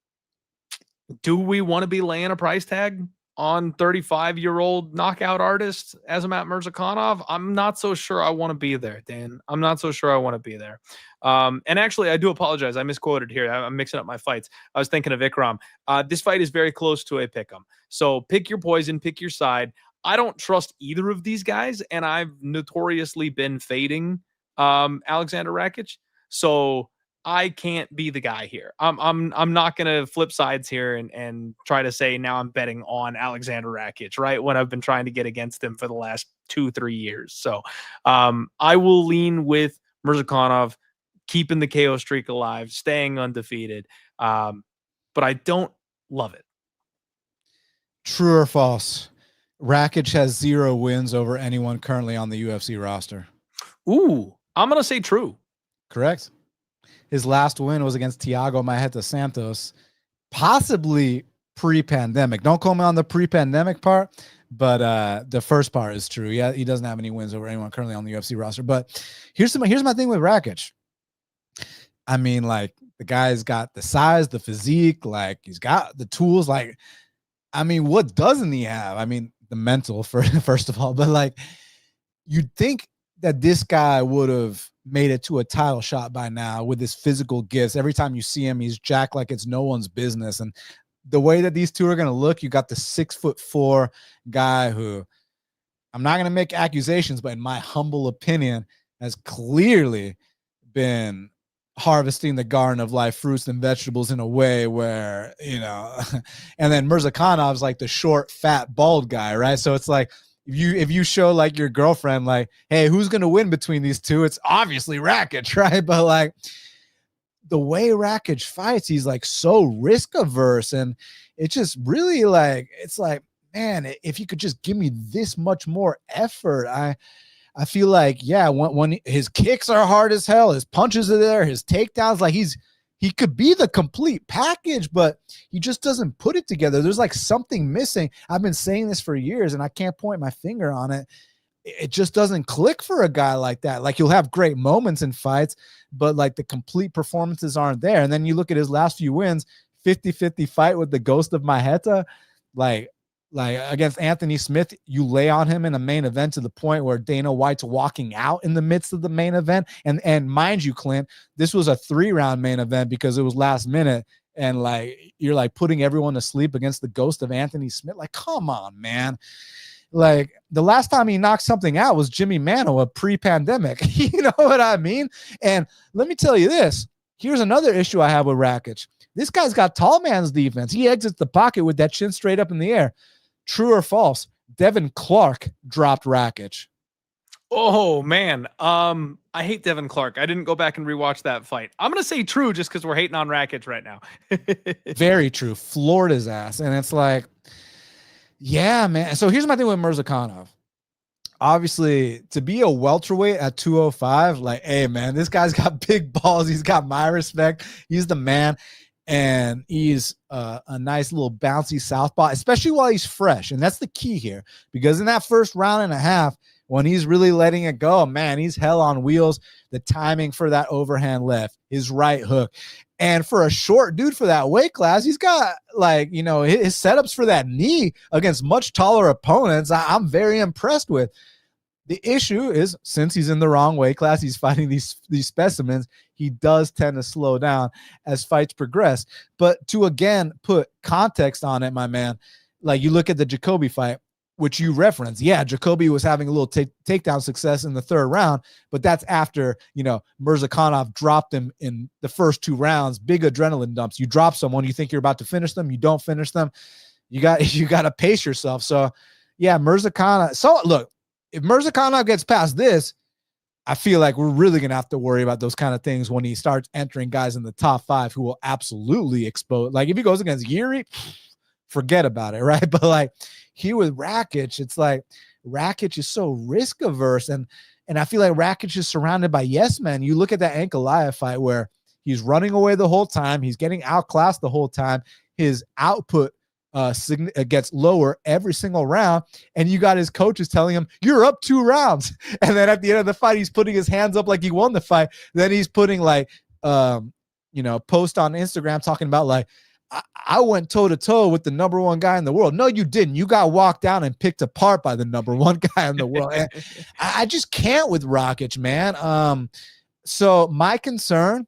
do we want to be laying a price tag on 35-year-old knockout artist Azamat Murzakanov? I'm not so sure I want to be there, Dan. I'm not so sure I want to be there. And actually, I do apologize. I misquoted here. I'm mixing up my fights. I was thinking of Ikram. This fight is very close to a pick'em. So pick your poison, pick your side. I don't trust either of these guys, and I've notoriously been fading Aleksandar Rakić. So I can't be the guy here. I'm not gonna flip sides here and try to say now I'm betting on Aleksandar Rakić, right? When I've been trying to get against him for the last 2-3 years. So I will lean with Murzakanov, keeping the KO streak alive, staying undefeated. But I don't love it.
True or false? Rakić has 0 wins over anyone currently on the UFC roster.
Ooh, I'm gonna say true.
Correct. His last win was against Thiago Maeta Santos, possibly pre-pandemic. Don't call me on the pre-pandemic part, but the first part is true. Yeah, he doesn't have any wins over anyone currently on the UFC roster. But here's my thing with Rakić. I mean, like, the guy's got the size, the physique, like, he's got the tools. Like, I mean, what doesn't he have? I mean, the mental, first of all, but like, you'd think that this guy would have made it to a title shot by now with his physical gifts. Every time you see him, he's jacked like it's no one's business. And the way that these two are going to look, you got the 6'4" guy who, I'm not going to make accusations, but in my humble opinion, has clearly been harvesting the garden of life fruits and vegetables in a way where, and then Murzakanov's like the short, fat, bald guy, right? So it's like, if you show like your girlfriend, like, hey, who's going to win between these two? It's obviously Rakić, right? But like the way Rakić fights, he's like so risk averse, and it's just really like, it's like, man, if you could just give me this much more effort, I feel like, yeah, when his kicks are hard as hell, his punches are there, his takedowns, like he could be the complete package, but he just doesn't put it together. There's like something missing. I've been saying this for years, and I can't point my finger on it. It just doesn't click for a guy like that. Like, he'll have great moments in fights, but like the complete performances aren't there. And then you look at his last few wins, 50-50 fight with the ghost of Maheta, like against Anthony Smith, you lay on him in a main event to the point where Dana White's walking out in the midst of the main event. And mind you, Clint, this was a 3-round main event because it was last minute. And like, you're like putting everyone to sleep against the ghost of Anthony Smith. Like, come on, man. Like, the last time he knocked something out was Jimmy Manoa pre-pandemic. You know what I mean? And let me tell you this. Here's another issue I have with Rakić. This guy's got tall man's defense. He exits the pocket with that chin straight up in the air. True or false? Devin Clark dropped Rakić.
Oh man. I hate Devin Clark. I didn't go back and rewatch that fight. I'm going to say true just because we're hating on Rakić right now.
Very true. Floored his ass. And it's like, yeah, man. So here's my thing with Murzakanov. Obviously, to be a welterweight at 205, like, hey, man, this guy's got big balls. He's got my respect. He's the man. And he's a nice little bouncy southpaw, especially while he's fresh. And that's the key here, because in that first round and a half, when he's really letting it go, man, he's hell on wheels. The timing for that overhand left, his right hook. And for a short dude for that weight class, he's got, like, his setups for that knee against much taller opponents, I'm very impressed with. The issue is, since he's in the wrong weight class, he's fighting these specimens, he does tend to slow down as fights progress. But to, again, put context on it, my man, like, you look at the Jacoby fight, which you referenced. Yeah, Jacoby was having a little takedown success in the third round, but that's after, Murzakanov dropped him in the first 2 rounds. Big adrenaline dumps. You drop someone, you think you're about to finish them, you don't finish them. You got to pace yourself. So, yeah, Murzakanov. So, look, if Murzakanov gets past this, I feel like we're really going to have to worry about those kind of things when he starts entering guys in the top 5 who will absolutely expose. Like, if he goes against Yuri, forget about it, right? But like, here with Rakić, it's like Rakić is so risk averse, and I feel like Rakić is surrounded by yes men. You look at that Ankalaev fight where he's running away the whole time, he's getting outclassed the whole time, his output gets lower every single round, and you got his coaches telling him, you're up 2 rounds, and then at the end of the fight, he's putting his hands up like he won the fight. Then he's putting like post on Instagram talking about like, I went toe-to-toe with the number 1 guy in the world. No, you didn't. You got walked down and picked apart by the number 1 guy in the world. And I just can't with Rakić, man. So my concern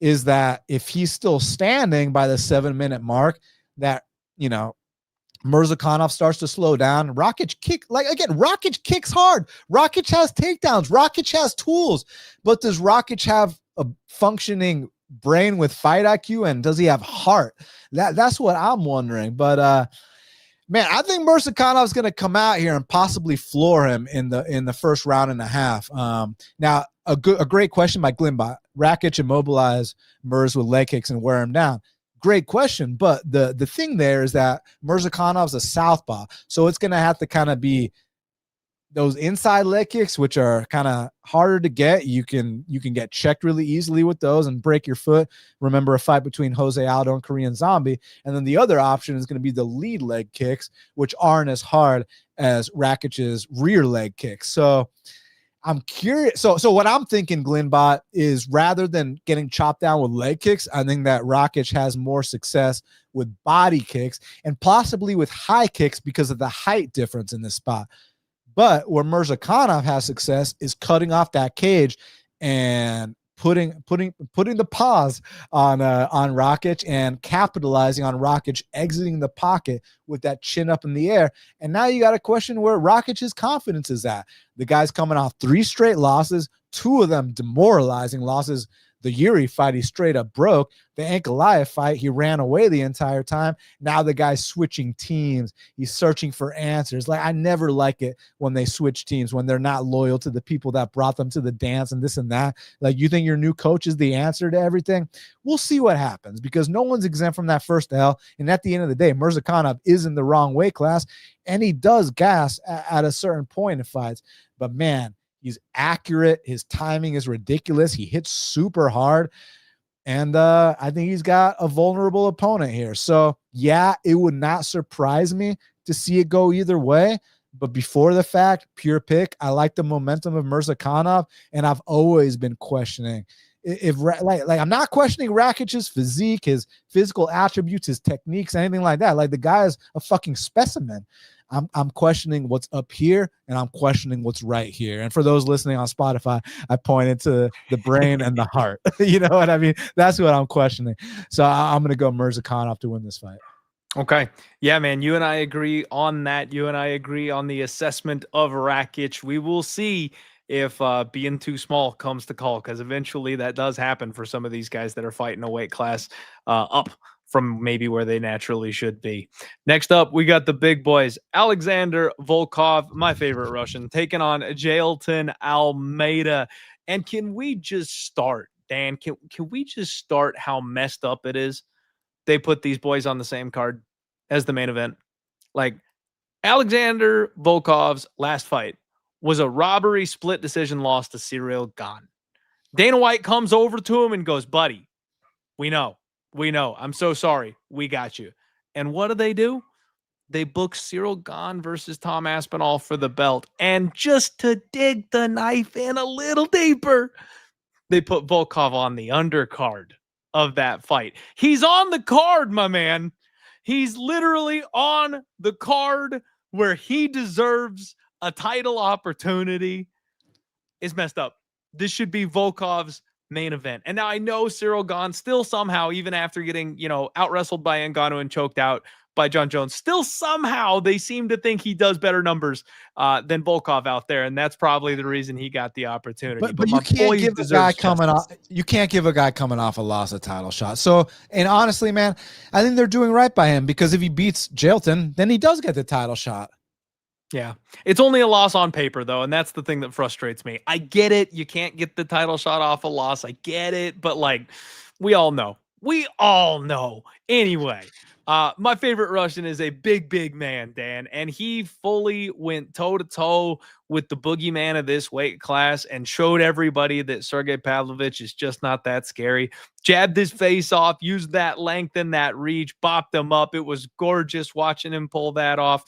is that if he's still standing by the 7-minute mark, that, Murzakanov starts to slow down. Rakić kicks hard. Rakić has takedowns. Rakić has tools. But does Rakić have a functioning brain with fight IQ, and does he have heart? That's what I'm wondering. But man, I think Murzakanov's going to come out here and possibly floor him in the first round and a half. Now, a great question by Glimbot. Rakić immobilize Murz with leg kicks and wear him down. Great question, but the thing there is that Murzakanov's a southpaw, so it's going to have to kind of be those inside leg kicks, which are kind of harder to get. You can get checked really easily with those and break your foot. Remember a fight between Jose Aldo and Korean Zombie. And then the other option is going to be the lead leg kicks, which aren't as hard as Rakic's rear leg kicks. So I'm curious. So what I'm thinking, Glenbot, is rather than getting chopped down with leg kicks, I think that Rakić has more success with body kicks and possibly with high kicks because of the height difference in this spot. But where Murzakanov has success is cutting off that cage and putting the pause on Rakić and capitalizing on Rakić exiting the pocket with that chin up in the air. And now you got to question where Rakic's confidence is at. The guy's coming off 3 straight losses, 2 of them demoralizing losses. The Yuri fight, he straight up broke. The Ankalaev fight, he ran away the entire time. Now the guy's switching teams. He's searching for answers. Like, I never like it when they switch teams, when they're not loyal to the people that brought them to the dance and this and that. Like, you think your new coach is the answer to everything? We'll see what happens, because no one's exempt from that first L. And at the end of the day, Murzakanov is in the wrong weight class, and he does gas at a certain point in fights. But man, he's accurate. His timing is ridiculous. He hits super hard. And I think he's got a vulnerable opponent here. So, yeah, it would not surprise me to see it go either way. But before the fact, pure pick, I like the momentum of Murzakanov. And I've always been questioning if I'm not questioning Rakic's physique, his physical attributes, his techniques, anything like that. Like, the guy is a fucking specimen. I'm questioning what's up here, and I'm questioning what's right here. And for those listening on Spotify, I pointed to the brain and the heart. You know what I mean? That's what I'm questioning. So I'm going to go Murzakanov to win this fight.
Okay. Yeah, man. You and I agree on that. You and I agree on the assessment of Rakić. We will see if being too small comes to call, because eventually that does happen for some of these guys that are fighting a weight class up from maybe where they naturally should be. Next up, we got the big boys. Aleksandar Volkov, my favorite Russian, taking on Jailton Almeida. And can we just start, Dan? Can we just start how messed up it is they put these boys on the same card as the main event? Like, Aleksandar Volkov's last fight was a robbery split decision loss to Ciryl Gane. Dana White comes over to him and goes, buddy, we know. I'm so sorry. We got you. And what do? They book Ciryl Gane versus Tom Aspinall for the belt. And just to dig the knife in a little deeper, they put Volkov on the undercard of that fight. He's on the card, my man. He's literally on the card where he deserves a title opportunity. It's messed up. This should be Volkov's main event. And now I know Ciryl Gane still somehow, even after getting, out wrestled by Ngannou and choked out by John Jones, still somehow they seem to think he does better numbers than Volkov out there. And that's probably the reason he got the opportunity.
But you can't give a guy coming off. You can't give a guy coming off a loss a title shot. So, and honestly, man, I think they're doing right by him, because if he beats Jailton, then he does get the title shot.
Yeah. It's only a loss on paper, though, and that's the thing that frustrates me. I get it. You can't get the title shot off a loss. I get it. But, we all know. Anyway, my favorite Russian is a big man, Dan, and he fully went toe-to-toe with the boogeyman of this weight class and showed everybody that Sergey Pavlovich is just not that scary. Jabbed his face off, used that length and that reach, bopped him up. It was gorgeous watching him pull that off.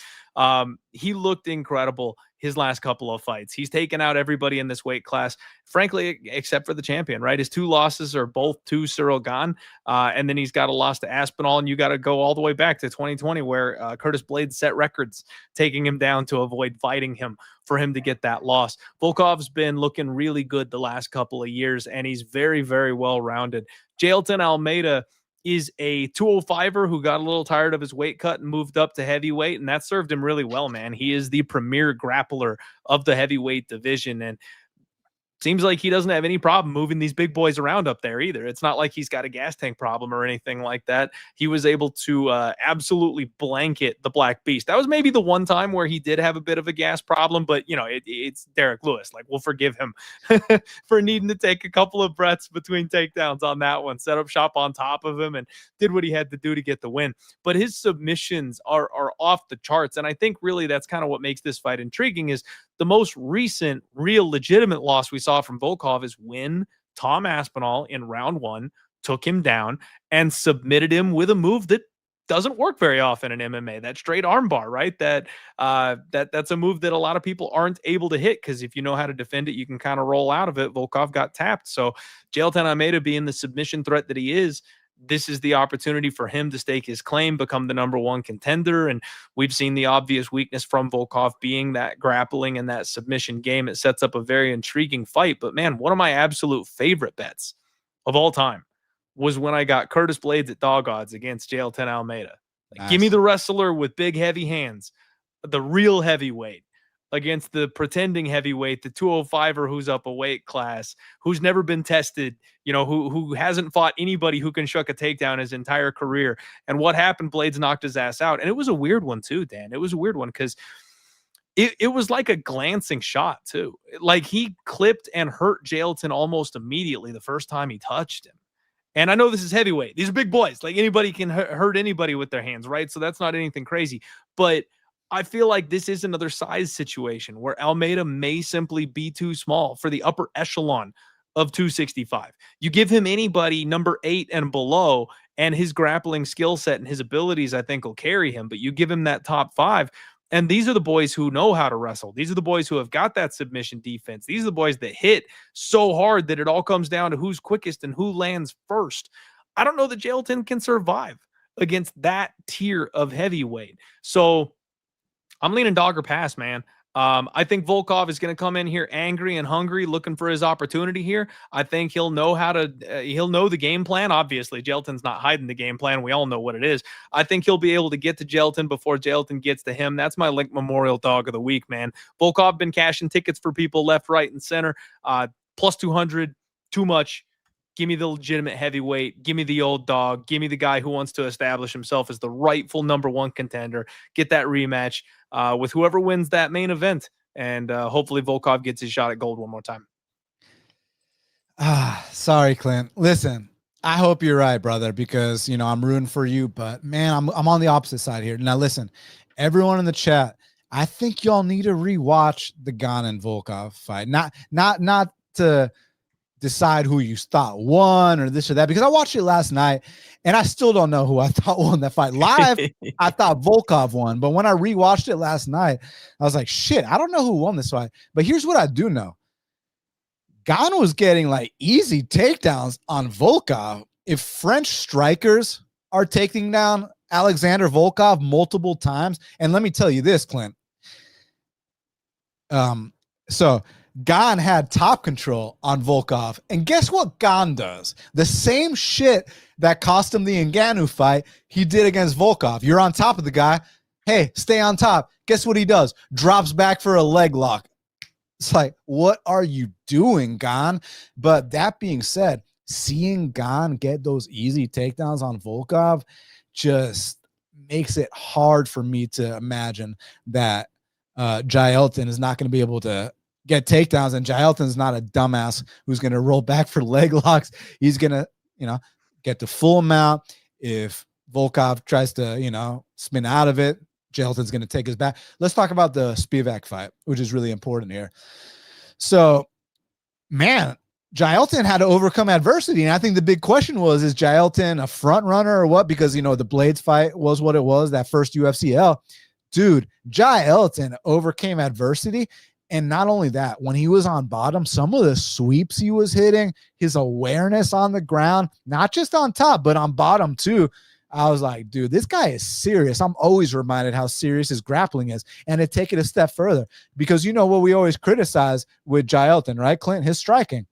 He looked incredible his last couple of fights. He's taken out everybody in this weight class, frankly, except for the champion, right? His 2 losses are both to Ciryl Gane, and then he's got a loss to Aspinall, and you got to go all the way back to 2020 where Curtis Blaydes set records, taking him down to avoid fighting him for him to get that loss. Volkov's been looking really good the last couple of years, and he's very, very well-rounded. Jailton Almeida is a 205er who got a little tired of his weight cut and moved up to heavyweight, and that served him really well, man. He is the premier grappler of the heavyweight division, and seems like he doesn't have any problem moving these big boys around up there either. It's not like he's got a gas tank problem or anything like that. He was able to absolutely blanket the Black Beast. That was maybe the one time where he did have a bit of a gas problem, but, it's Derek Lewis. We'll forgive him for needing to take a couple of breaths between takedowns on that one, set up shop on top of him, and did what he had to do to get the win. But his submissions are off the charts, and I think really that's kind of what makes this fight intriguing. Is the most recent real legitimate loss we saw from Volkov is when Tom Aspinall in round 1 took him down and submitted him with a move that doesn't work very often in MMA, that straight armbar, right? That's a move that a lot of people aren't able to hit, because if you know how to defend it, you can kind of roll out of it. Volkov got tapped. So Jailton Almeida, being the submission threat that he is, this is the opportunity for him to stake his claim, become the number one contender. And we've seen the obvious weakness from Volkov being that grappling and that submission game. It sets up a very intriguing fight. But man, one of my absolute favorite bets of all time was when I got Curtis Blades at dog odds against Jailton Almeida.
Nice.
Give me the wrestler with big, heavy hands, the real heavyweight, against the pretending heavyweight, the 205er who's up a weight class, who's never been tested, who hasn't fought anybody who can shuck a takedown his entire career. And what happened? Blades knocked his ass out. And it was a weird one too, Dan. It was a weird one because it was like a glancing shot too. Like he clipped and hurt Jailton almost immediately the first time he touched him. And I know this is heavyweight. These are big boys. Like anybody can hurt anybody with their hands, right? So that's not anything crazy. But I feel like this is another size situation where Almeida may simply be too small for the upper echelon of 265. You give him anybody number 8 and below, and his grappling skill set and his abilities, I think, will carry him. But you give him that top 5, and these are the boys who know how to wrestle. These are the boys who have got that submission defense. These are the boys that hit so hard that it all comes down to who's quickest and who lands first. I don't know that Jailton can survive against that tier of heavyweight. So I'm leaning dog or pass, man. I think Volkov is going to come in here angry and hungry, looking for his opportunity here. I think he'll know he'll know the game plan. Obviously, Jailton's not hiding the game plan. We all know what it is. I think he'll be able to get to Jailton before Jailton gets to him. That's my Link Memorial dog of the week, man. Volkov been cashing tickets for people left, right, and center. Plus 200, too much. Give me the legitimate heavyweight. Give me the old dog. Give me the guy who wants to establish himself as the rightful number one contender. Get that rematch with whoever wins that main event. And hopefully Volkov gets his shot at gold one more time.
Sorry, Clint. Listen, I hope you're right, brother, because, I'm rooting for you. But, man, I'm on the opposite side here. Now, listen, everyone in the chat, I think y'all need to rewatch the Gane and Volkov fight. Not to decide who you thought won or this or that, because I watched it last night and I still don't know who I thought won that fight. Live, I thought Volkov won, but when I rewatched it last night, I was like, shit, I don't know who won this fight. But here's what I do know. Gane was getting like easy takedowns on Volkov. If French strikers are taking down Aleksandar Volkov multiple times, and let me tell you this, Clint. So Gane had top control on Volkov. And guess what Gane does? The same shit that cost him the Ngannou fight, he did against Volkov. You're on top of the guy. Hey, stay on top. Guess what he does? Drops back for a leg lock. It's like, what are you doing, Gane? But that being said, seeing Gane get those easy takedowns on Volkov just makes it hard for me to imagine that Jailton is not going to be able to get takedowns, and Jailton's not a dumbass who's going to roll back for leg locks. He's going to, get the full amount. If Volkov tries to, spin out of it, Jailton's going to take his back. Let's talk about the Spivak fight, which is really important here. So, man, Jailton had to overcome adversity, and I think the big question was, is Jailton a front runner or what? Because, the Blades fight was what it was, that first UFCL. Dude, Jailton overcame adversity. And not only that, when he was on bottom, some of the sweeps he was hitting, his awareness on the ground, not just on top, but on bottom too. I was like, dude, this guy is serious. I'm always reminded how serious his grappling is. And to take it a step further, because what we always criticize with Jailton, right, Clint? His striking.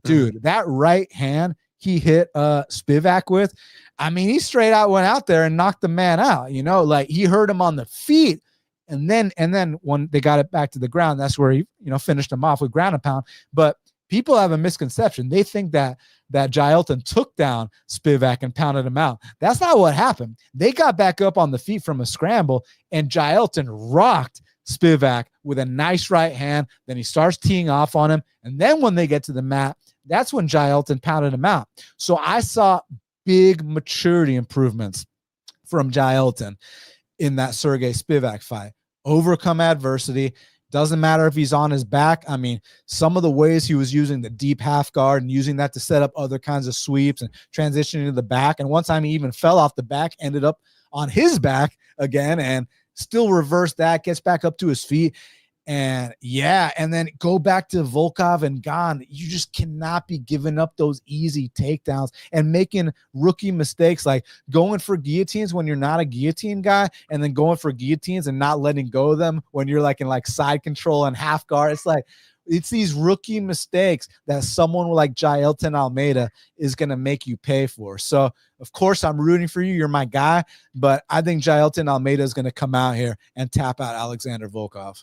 Dude, that right hand he hit Spivak with, I mean, he straight out went out there and knocked the man out, like he hurt him on the feet. And then when they got it back to the ground, that's where he, finished him off with ground and pound. But people have a misconception. They think that Jailton took down Spivak and pounded him out. That's not what happened. They got back up on the feet from a scramble, and Jailton rocked Spivak with a nice right hand. Then he starts teeing off on him. And then when they get to the mat, that's when Jailton pounded him out. So I saw big maturity improvements from Jailton in that Sergey Spivak fight. Overcome adversity. Doesn't matter if he's on his back. I mean, some of the ways he was using the deep half guard and using that to set up other kinds of sweeps and transitioning to the back. And one time he even fell off the back, ended up on his back again, and still reversed that, gets back up to his feet. And yeah, and then go back to Volkov and Gane. You just cannot be giving up those easy takedowns and making rookie mistakes like going for guillotines when you're not a guillotine guy, and then going for guillotines and not letting go of them when you're like in like side control and half guard. It's these rookie mistakes that someone like Jailton Almeida is going to make you pay for. So, of course, I'm rooting for you. You're my guy. But I think Jailton Almeida is going to come out here and tap out Aleksandar Volkov.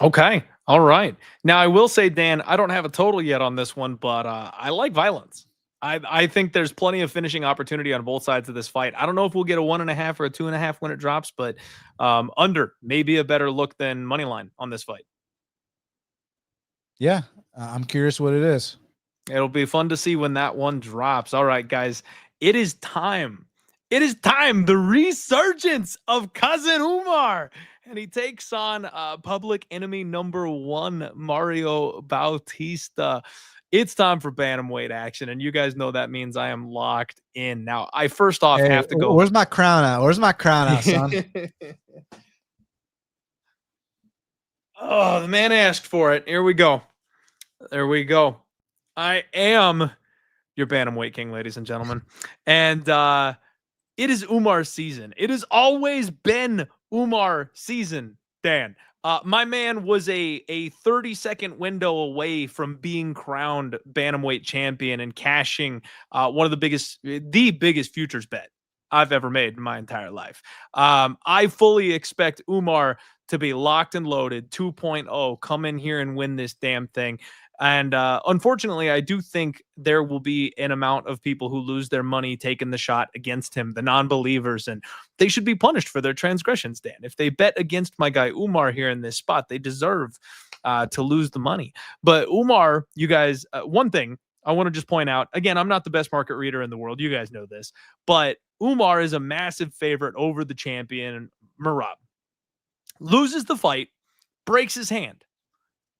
Okay. All right. Now, I will say, Dan, I don't have a total yet on this one, but I like violence. I think there's plenty of finishing opportunity on both sides of this fight. I don't know if we'll get a 1.5 or a 2.5 when it drops, but under may be a better look than money line on this fight.
Yeah, I'm curious what it is.
It'll be fun to see when that one drops. All right, guys, it is time. It is time. The resurgence of Cousin Umar. And he takes on public enemy number 1, Mario Bautista. It's time for bantamweight action. And you guys know that means I am locked in. Now, I first off have to go.
Where's my crown at? Where's my crown at, son?
Oh, the man asked for it. Here we go. There we go. I am your bantamweight king, ladies and gentlemen. And it is Umar's season. It has always been Umar season, Dan. My man was a 30-second window away from being crowned bantamweight champion and cashing one of the biggest futures bet I've ever made in my entire life. I fully expect Umar to be locked and loaded 2.0, come in here and win this damn thing. And unfortunately, I do think there will be an amount of people who lose their money taking the shot against him, the non-believers, and they should be punished for their transgressions, Dan. If they bet against my guy Umar here in this spot, they deserve to lose the money. But Umar, you guys, one thing I want to just point out, again, I'm not the best market reader in the world. You guys know this. But Umar is a massive favorite over the champion, Merab. Loses the fight, breaks his hand,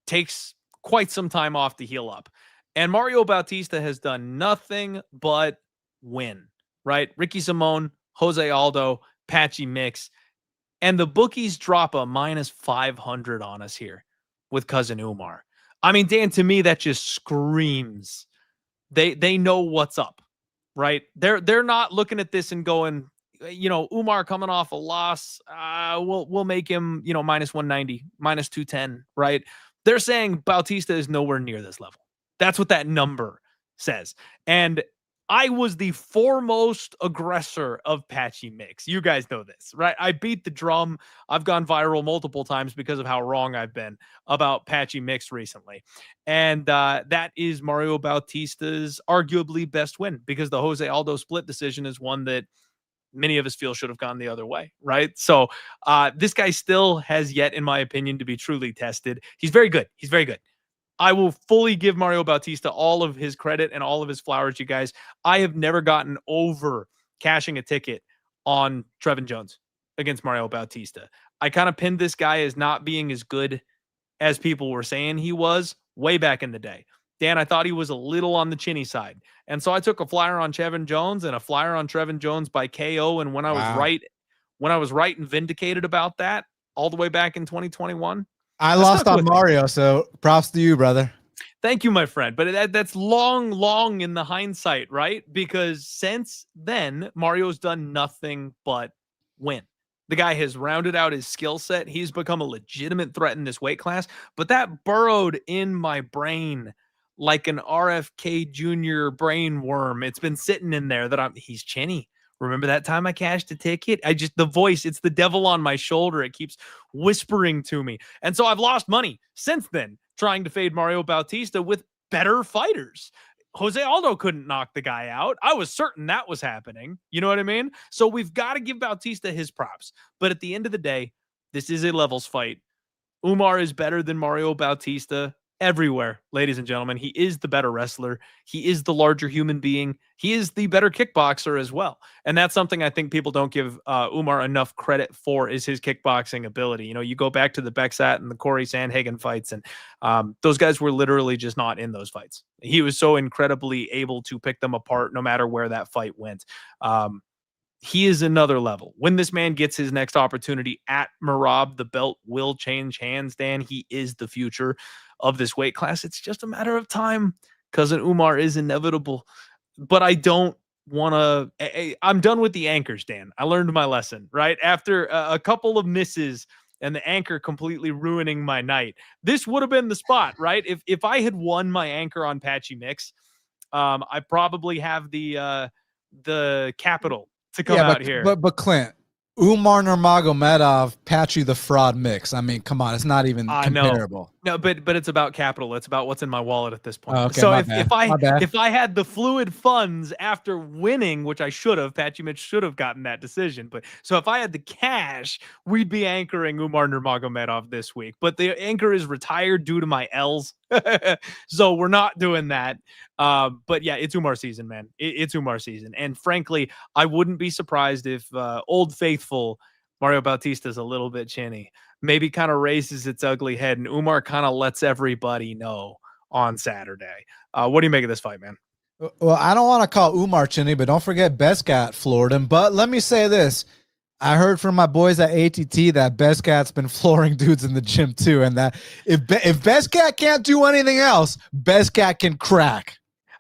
takes quite some time off to heal up. And Mario Bautista has done nothing but win, right? Ricky Simon, Jose Aldo, Patchy Mix, and the bookies drop a -500 on us here with Cousin Umar. I mean, Dan, to me, that just screams they know what's up, right? They're not looking at this and going, Umar coming off a loss, we'll make him, -190, -210, right? They're saying Bautista is nowhere near this level. That's what that number says. And I was the foremost aggressor of Patchy Mix. You guys know this, right? I beat the drum. I've gone viral multiple times because of how wrong I've been about Patchy Mix recently. And that is Mario Bautista's arguably best win, because the Jose Aldo split decision is one that many of us feel should have gone the other way, right? So this guy still has yet, in my opinion, to be truly tested. He's very good. He's very good. I will fully give Mario Bautista all of his credit and all of his flowers, you guys. I have never gotten over cashing a ticket on Trevin Jones against Mario Bautista. I kind of pinned this guy as not being as good as people were saying he was way back in the day. Dan, I thought he was a little on the chinny side. And so I took a flyer on Trevin Jones and a flyer on Trevin Jones by KO. And when I was right and vindicated about that all the way back in 2021,
I lost on Mario. So props to you, brother.
Thank you, my friend. But that's long in the hindsight, right? Because since then, Mario's done nothing but win. The guy has rounded out his skill set. He's become a legitimate threat in this weight class. But that burrowed in my brain like an RFK Jr. brain worm. It's been sitting in there that he's chinny. Remember that time I cashed a ticket? The voice, it's the devil on my shoulder. It keeps whispering to me. And so I've lost money since then trying to fade Mario Bautista with better fighters. Jose Aldo couldn't knock the guy out. I was certain that was happening. You know what I mean? So we've got to give Bautista his props. But at the end of the day, this is a levels fight. Umar is better than Mario Bautista everywhere, ladies and gentlemen. He is the better wrestler. He is the larger human being. He is the better kickboxer as well. And that's something I think people don't give Umar enough credit for, is his kickboxing ability. You go back to the Becksat and the Corey Sandhagen fights, and those guys were literally just not in those fights. He was so incredibly able to pick them apart no matter where that fight went. he is another level. When this man gets his next opportunity at Merab, the belt will change hands, Dan. He is the future of this weight class. It's just a matter of time. Cousin Umar is inevitable. But I don't want to. I'm done with the anchors, Dan. I learned my lesson, right? After a couple of misses and the anchor completely ruining my night, this would have been the spot, right? If I had won my anchor on Patchy Mix, I probably have the capital to come out here.
But Clint, Umar Nurmagomedov, Patchy the fraud mix. I mean, come on, it's not even comparable.
No, but it's about capital. It's about what's in my wallet at this point.
Oh, okay,
so
if
I had the fluid funds after winning, which I should have, Patchy Mitch should have gotten that decision. But so if I had the cash, we'd be anchoring Umar Nurmagomedov this week. But the anchor is retired due to my L's, so we're not doing that. But yeah, it's Umar season, man. It's Umar season, and frankly, I wouldn't be surprised if Old Faithful Mario Bautista is a little bit chinny. Maybe kind of raises its ugly head, and Umar kind of lets everybody know on Saturday. What do you make of this fight, man?
Well, I don't want to call Umar chinny, but don't forget Bescat floored him. But let me say this. I heard from my boys at ATT that Bescat's been flooring dudes in the gym too, and that if Bescat can't do anything else, Bescat can crack.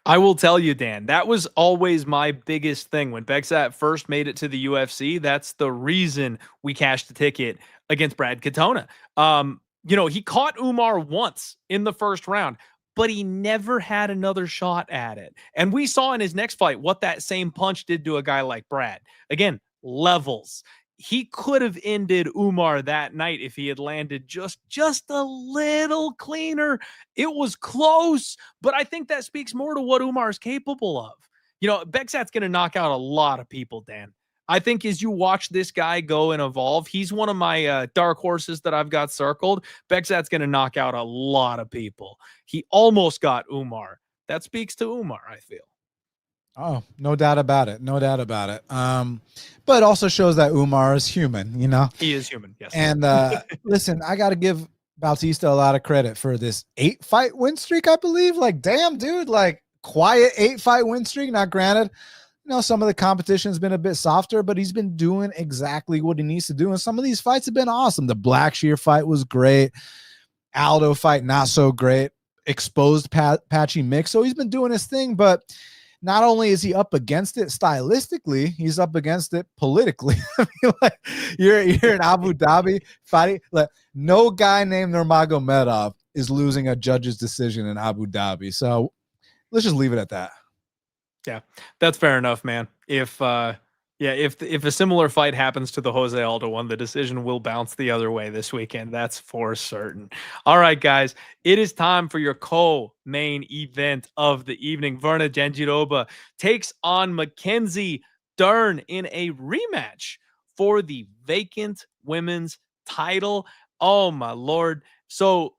I will tell you, Dan, that was always my biggest thing. When Bescat first made it to the UFC, that's the reason we cashed the ticket against Brad Katona. He caught Umar once in the first round, but he never had another shot at it. And we saw in his next fight what that same punch did to a guy like Brad. Again, levels. He could have ended Umar that night if he had landed just a little cleaner. It was close, but I think that speaks more to what Umar is capable of. Bescat's going to knock out a lot of people, Dan. I think as you watch this guy go and evolve, he's one of my dark horses that I've got circled. Bescat's going to knock out a lot of people. He almost got Umar. That speaks to Umar, I feel.
Oh, no doubt about it. No doubt about it. But it also shows that Umar is human,
He is human, yes.
And listen, I got to give Bautista a lot of credit for this 8-fight win streak, I believe. Like, damn, dude, like quiet 8-fight win streak. Now, granted, some of the competition's been a bit softer, but he's been doing exactly what he needs to do. And some of these fights have been awesome. The Blackshear fight was great. Aldo fight, not so great. Exposed Patchy Mix. So he's been doing his thing, but not only is he up against it stylistically, he's up against it politically. I mean, like, you're in Abu Dhabi fighting. Like, no guy named Nurmagomedov is losing a judge's decision in Abu Dhabi. So let's just leave it at that.
Yeah, that's fair enough, man. If a similar fight happens to the Jose Aldo one, the decision will bounce the other way this weekend. That's for certain. All right, guys, it is time for your co-main event of the evening. Virna Jandiroba takes on Mackenzie Dern in a rematch for the vacant women's title. Oh, my Lord. So,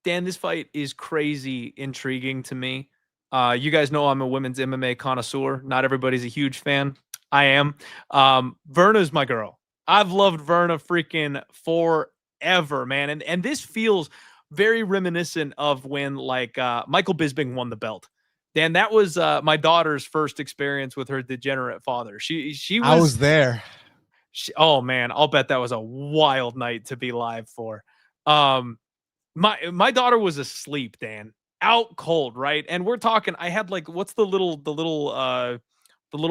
Dan, this fight is crazy intriguing to me. You guys know I'm a women's MMA connoisseur. Not everybody's a huge fan. I am. Virna's my girl. I've loved Virna freaking forever, man. And this feels very reminiscent of when Michael Bisping won the belt. Dan, that was my daughter's first experience with her degenerate father. I
was there.
Oh man, I'll bet that was a wild night to be live for. My daughter was asleep, Dan. Out cold, right? And we're talking, I had what's the little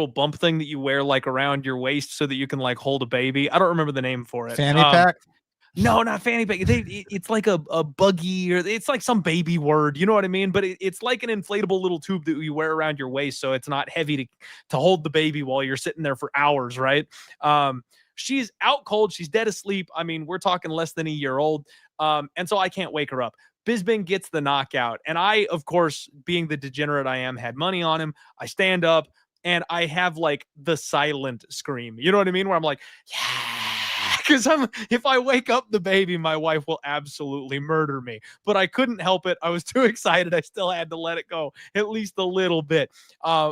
bump thing that you wear around your waist so that you can hold a baby? I don't remember the name for it.
Fanny pack?
No, not fanny pack. It's like a buggy, or it's like some baby word. You know what I mean? But it's like an inflatable little tube that you wear around your waist, so it's not heavy to hold the baby while you're sitting there for hours, right? She's out cold. She's dead asleep. I mean, we're talking less than a year old. And so I can't wake her up. Bisping gets the knockout. And I, of course, being the degenerate I am, had money on him. I stand up and I have the silent scream. You know what I mean? Where I'm like, yeah. Because if I wake up the baby, my wife will absolutely murder me. But I couldn't help it. I was too excited. I still had to let it go at least a little bit.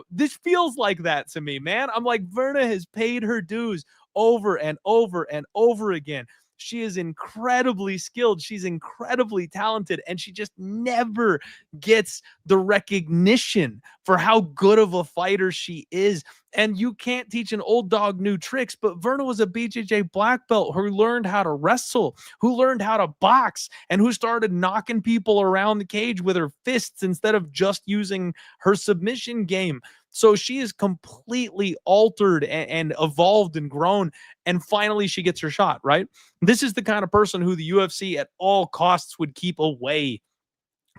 This feels like that to me, man. I'm like, Virna has paid her dues over and over and over again. She is incredibly skilled. She's incredibly talented, and she just never gets the recognition for how good of a fighter she is. And you can't teach an old dog new tricks, but Virna was a BJJ black belt who learned how to wrestle, who learned how to box, and who started knocking people around the cage with her fists instead of just using her submission game. So she is completely altered and evolved and grown. And finally, she gets her shot, right? This is the kind of person who the UFC at all costs would keep away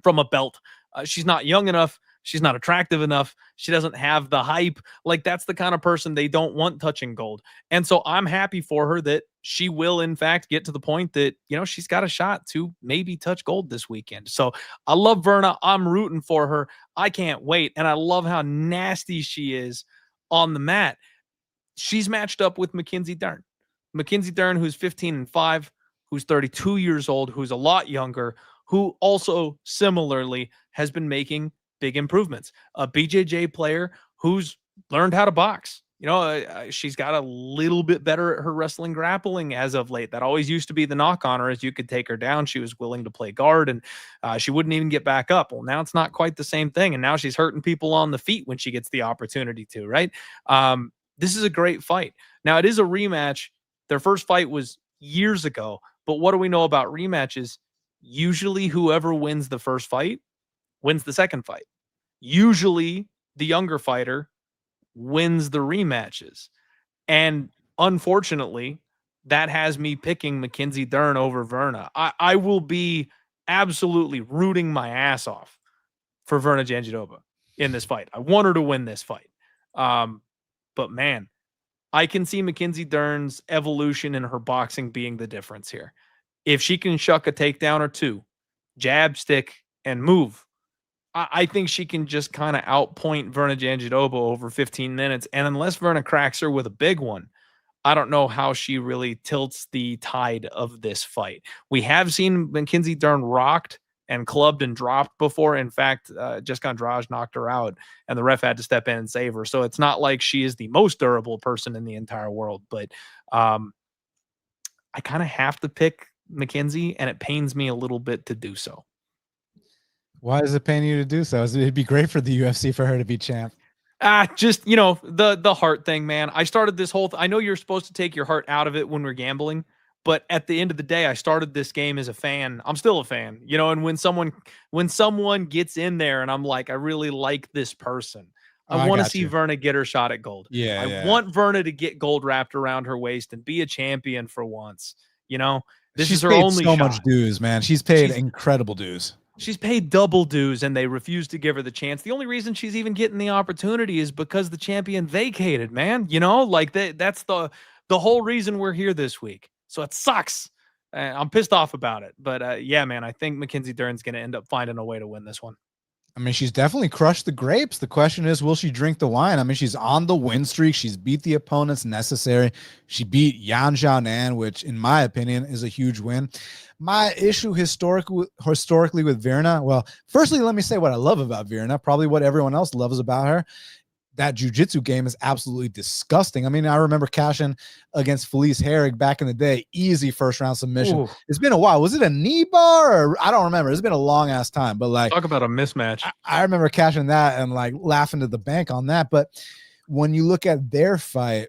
from a belt. She's not young enough. She's not attractive enough. She doesn't have the hype. Like, that's the kind of person they don't want touching gold. And so I'm happy for her that she will, in fact, get to the point that, you know, she's got a shot to maybe touch gold this weekend. So I love Virna. I'm rooting for her. I can't wait. And I love how nasty she is on the mat. She's matched up with Mackenzie Dern. Mackenzie Dern, who's 15-5, who's 32 years old, who's a lot younger, who also similarly has been making big improvements. A BJJ player who's learned how to box. You know, she's got a little bit better at her wrestling grappling as of late. That always used to be the knock on her, as you could take her down. She was willing to play guard, and she wouldn't even get back up. Well, now it's not quite the same thing, and now she's hurting people on the feet when she gets the opportunity to, right? This is a great fight. Now, it is a rematch. Their first fight was years ago, but what do we know about rematches? Usually whoever wins the first fight wins the second fight. Usually the younger fighter wins the rematches. And unfortunately, that has me picking Mackenzie Dern over Virna. I will be absolutely rooting my ass off for Virna Jandiroba in this fight. I want her to win this fight. But man, I can see Mackenzie Dern's evolution in her boxing being the difference here. If she can shuck a takedown or two, jab, stick, and move, I think she can just kind of outpoint Virna Jandiroba over 15 minutes. And unless Virna cracks her with a big one, I don't know how she really tilts the tide of this fight. We have seen Mackenzie Dern rocked and clubbed and dropped before. In fact, Jessica Andrade knocked her out, and the ref had to step in and save her. So it's not like she is the most durable person in the entire world. But I kind of have to pick Mackenzie, and it pains me a little bit to do so.
Why does it pain you to do so? It'd be great for the UFC for her to be champ.
Just, you know, the heart thing, man. I started this whole I know you're supposed to take your heart out of it when we're gambling, but at the end of the day, I started this game as a fan. I'm still a fan, you know, and when someone gets in there and I'm like, I really like this person, I want to see Virna get her shot at gold. I want Virna to get gold wrapped around her waist and be a champion for once. You know, this is her only shot.
So much dues, man. She's paid incredible dues.
She's paid double dues, and they refuse to give her the chance. The only reason she's even getting the opportunity is because the champion vacated, man. You know, like that's the whole reason we're here this week. So it sucks. I'm pissed off about it. But yeah, man, I think Mackenzie Dern's going to end up finding a way to win this one.
I mean, she's definitely crushed the grapes. The question is, will she drink the wine? I mean, she's on the win streak. She's beat the opponents necessary. She beat Yan Xiaonan, which in my opinion is a huge win. My issue historically with Virna, well, firstly, let me say what I love about Virna, probably what everyone else loves about her. That jiu-jitsu game is absolutely disgusting. I mean, I remember cashing against Felice Herrig back in the day. Easy first-round submission. Ooh. It's been a while. Was it a knee bar? Or I don't remember. It's been a long-ass time. But like,
talk about a mismatch.
I remember cashing that and like laughing to the bank on that. But when you look at their fight,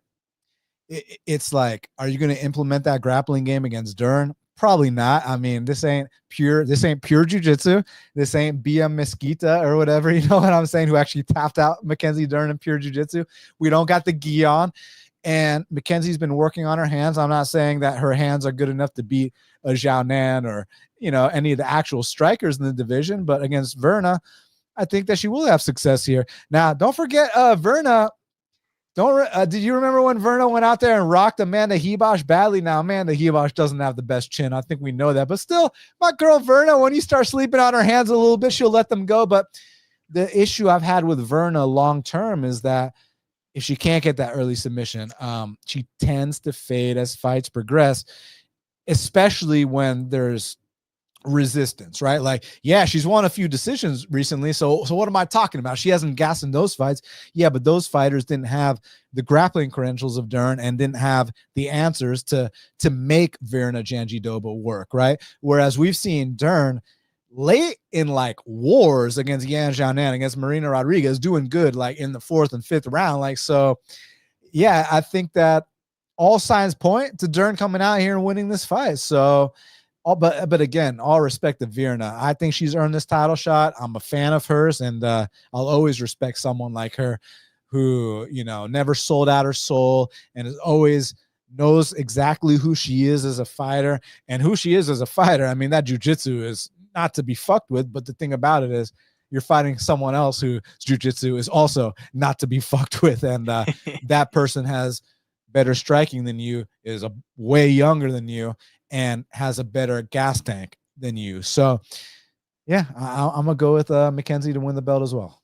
it's like, are you going to implement that grappling game against Dern? Probably not. I mean, this ain't pure jiu-jitsu. This ain't BM Mesquita or whatever, you know what I'm saying, who actually tapped out Mackenzie Dern in pure jiu-jitsu. We don't got the gi on. And Mackenzie's been working on her hands. I'm not saying that her hands are good enough to beat a Xiaonan or, you know, any of the actual strikers in the division, but against Virna, I think that she will have success here. Now, don't forget Virna. Did you remember when Virna went out there and rocked Amanda Hebosh badly? Now, Amanda Hebosh doesn't have the best chin. I think we know that. But still, my girl Virna, when you start sleeping on her hands a little bit, she'll let them go. But the issue I've had with Virna long-term is that if she can't get that early submission, she tends to fade as fights progress, especially when there's resistance, right? Like, yeah, she's won a few decisions recently. So what am I talking about? She hasn't gassed in those fights. Yeah, but those fighters didn't have the grappling credentials of Dern and didn't have the answers to make Virna Jandiroba work, right? Whereas we've seen Dern late in like wars against Yan Xiaonan, against Marina Rodriguez, doing good like in the 4th and 5th round. Like, so yeah, I think that all signs point to Dern coming out here and winning this fight. So but again, all respect to Virna. I think she's earned this title shot. I'm a fan of hers, and I'll always respect someone like her who, you know, never sold out her soul and is always knows exactly who she is as a fighter and who she is as a fighter. I mean, that jiu-jitsu is not to be fucked with, but the thing about it is you're fighting someone else whose jiu-jitsu is also not to be fucked with, and that person has better striking than you, is a way younger than you, and has a better gas tank than you. So yeah, I'm gonna go with Mackenzie to win the belt as well.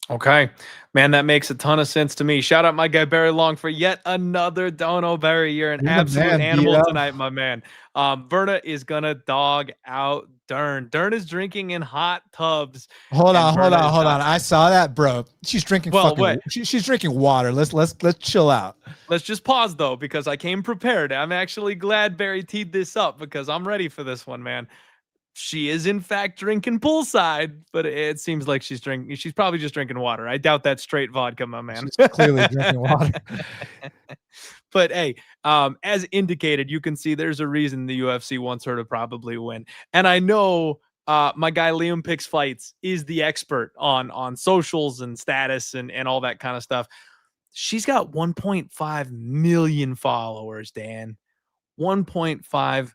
Okay, man, that makes a ton of sense to me. Shout out my guy Barry Long for yet another dono. Barry, you're an absolute animal tonight, my man. Virna is gonna dog out Dern. Dern is drinking in hot tubs.
Hold on. I saw that, bro. She's drinking she's drinking water. Let's chill out.
Let's just pause though, because I came prepared. I'm actually glad Barry teed this up because I'm ready for this one, man. She is in fact drinking poolside, but it seems like she's probably just drinking water. I doubt that's straight vodka, my man.
She's clearly drinking water.
But hey, as indicated, you can see there's a reason the UFC wants her to probably win. And I know my guy Liam Picks Fights is the expert on socials and status and all that kind of stuff. She's got 1.5 million followers, Dan. 1.5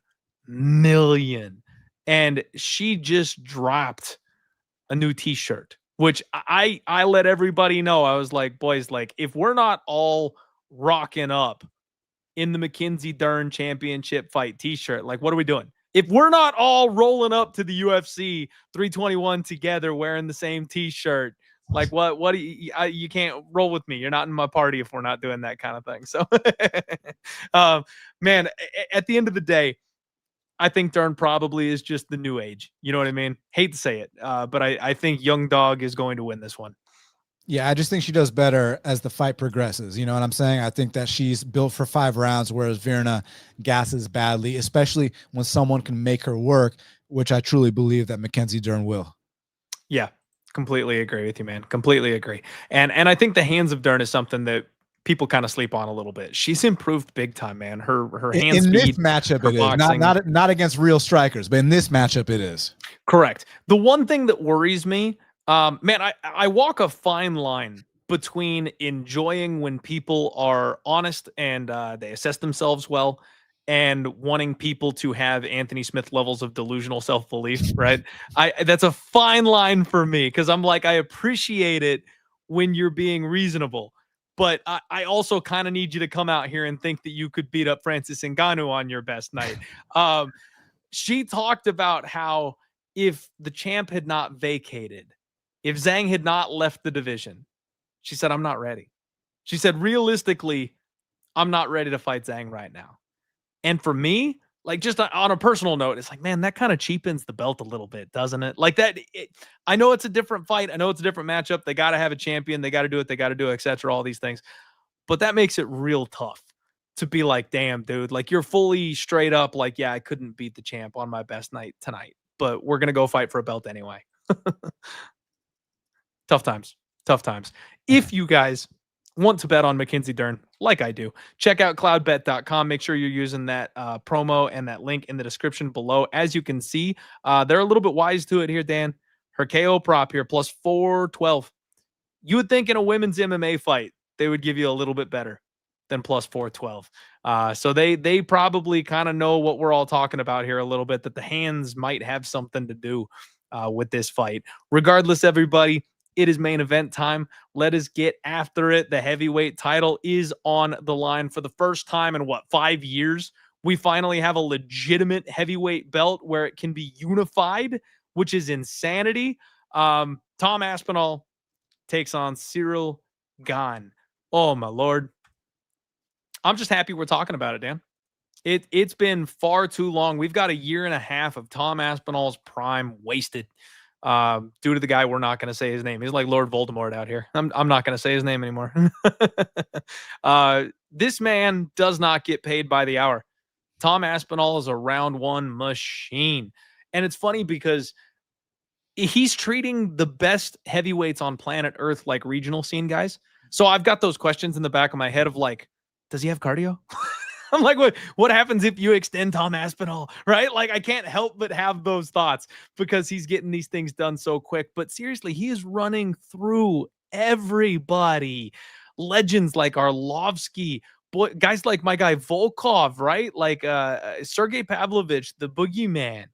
million. And she just dropped a new t-shirt, which I let everybody know. I was like, boys, like, if we're not all rocking up in the Mackenzie Dern championship fight t-shirt, like, what are we doing? If we're not all rolling up to the UFC 321 together wearing the same t-shirt, like, what do you can't roll with me. You're not in my party if we're not doing that kind of thing. So, man, at the end of the day, I think Dern probably is just the new age. You know what I mean? Hate to say it, but I think Young Dog is going to win this one.
Yeah, I just think she does better as the fight progresses. You know what I'm saying? I think that she's built for 5 rounds, whereas Virna gasses badly, especially when someone can make her work, which I truly believe that Mackenzie Dern will.
Yeah, completely agree with you, man. Completely agree. And I think the hands of Dern is something that people kind of sleep on a little bit. She's improved big time, man. Her hand
in
speed,
this matchup, it is not against real strikers, but in this matchup, it is
correct. The one thing that worries me, man, I walk a fine line between enjoying when people are honest and they assess themselves well, and wanting people to have Anthony Smith levels of delusional self-belief. Right? That's a fine line for me, because I'm like, I appreciate it when you're being reasonable. But I also kind of need you to come out here and think that you could beat up Francis Ngannou on your best night. She talked about how if the champ had not vacated, if Zhang had not left the division, she said, I'm not ready. She said, realistically, I'm not ready to fight Zhang right now. And for me, like, just on a personal note, it's like, man, that kind of cheapens the belt a little bit, doesn't it? Like that. I know it's a different fight. I know it's a different matchup. They got to have a champion. They got to do it. They got to do it, et cetera, all these things. But that makes it real tough to be like, damn, dude, like, you're fully straight up like, yeah, I couldn't beat the champ on my best night tonight, but we're going to go fight for a belt anyway. Tough times. If you guys want to bet on Mackenzie Dern, like I do, check out cloudbet.com. Make sure you're using that promo and that link in the description below. As you can see, they're a little bit wise to it here, Dan. Her KO prop here, plus 412. You would think in a women's MMA fight, they would give you a little bit better than plus 412. So they probably kind of know what we're all talking about here a little bit, that the hands might have something to do with this fight. Regardless, everybody, it is main event time. Let us get after it. The heavyweight title is on the line for the first time in 5 years. We finally have a legitimate heavyweight belt where it can be unified, which is insanity. Tom Aspinall takes on Ciryl Gane. Oh my Lord. I'm just happy we're talking about it, Dan. It's been far too long. We've got a year and a half of Tom Aspinall's prime wasted due to the guy we're not going to say his name. He's like Lord Voldemort out here. I'm not going to say his name anymore. This man does not get paid by the hour. Tom Aspinall is a round one machine. And it's funny because he's treating the best heavyweights on planet Earth like regional scene guys. So I've got those questions in the back of my head of like, does he have cardio? I'm like, what happens if you extend Tom Aspinall, right? Like, I can't help but have those thoughts because he's getting these things done so quick. But seriously, he is running through everybody. Legends like Arlovsky, guys like my guy Volkov, right? Like Sergey Pavlovich, the boogeyman,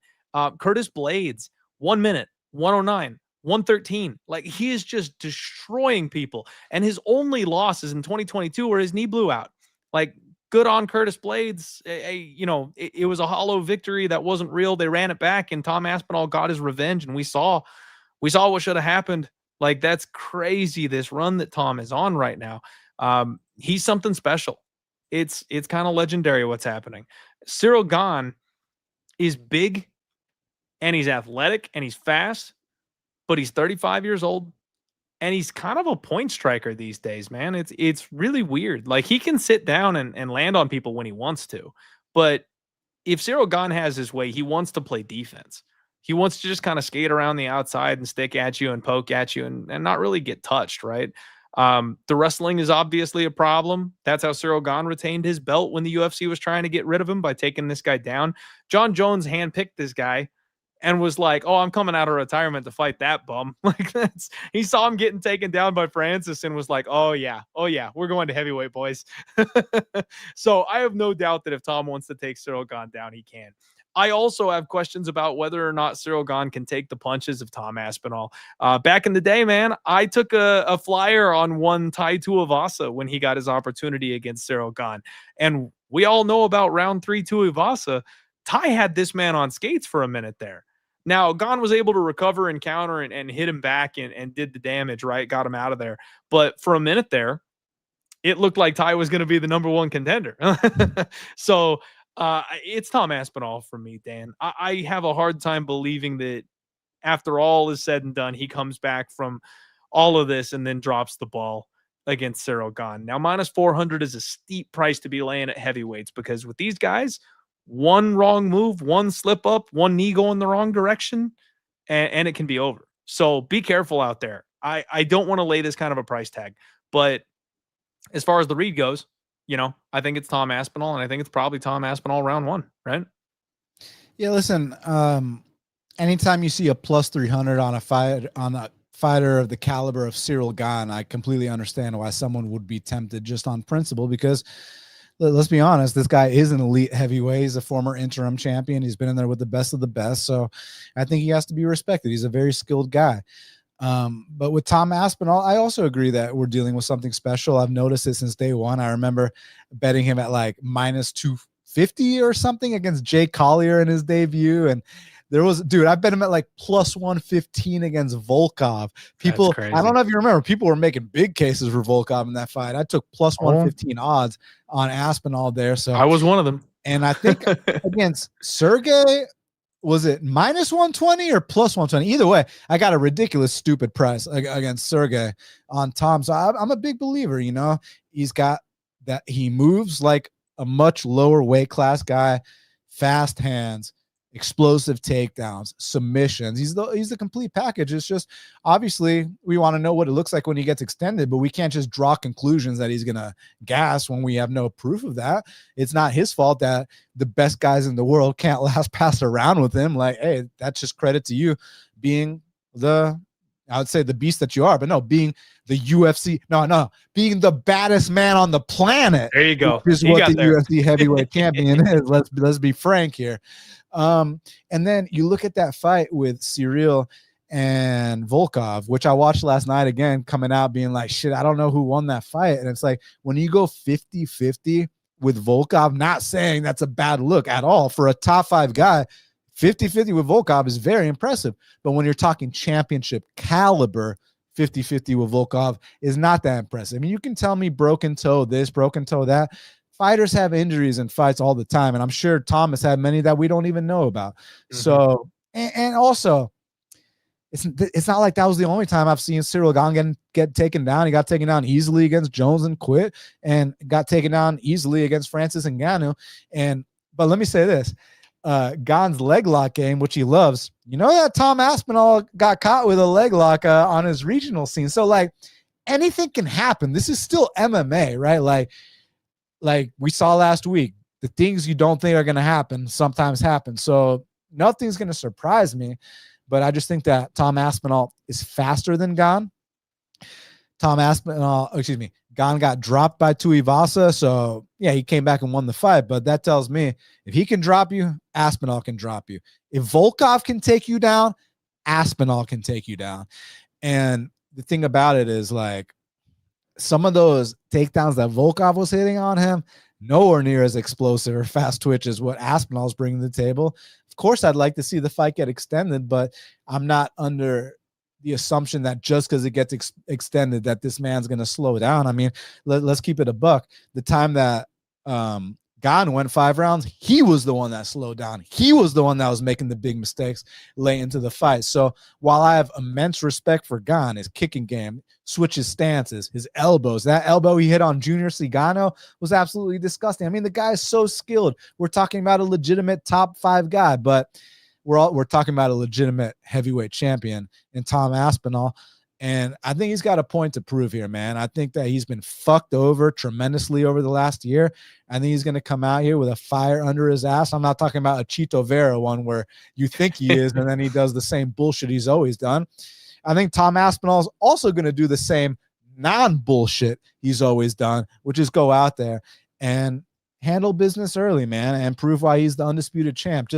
Curtis Blades, 1 minute, 109. 113. Like, he is just destroying people. And his only loss is in 2022 where his knee blew out. Like, good on Curtis Blades. It was a hollow victory that wasn't real. They ran it back, and Tom Aspinall got his revenge, and we saw what should have happened. Like, that's crazy, this run that Tom is on right now. He's something special. It's kind of legendary what's happening. Ciryl Gane is big, and he's athletic, and he's fast, but he's 35 years old. And he's kind of a point striker these days, man. It's really weird. Like, he can sit down and land on people when he wants to. But if Ciryl Gane has his way, he wants to play defense. He wants to just kind of skate around the outside and stick at you and poke at you and not really get touched, right? The wrestling is obviously a problem. That's how Ciryl Gane retained his belt when the UFC was trying to get rid of him, by taking this guy down. John Jones handpicked this guy and was like, oh, I'm coming out of retirement to fight that bum. Like, he saw him getting taken down by Francis and was like, oh yeah, we're going to heavyweight, boys. So I have no doubt that if Tom wants to take Ciryl Gane down, he can. I also have questions about whether or not Ciryl Gane can take the punches of Tom Aspinall. Back in the day, man, I took a flyer on one Tai Tuivasa when he got his opportunity against Ciryl Gane. And we all know about round 3 Tuivasa. Tai had this man on skates for a minute there. Now, Gane was able to recover and counter and hit him back and did the damage, right? Got him out of there. But for a minute there, it looked like Tai was going to be the number one contender. So it's Tom Aspinall for me, Dan. I have a hard time believing that after all is said and done, he comes back from all of this and then drops the ball against Ciryl Gane. Now, minus 400 is a steep price to be laying at heavyweights, because with these guys, one wrong move, one slip up, one knee going the wrong direction, and it can be over. So be careful out there. I don't want to lay this kind of a price tag, but as far as the read goes, I think it's Tom Aspinall, and I think it's probably Tom Aspinall round 1, right?
Yeah, listen, anytime you see a plus 300 on a fighter of the caliber of Ciryl Gane, I completely understand why someone would be tempted just on principle, because let's be honest, this guy is an elite heavyweight. He's a former interim champion. He's been in there with the best of the best. So I think he has to be respected. He's a very skilled guy. But with Tom Aspinall, I also agree that we're dealing with something special. I've noticed it since day one. I remember betting him at like minus 250 or something against Jay Collier in his debut. And there was, dude, I bet him at like plus 115 against Volkov. People, I don't know if you remember, people were making big cases for Volkov in that fight. I took plus 115 odds on Aspinall there. So
I was one of them.
And I think against Sergey, was it minus 120 or plus 120? Either way, I got a ridiculous, stupid price against Sergey on Tom. So I'm a big believer, he's got that. He moves like a much lower weight class guy, fast hands, explosive takedowns, submissions. He's the complete package. It's just, obviously, we want to know what it looks like when he gets extended, but we can't just draw conclusions that he's going to gas when we have no proof of that. It's not his fault that the best guys in the world can't last past around with him. Like, hey, that's just credit to you being I would say the beast that you are, but no, being the UFC, being the baddest man on the planet.
There you go.
Is what the UFC heavyweight champion is. Let's be frank here. And then you look at that fight with Ciryl and Volkov, which I watched last night again, coming out being like, shit, I don't know who won that fight. And it's like, when you go 50-50 with Volkov, not saying that's a bad look at all for a top 5 guy, 50-50 with Volkov is very impressive. But when you're talking championship caliber, 50-50 with Volkov is not that impressive. I mean, you can tell me broken toe this, broken toe that. fighters have injuries in fights all the time, and I'm sure Tom has had many that we don't even know about. So, and also, it's not like that was the only time I've seen Ciryl Gane get taken down. He got taken down easily against Jones and quit, and got taken down easily against Francis Ngannou. But let me say this. Gane's leg lock game, which he loves, you know that Tom Aspinall got caught with a leg lock on his regional scene. So, like, anything can happen. This is still MMA, right? Like we saw last week, the things you don't think are going to happen sometimes happen. So nothing's going to surprise me. But I just think that Tom Aspinall is faster than Gane. Gane got dropped by Tuivasa. So, yeah, he came back and won the fight. But that tells me if he can drop you, Aspinall can drop you. If Volkov can take you down, Aspinall can take you down. And the thing about it is, like, some of those takedowns that Volkov was hitting on him, nowhere near as explosive or fast twitch as what Aspinall's bringing to the table. Of course, I'd like to see the fight get extended, but I'm not under the assumption that just because it gets extended that this man's going to slow down. I mean, let's keep it a buck. The time that Gane went 5 rounds, he was the one that slowed down. He was the one that was making the big mistakes late into the fight. So while I have immense respect for Gane, his kicking game, switches stances, his elbows, that elbow he hit on Junior Cigano was absolutely disgusting. I mean, the guy is so skilled. We're talking about a legitimate top 5 guy, but we're talking about a legitimate heavyweight champion in Tom Aspinall. And I think he's got a point to prove here, man. I think that he's been fucked over tremendously over the last year. I think he's going to come out here with a fire under his ass. I'm not talking about a Chito Vera one where you think he is, and then he does the same bullshit he's always done. I think Tom Aspinall is also going to do the same non-bullshit he's always done, which is go out there and handle business early, man, and prove why he's the undisputed champ.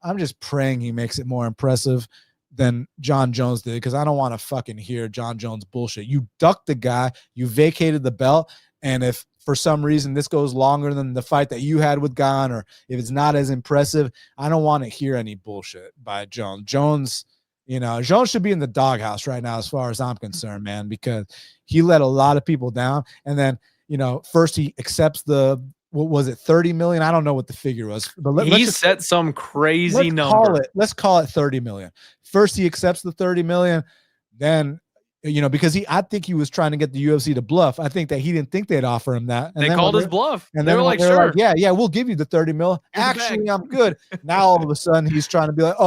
I'm just praying he makes it more impressive than John Jones did, because I don't want to fucking hear John Jones bullshit. You ducked the guy, you vacated the belt, and if for some reason this goes longer than the fight that you had with Gane, or if it's not as impressive, I don't want to hear any bullshit by Jones. Jones should be in the doghouse right now as far as I'm concerned, man, because he let a lot of people down. And then, first he accepts what was it, 30 million? I don't know what the figure was, but
he set some crazy number.
Let's call it 30 million. First, he accepts the 30 million. Then, because I think he was trying to get the UFC to bluff. I think that he didn't think they'd offer him that. And
they called his bluff.
And
they were like, sure.
Yeah, we'll give you the 30 mil. Actually, I'm good. Now, all of a sudden, he's trying to be like,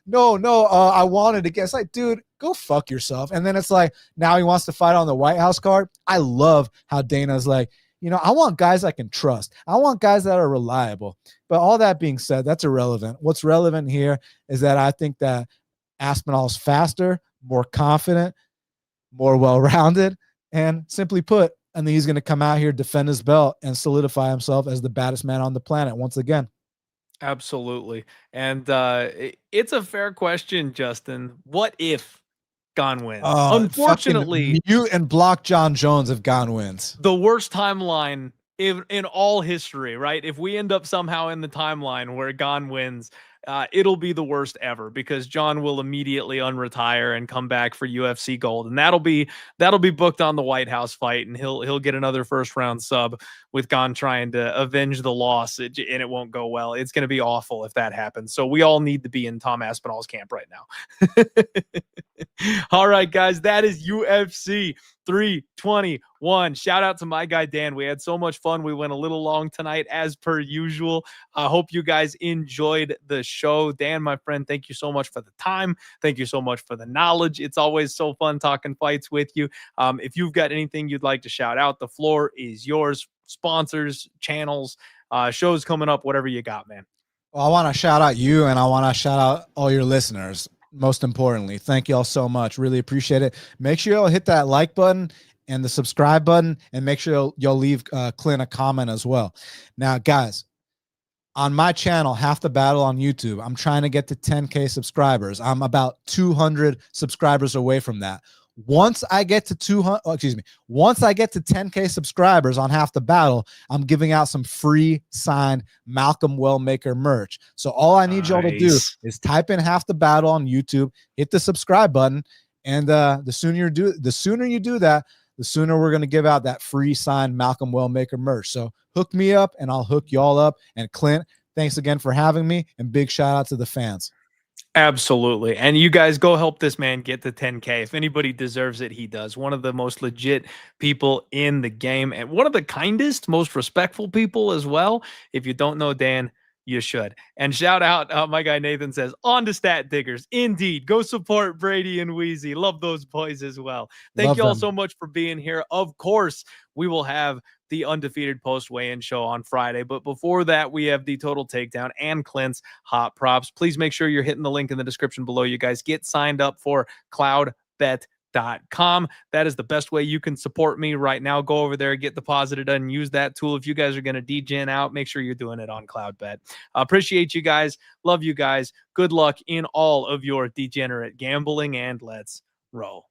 no, I wanted to get. It's like, dude, go fuck yourself. And then it's like, now he wants to fight on the White House card. I love how Dana's like, I want guys I can trust. I want guys that are reliable. But all that being said, that's irrelevant. What's relevant here is that I think that Aspinall's faster, more confident, more well-rounded, and simply put, I think he's going to come out here, defend his belt, and solidify himself as the baddest man on the planet once again.
Absolutely. And it's a fair question, Justin. What if Gane wins? Unfortunately,
mute and block John Jones if Gane wins.
The worst timeline in all history, right? If we end up somehow in the timeline where Gane wins, it'll be the worst ever, because John will immediately unretire and come back for UFC gold, and that'll be booked on the White House fight, and he'll get another first round sub with Gane trying to avenge the loss, and it won't go well. It's going to be awful if that happens. So we all need to be in Tom Aspinall's camp right now. All right, guys, that is UFC 321. Shout out to my guy Dan. We had so much fun. We went a little long tonight as per usual. I hope you guys enjoyed the show. Dan, my friend, thank you so much for the time. Thank you so much for the knowledge. It's always so fun talking fights with you. If you've got anything you'd like to shout out, the floor is yours. Sponsors, channels, shows coming up, whatever you got, man.
Well, I want to shout out you, and I want to shout out all your listeners. Most importantly, thank you all so much. Really appreciate it. Make sure you'll hit that like button and the subscribe button, and make sure you'll leave Clint a comment as well. Now, guys, on my channel, Half the Battle on YouTube, I'm trying to get to 10K subscribers. I'm about 200 subscribers away from that. Once I get to 10K subscribers on Half the Battle, I'm giving out some free signed Malcolm Wellmaker merch. So all I need y'all to do is type in Half the Battle on YouTube, hit the subscribe button, and the sooner you do that, the sooner we're going to give out that free signed Malcolm Wellmaker merch. So hook me up and I'll hook y'all up. And Clint, thanks again for having me, and big shout out to the fans.
Absolutely. And you guys go help this man get to 10K. If anybody deserves it, he does. One of the most legit people in the game and one of the kindest, most respectful people as well. If you don't know Dan, you should. And shout out, my guy Nathan says, on to Stat Diggers. Indeed. Go support Brady and Wheezy. Love those boys as well. Thank you all so much for being here. Of course, we will have the Undefeated Post Weigh-In show on Friday. But before that, we have the Total Takedown and Clint's Hot Props. Please make sure you're hitting the link in the description below. You guys get signed up for CloudBet.com. That is the best way you can support me right now. Go over there, get deposited, and use that tool. If you guys are going to degen out, make sure you're doing it on CloudBet. Appreciate you guys. Love you guys. Good luck in all of your degenerate gambling, and let's roll.